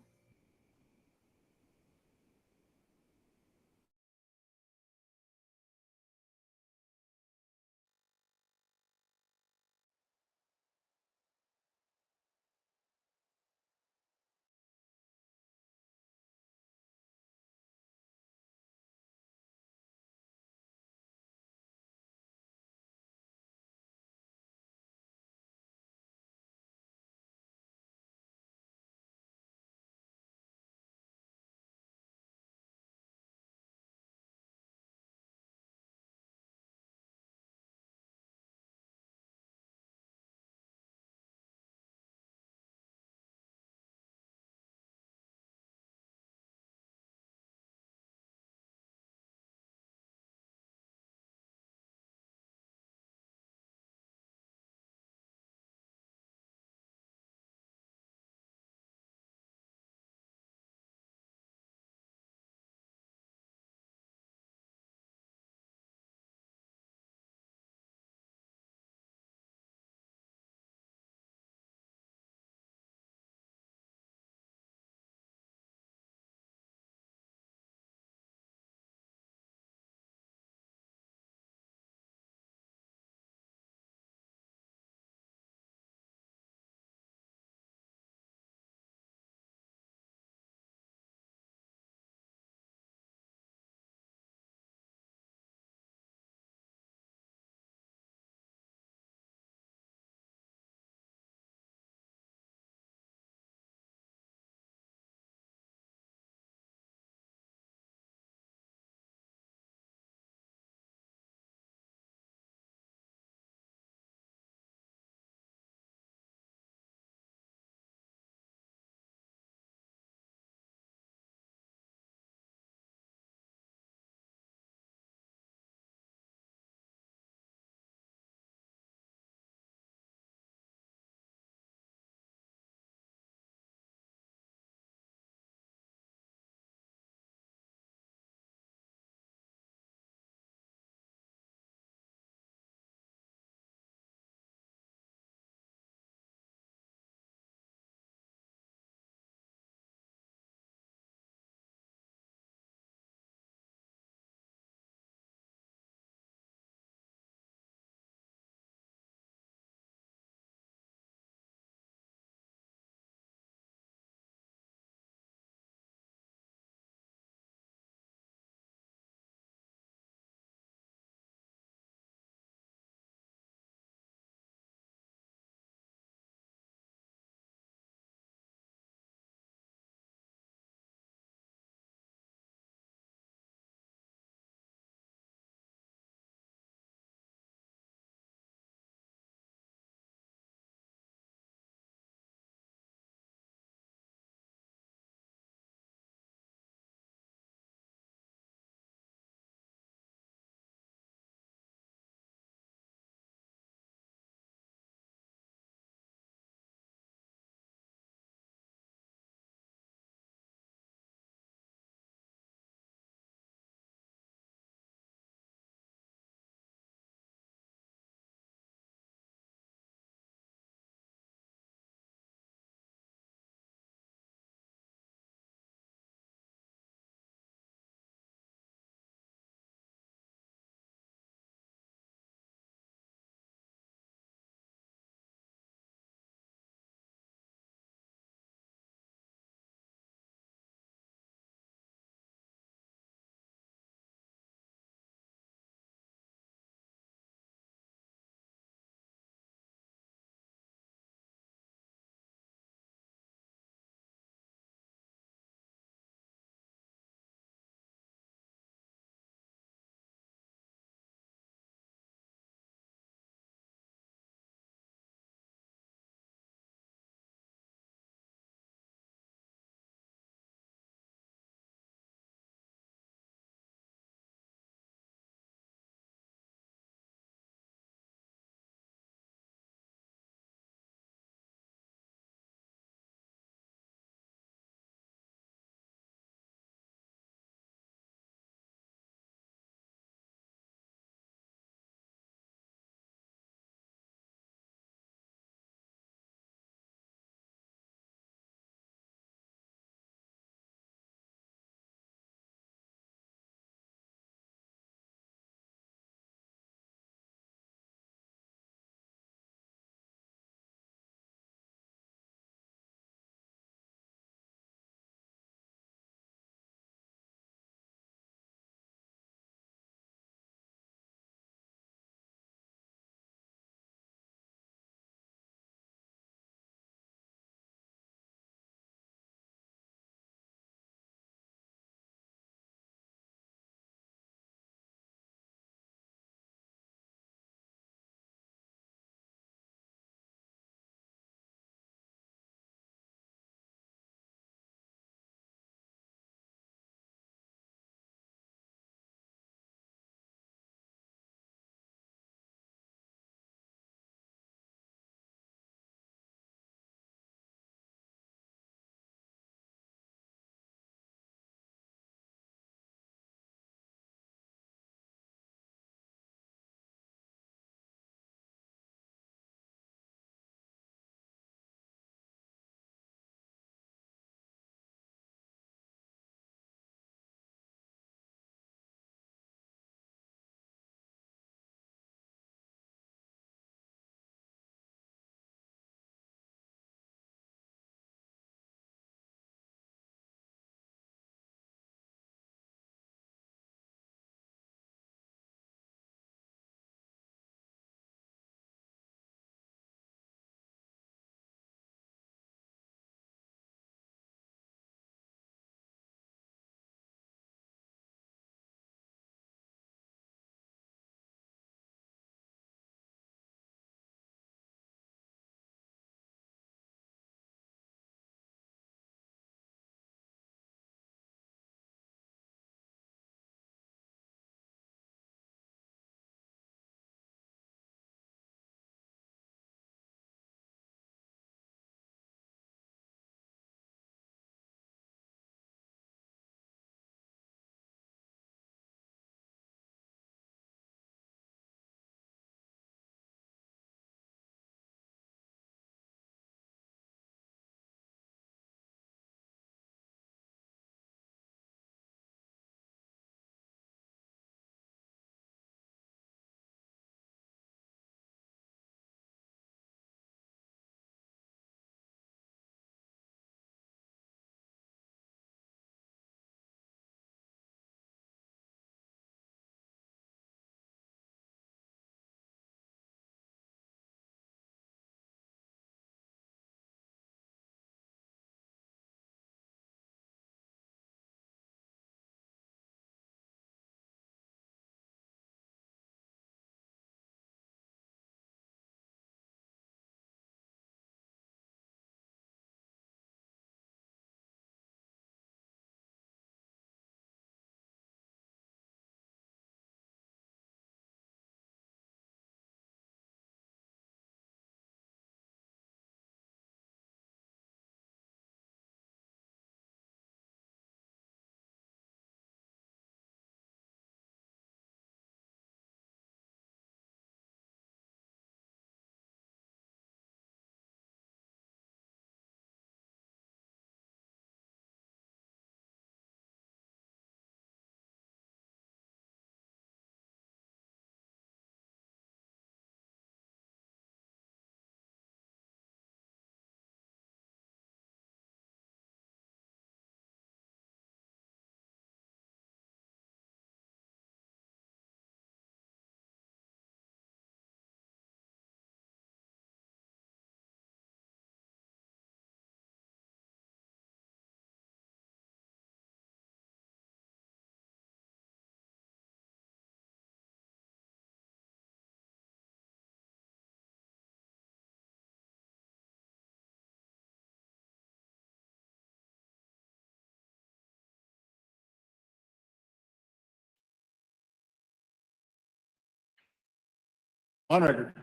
On record.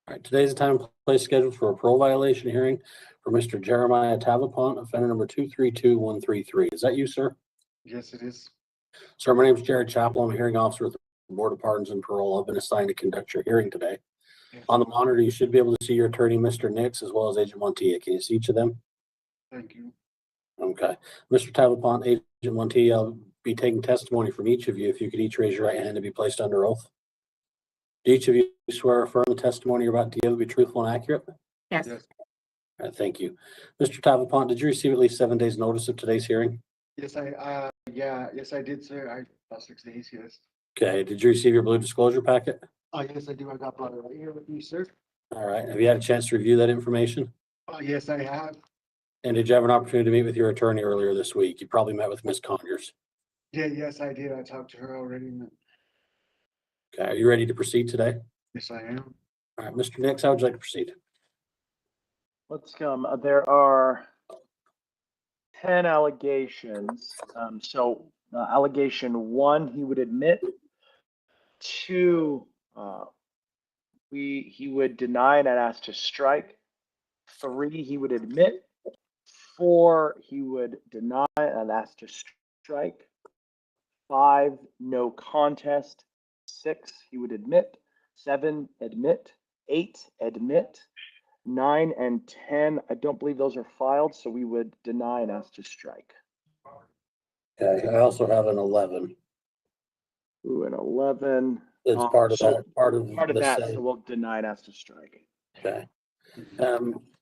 All right, today's the time and place scheduled for a parole violation hearing for Mr. Jeremiah TAVEAPONT, offender number 232133. Is that you, sir? Yes, it is. Sir, my name is Jared Chappell. I'm a hearing officer with the Board of Pardons and Parole. I've been assigned to conduct your hearing today. On the monitor, you should be able to see your attorney, Mr. Nix, as well as Agent Montilla. Can you see each of them? Thank you. Okay. Mr. TAVEAPONT, Agent Montilla, I'll be taking testimony from each of you. If you could each raise your right hand to be placed under oath. Do each of you swear or affirm the testimony you're about to give will be truthful and accurate? Yes. All right, thank you. Mr. TAVEAPONT, did you receive at least 7 days notice of today's hearing? Yes, yes, I did, sir. About 6 days, yes. Okay. Did you receive your blue disclosure packet? Yes, I do. I got blood right here with me, sir. All right. Have you had a chance to review that information? Yes, I have. And did you have an opportunity to meet with your attorney earlier this week? You probably met with Ms. Conyers. Yeah, yes, I did. I talked to her already. Okay. Are you ready to proceed today? Yes, I am. All right. Mr. Nix, how would you like to proceed? Let's come. There are 10 allegations. Allegation 1, he would admit. 2, he would deny and ask to strike. 3, he would admit. 4, he would deny and ask to strike. 5, no contest. 6, he would admit. 7, admit. 8, admit. 9 and 10, I don't believe those are filed, so we would deny and ask to strike. Okay. I also have an 11. Ooh, an 11. It's part of that. Part of the that, same. so we'll deny and ask to strike. Okay.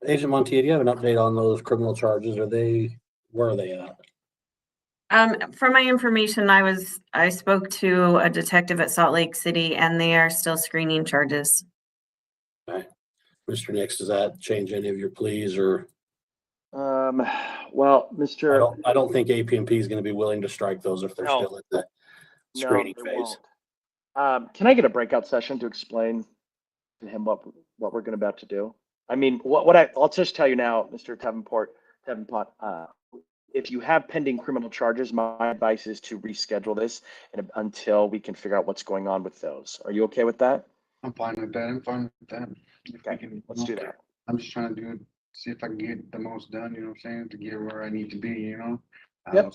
Agent Montilla, do you have an update on those criminal charges? Where are they at? For my information, I spoke to a detective at Salt Lake City and they are still screening charges. Okay. Mr. Nix, does that change any of your pleas or? Well, Mr. I don't think APMP is going to be willing to strike those if they're No. still in the screening phase. Can I get a breakout session to explain to him what we're about to do? I mean, I'll just tell you now, Mr. Davenport, if you have pending criminal charges, my advice is to reschedule this until we can figure out what's going on with those. Are you okay with that? I'm fine with that. I'm fine with that. Okay, let's do that. I'm just trying to see if I can get the most done, you know what I'm saying, to get where I need to be, you know? Yep.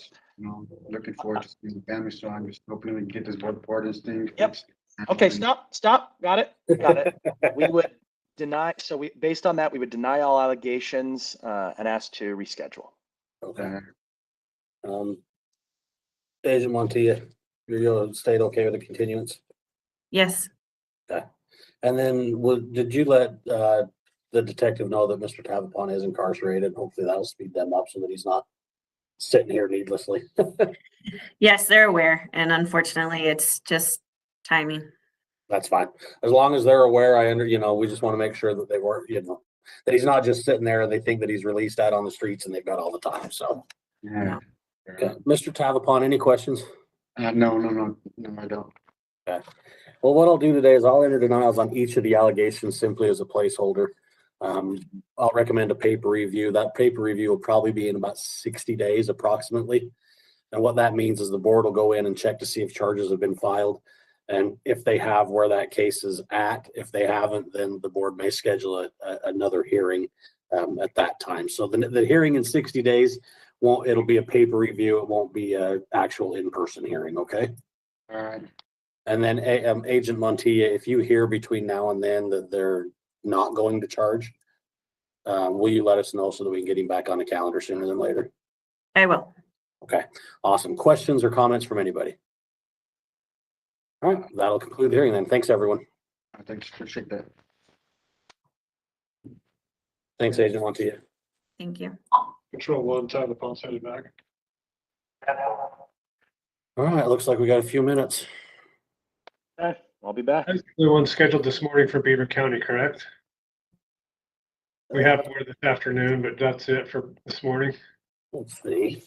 Looking forward to seeing the family, so I'm just hoping we can get this board pardons thing. Yep. Okay, stop. Got it. We would deny, based on that, we would deny all allegations and ask to reschedule. Okay. Agent Montilla, you're stayed okay with the continuance? Yes. Okay. And then did you let the detective know that Mr. TAVEAPONT is incarcerated? Hopefully that'll speed them up so that he's not sitting here needlessly. Yes, they're aware. And unfortunately, it's just timing. That's fine. As long as they're aware, we just want to make sure that they were, that he's not just sitting there and they think that he's released out on the streets and they've got all the time. So, Yeah. okay. Mr. TAVEAPONT, any questions? No, I don't. Okay. Well, what I'll do today is I'll enter denials on each of the allegations simply as a placeholder. I'll recommend a paper review. That paper review will probably be in about 60 days approximately. And what that means is the board will go in and check to see if charges have been filed. And if they have, where that case is at. If they haven't, then the board may schedule another hearing at that time. So the hearing in 60 days, it'll be a paper review. It won't be an actual in-person hearing, okay? All right. And then Agent Montilla, if you hear between now and then that they're not going to charge, will you let us know so that we can get him back on the calendar sooner than later? I will. Okay, awesome. Questions or comments from anybody? All right, that'll conclude the hearing then. Thanks, everyone. Thanks, appreciate that. Thanks, Agent Montilla. Thank you. Control 1, TAVEAPONT, send it back. All right, looks like we got a few minutes. Okay, I'll be back. The one scheduled this morning for Beaver County, correct? We have more this afternoon, but that's it for this morning. Let's see.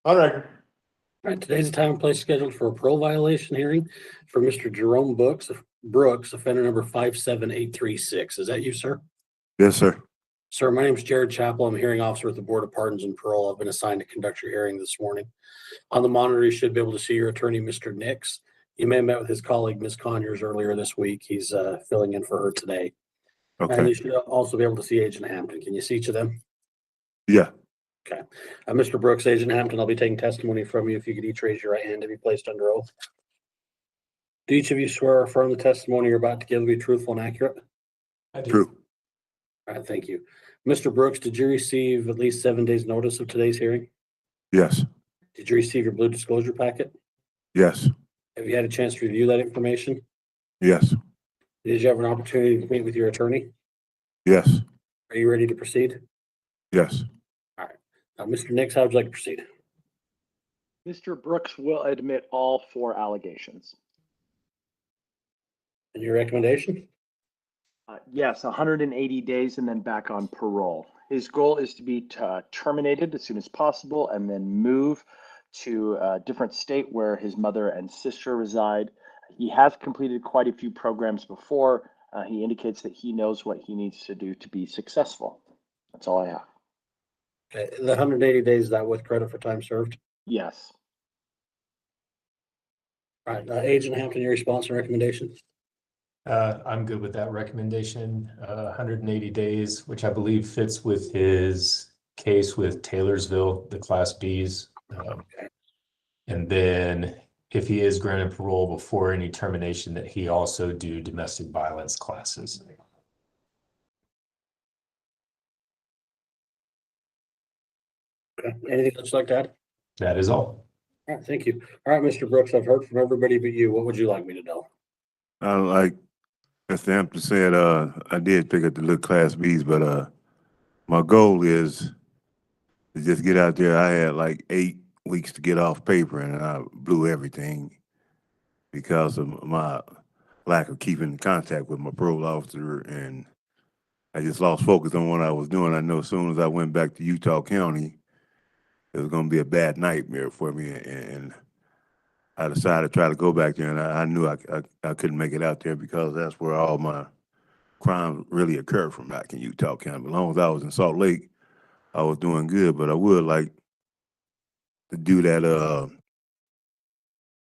On record. All right, today's the time and place scheduled for a parole violation hearing for Mr. Jerome Brooks, offender number 57836. Is that you, sir? Yes, sir. Sir, my name is Jared Chappell. I'm a hearing officer with the Board of Pardons and Parole. I've been assigned to conduct your hearing this morning. On the monitor, you should be able to see your attorney, Mr. Nix. You may have met with his colleague, Ms. Conyers, earlier this week. He's filling in for her today. And Okay. you should also be able to see Agent Hampton. Can you see each of them? Yeah. Okay. Mr. Brooks, Agent Hampton, I'll be taking testimony from you. If you could each raise your right hand to be placed under oath. Do each of you swear or affirm the testimony you're about to give will be truthful and accurate? I do. True. All right, thank you. Mr. Brooks, did you receive at least 7 days notice of today's hearing? Yes. Did you receive your blue disclosure packet? Yes. Have you had a chance to review that information? Yes. Did you have an opportunity to meet with your attorney? Yes. Are you ready to proceed? Yes. All right. Now, Mr. Nix, how would you like to proceed? Mr. Brooks will admit all 4 allegations. And your recommendation? Yes, 180 days and then back on parole. His goal is to be terminated as soon as possible and then move to a different state where his mother and sister reside. He has completed quite a few programs before. He indicates that he knows what he needs to do to be successful. That's all I have. Okay. The 180 days, is that with credit for time served? Yes. All right. Agent Hampton, your response and recommendation? I'm good with that recommendation. 180 days, which I believe fits with his case with Taylorsville, the Class Bs. And then if he is granted parole before any termination, that he also do domestic violence classes. Okay. Anything else you'd like to add? That is all. All right, thank you. All right, Mr. Brooks, I've heard from everybody but you. What would you like me to know? Like Mr. Hampton said, I did pick up the little Class Bs, but my goal is to just get out there. I had like 8 weeks to get off paper, and I blew everything because of my lack of keeping in contact with my parole officer, and I just lost focus on what I was doing. I know as soon as I went back to Utah County, it was going to be a bad nightmare for me, and I decided to try to go back there, and I knew I couldn't make it out there because that's where all my crime really occurred from, back in Utah County. As long as I was in Salt Lake, I was doing good, but I would like to do that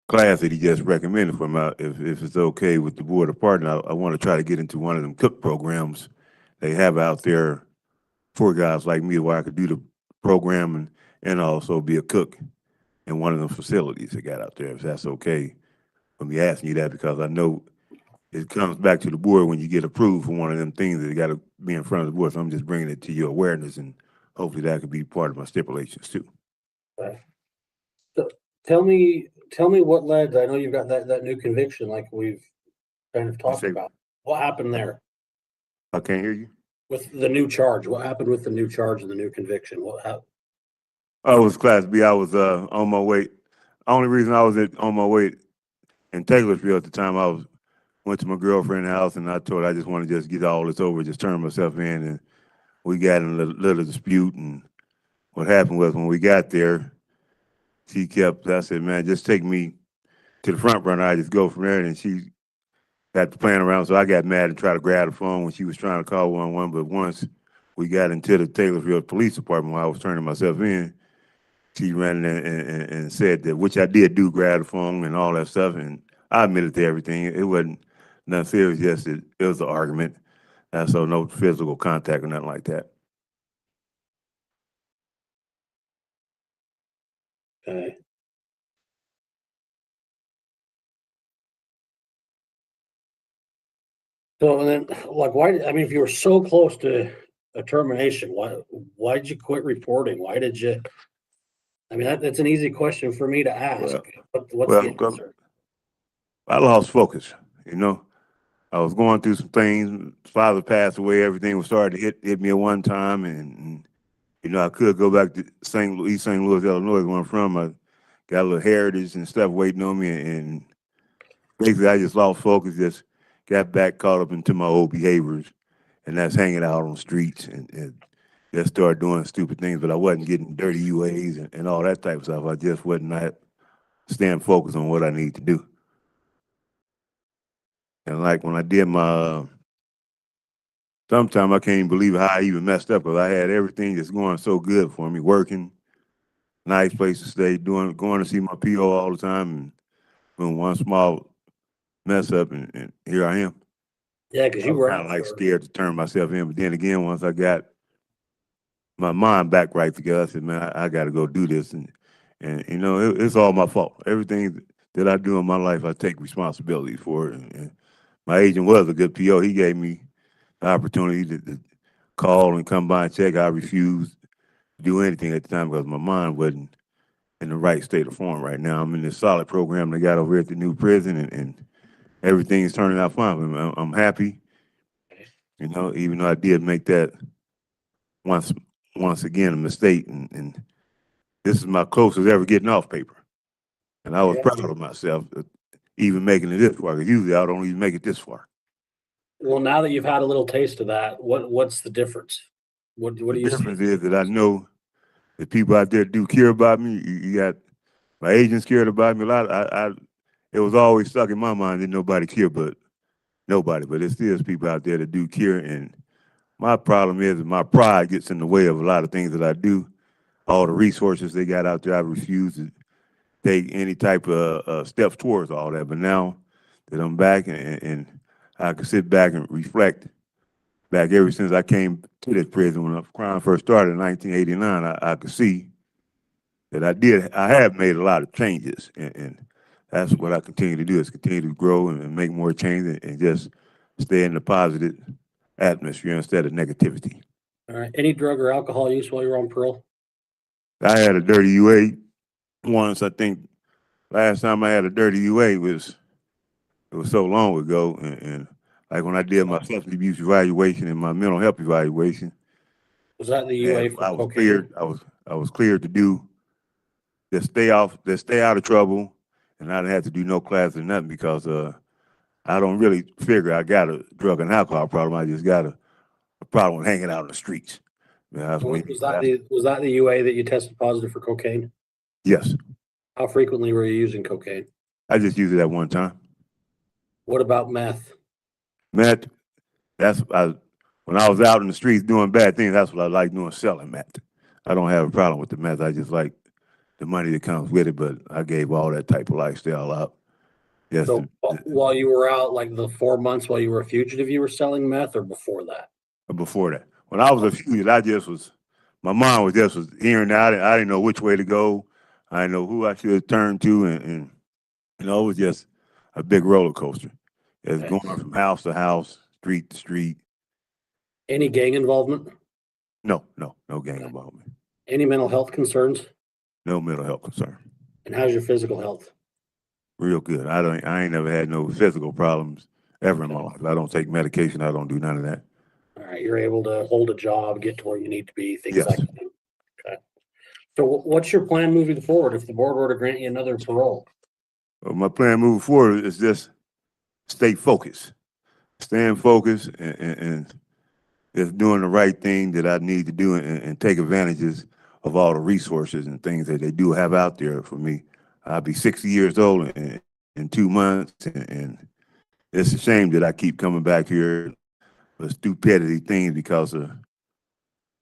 class that he just recommended for me. If it's okay with the Board of Pardon, I want to try to get into one of them cook programs they have out there for guys like me, where I could do the program and also be a cook in one of the facilities they got out there, if that's okay for me asking you that, because I know it comes back to the board when you get approved for one of them things that got to be in front of the board. So I'm just bringing it to your awareness, and hopefully that could be part of my stipulations too. Okay. So tell me what led, I know you've got that new conviction like we've kind of talked about. What happened there? I can't hear you. With the new charge, what happened with the new charge and the new conviction? What happened? I was Class B. I was on my way. Only reason I was on my way in Taylorsville at the time, I went to my girlfriend's house, and I told her I just want to just get all this over, just turn myself in, and we got in a little dispute. And what happened was, when we got there, I said, man, just take me to the front runner. I just go from there, and she got to playing around, so I got mad and tried to grab the phone when she was trying to call 111. But once we got into the Taylorsville Police Department, while I was turning myself in, she ran in and said that, which I did do, grab the phone and all that stuff, and I admitted to everything. It wasn't nothing serious, just it was an argument. So no physical contact or nothing like that. Okay. So, and then, like, why, I mean, if you were so close to a termination, why did you quit reporting? Why did you, I mean, that's an easy question for me to ask. What's the answer? I lost focus, you know. I was going through some things. Father passed away. Everything was starting to hit me at one time, and you know, I could go back to East St. Louis, Illinois, where I'm from. I got a little heritage and stuff waiting on me, and basically I just lost focus. Just got back caught up into my old behaviors, and that's hanging out on the streets and just started doing stupid things, but I wasn't getting dirty UAs and all that type of stuff. I just wasn't not staying focused on what I need to do. And like when I did my, sometimes I can't even believe how I even messed up, because I had everything just going so good for me, working, nice place to stay, going to see my PO all the time, and doing one small mess up, and here I am. Yeah, because I you was were kind out of like for, scared to turn myself in, but then again, once I got my mind back right together, I said, man, I got to go do this, and you know, it's all my fault. Everything that I do in my life, I take responsibility for it. And my agent was a good PO. He gave me the opportunity to call and come by and check. I refused to do anything at the time because my mind wasn't in the right state of form right now. I'm in this solid program they got over here at the new prison, and everything's turning out fine. I'm happy, you know, even though I did make that once again a mistake, and this is my closest ever getting off paper, and I was proud of myself, even making it this far. 'Cause usually I don't even make it this far. well, now that you've had a little taste of that, what's the difference? What do The you see? difference is that I know the people out there do care about me. You got my agents cared about me a lot. It was always stuck in my mind that nobody cared, but there's still people out there that do care. And my problem is that my pride gets in the way of a lot of things that I do. All the resources they got out there, I refuse to take any type of steps towards all that. But now that I'm back and I can sit back and reflect back ever since I came to this prison when crime first started in 1989, I could see that I have made a lot of changes, and that's what I continue to do, is continue to grow and make more change, and just stay in the positive atmosphere instead of negativity. All right. Any drug or alcohol use while you were on parole? I had a dirty UA once. I think last time I had a dirty UA it was so long ago, and like when I did my substance abuse evaluation and my mental health evaluation, Was that the and UA for I was cocaine? cleared. I was cleared to do just stay out of trouble, and I didn't have to do no class or nothing, because I don't really figure I got a drug and alcohol problem. I just got a problem with hanging out in the streets. Yeah, Was that the UA that you tested positive for cocaine? yes, How frequently were you using cocaine? I just used it at one time. What about meth? Meth, when I was out in the streets doing bad things, that's what I like doing, selling meth. I don't have a problem with the meth. I just like the money that comes with it, but I gave all that type of lifestyle up. Yes. So while you were out, like the 4 months while you were a fugitive, you were selling meth, or before that? Before that, when I was a fugitive, my mind was here and there. I didn't know which way to go. I didn't know who I should turn to, and you know, it was just a big roller coaster. It's going from house to house, street to street. Any gang involvement? No gang involvement. Any mental health concerns? No mental health concern. And how's your physical health? Real good. I ain't never had no physical problems ever in my life. I don't take medication. I don't do none of that. All right, you're able to hold a job, get to where you need to be, things Yes. like that. Okay. So what's your plan moving forward if the board were to grant you another parole? Well, my plan moving forward is just stay focused, staying focused, and just doing the right thing that I need to do, and take advantages of all the resources and things that they do have out there for me. I'll be 60 years old in 2 months, and it's a shame that I keep coming back here for stupidity things because of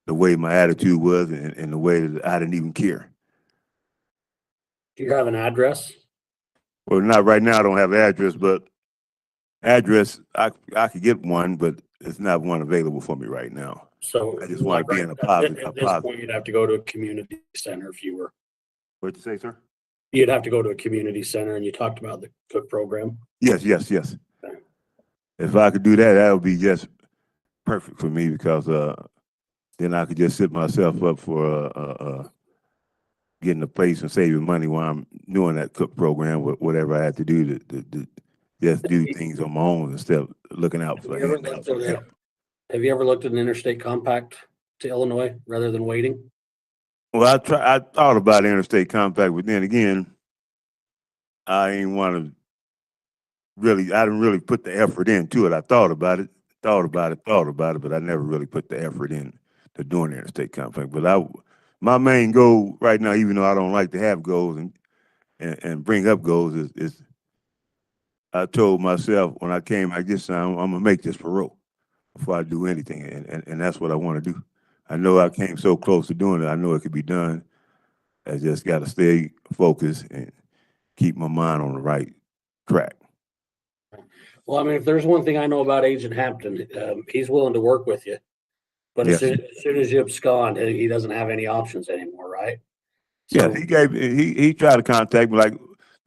the way my attitude was, and the way that I didn't even care. Do you have an address? Well, not right now. I don't have an address, but I could get one, but it's not one available for me right now. So I just want to be in a at positive. this point, you'd have to go to a community center if you were. What'd you say, sir? You'd have to go to a community center, and you talked about the cook program. Yes. If I could do that, that would be just perfect for me, because then I could just set myself up for getting a place and saving money while I'm doing that cook program, whatever I had to do to just do things on my own instead of looking out for help. Have you ever looked at an interstate compact to Illinois rather than waiting? Well, I thought about interstate compact, but then again, I didn't really put the effort into it. I thought about it, but I never really put the effort in to doing the interstate conflict. But my main goal right now, even though I don't like to have goals and bring up goals, is I told myself when I came like this time, I'm gonna make this parole before I do anything, and that's what I want to do. I know I came so close to doing it. I know it could be done. I just got to stay focused and keep my mind on the right track. Well, I mean, if there's one thing I know about Agent Hampton, he's willing to work with you. But Yes. as soon as you abscond, he doesn't have any options anymore, right? Yeah, he tried to contact me. Like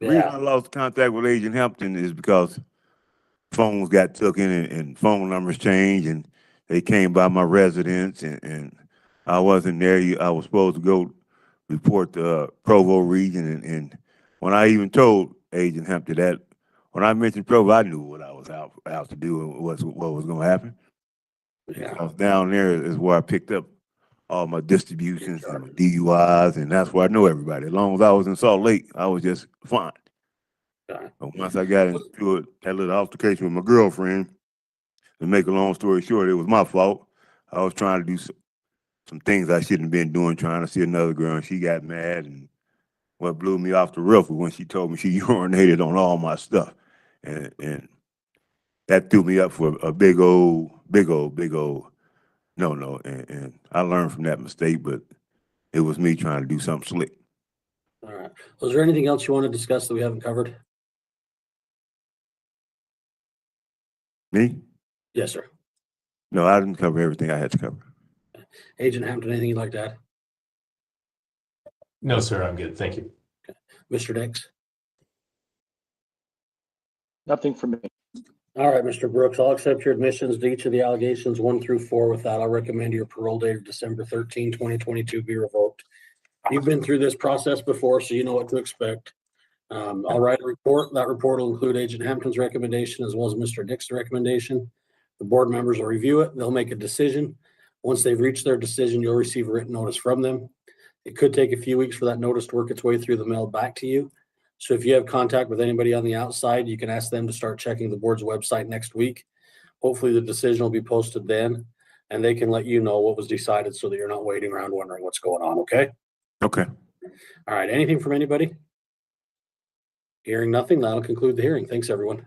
the reason Yeah. I lost contact with Agent Hampton is because phones got taken and phone numbers changed, and they came by my residence, and I wasn't there. I was supposed to go report the Provo region, and when I even told Agent Hampton that, when I mentioned Provo, I knew what I was out to do and what was going to happen. Yeah. Because down there is where I picked up all my distributions and my DUIs, and that's where I know everybody. As long as I was in Salt Lake, I was just fine. But once I got into that little altercation with my girlfriend, to make a long story short, it was my fault. I was trying to do some things I shouldn't have been doing, trying to see another girl, and she got mad. And what blew me off the roof was when she told me she urinated on all my stuff. And that threw me up for a big old no. And I learned from that mistake, but it was me trying to do something slick. All right. Was there anything else you want to discuss that we haven't covered? Me? Yes, sir. No, I didn't cover everything I had to cover. Agent Hampton, anything you'd like to add? No, sir, I'm good. Thank you. Mr. Dix? Nothing for me. All right, Mr. Brooks, I'll accept your admissions to each of the allegations 1 through 4. With that, I'll recommend your parole date of December 13, 2022 be revoked. You've been through this process before, so you know what to expect. I'll write a report. That report will include Agent Hampton's recommendation as well as Mr. Dix's recommendation. The board members will review it. They'll make a decision. Once they've reached their decision, you'll receive a written notice from them. It could take a few weeks for that notice to work its way through the mail back to you. So if you have contact with anybody on the outside, you can ask them to start checking the board's website next week. Hopefully the decision will be posted then, and they can let you know what was decided so that you're not waiting around wondering what's going on, okay? Okay. All right, anything from anybody? Hearing nothing, that'll conclude the hearing. Thanks, everyone.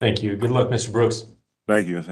Thank you. Good luck, Mr. Brooks. Thank you.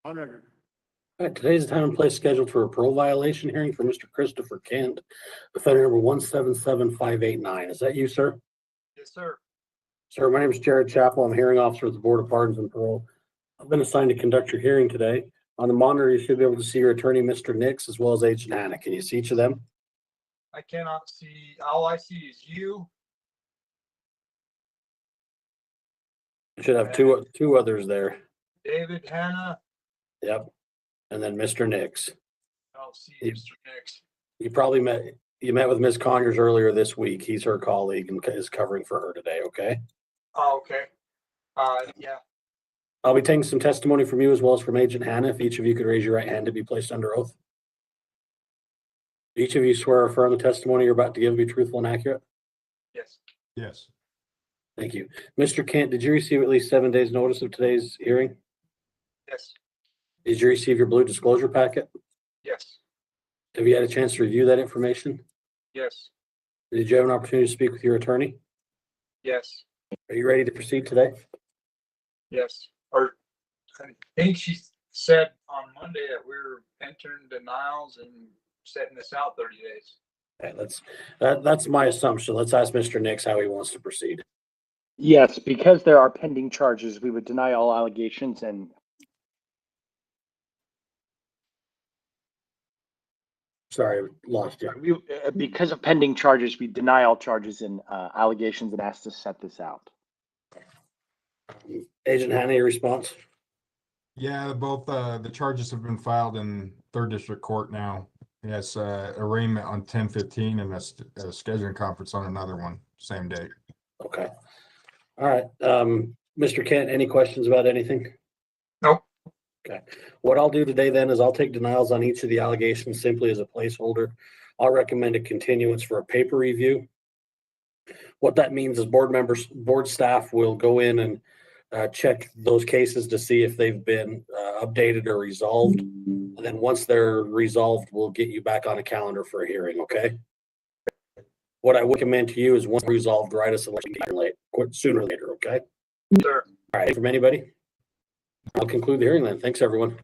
All right, today's time and place scheduled for a parole violation hearing for Mr. Christopher Kent, offender number 177589. Is that you, sir? Yes, sir. Sir, my name is Jared Chappell. I'm a hearing officer with the Board of Pardons and Parole. I've been assigned to conduct your hearing today. On the monitor, you should be able to see your attorney, Mr. Nix, as well as Agent Hannah. Can you see each of them? I cannot see, all I see is you. You should have two others there. David, Hannah. Yep. And then Mr. Nix. I don't see Mr. Nix. You probably met with Ms. Conyers earlier this week. He's her colleague and is covering for her today, okay? Oh, okay. Yeah. I'll be taking some testimony from you as well as from Agent Hannah. If each of you could raise your right hand to be placed under oath. Each of you swear or affirm the testimony you're about to give be truthful and accurate? Yes. Yes. Thank you. Mr. Kent, did you receive at least 7 days notice of today's hearing? Yes. Did you receive your blue disclosure packet? Yes. Have you had a chance to review that information? Yes. Did you have an opportunity to speak with your attorney? Yes. Are you ready to proceed today? Yes. Or I think she said on Monday that we're entering denials and setting this out 30 days. Okay, that's my assumption. Let's ask Mr. Nix how he wants to proceed. Yes, because there are pending charges, we would deny all allegations and sorry, I lost you. Because of pending charges, we deny all charges and allegations and ask to set this out. Agent Hannah, your response? Yeah, both the charges have been filed in 3rd District Court now. Yes, arraignment on 10/15 and a scheduling conference on another one, same date. Okay. All right. Mr. Kent, any questions about anything? Nope. Okay. What I'll do today then is I'll take denials on each of the allegations simply as a placeholder. I'll recommend a continuance for a paper review. What that means is board staff will go in and check those cases to see if they've been updated or resolved. And then once they're resolved, we'll get you back on a calendar for a hearing, okay? What I would recommend to you is once resolved, write us a letter sooner or later, okay? Sure. All right, from anybody? I'll conclude the hearing then. Thanks, everyone.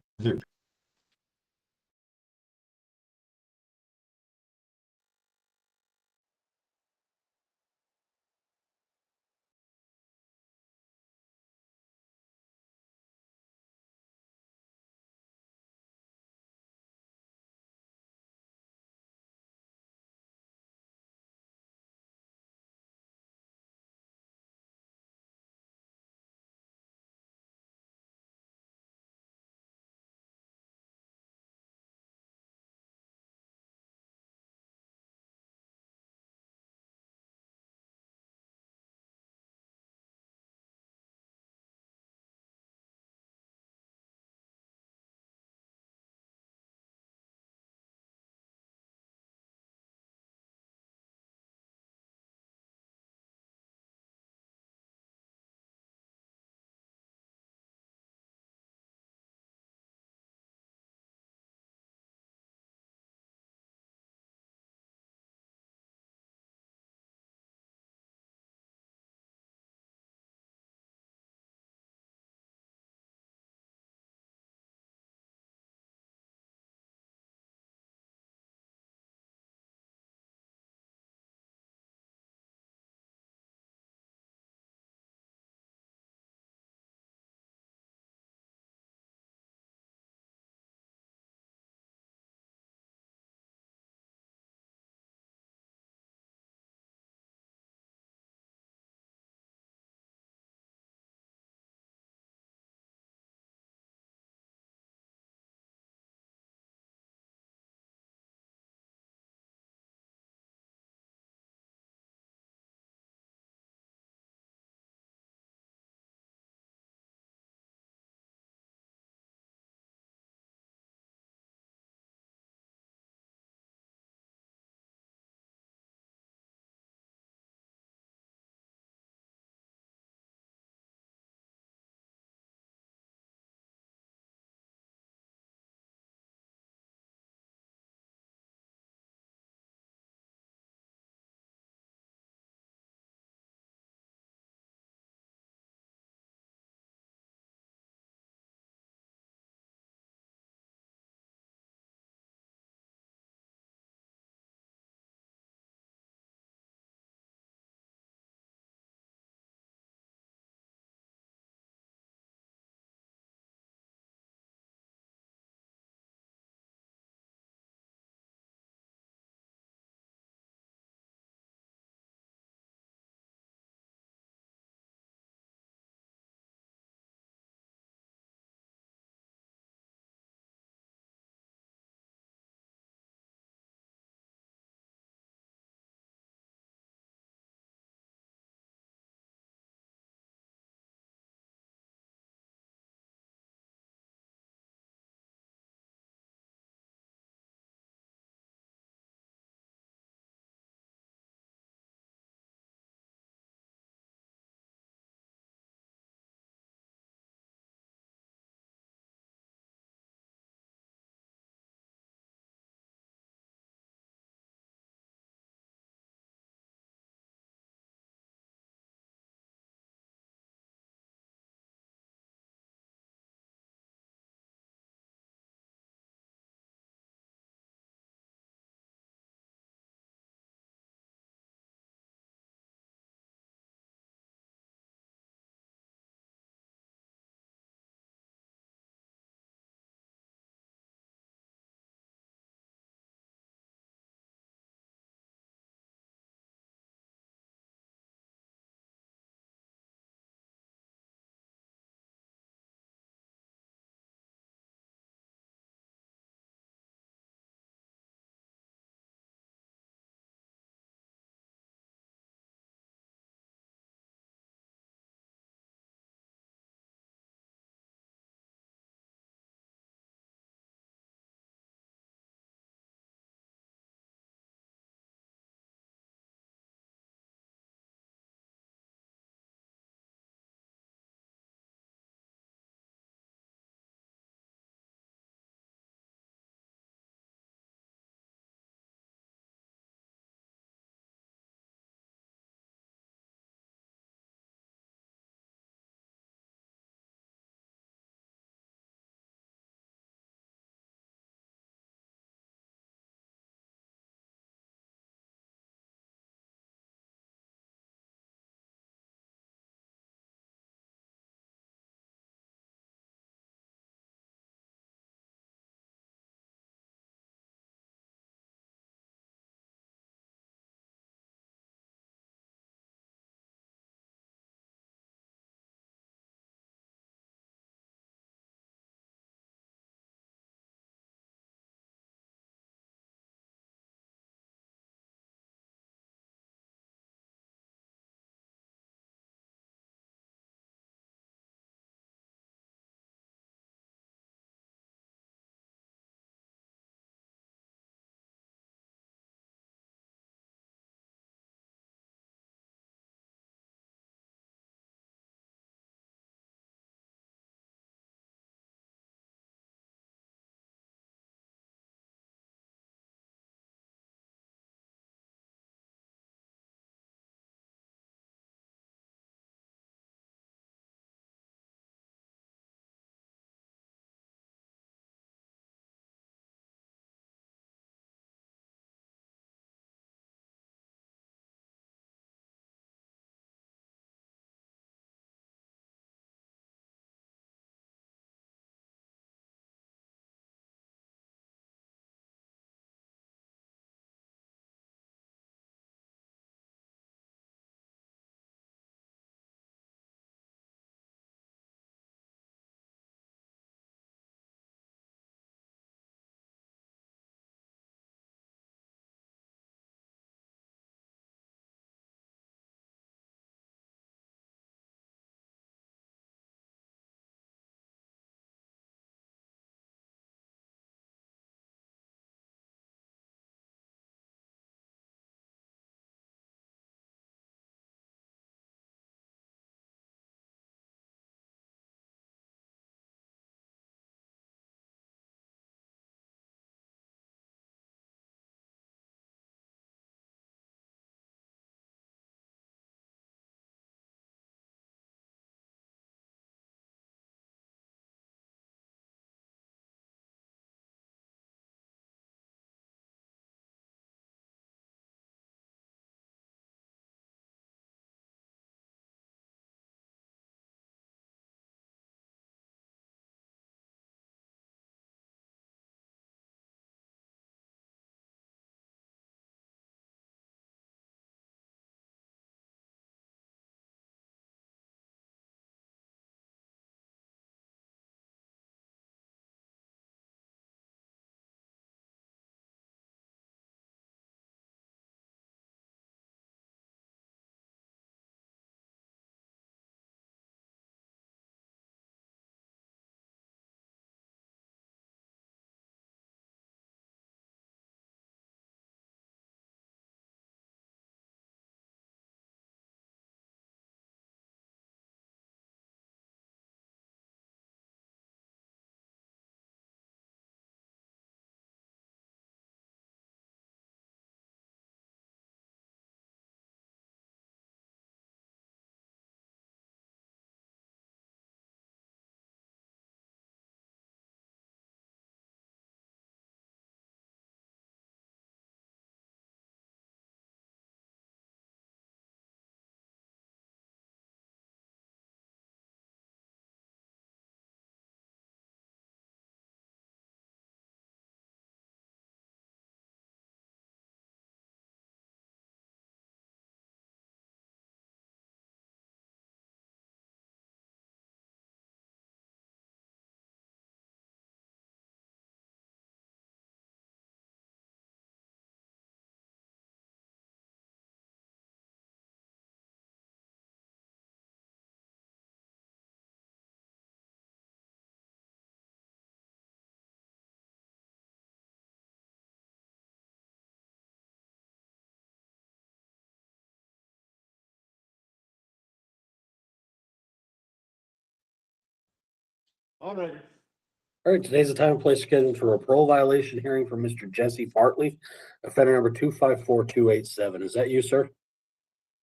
All right, today's the time and place scheduled for a parole violation hearing for Mr. Jesse Bartley, offender number 254287. Is that you, sir?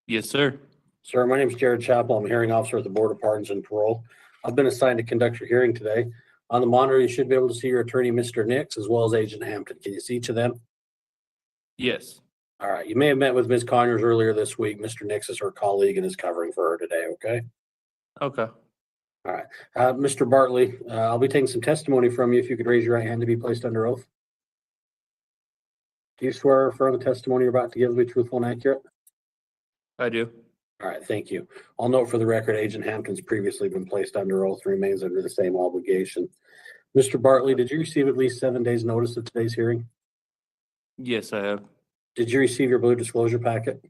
Yes, sir. Sir, my name is Jared Chappell. I'm a hearing officer at the Board of Pardons and Parole. I've been assigned to conduct your hearing today. On the monitor, you should be able to see your attorney, Mr. Nix, as well as Agent Hampton. Can you see each of them? Yes. All right, you may have met with Ms. Conyers earlier this week. Mr. Nix is her colleague and is covering for her today, okay? Okay. All right, Mr. Bartley, I'll be taking some testimony from you. If you could raise your right hand to be placed under oath. Do you swear or affirm the testimony you're about to give will be truthful and accurate? I do. All right, thank you. I'll note for the record, Agent Hampton's previously been placed under oath and remains under the same obligation. Mr. Bartley, did you receive at least 7 days' notice of today's hearing? Yes, I have. Did you receive your blue disclosure packet?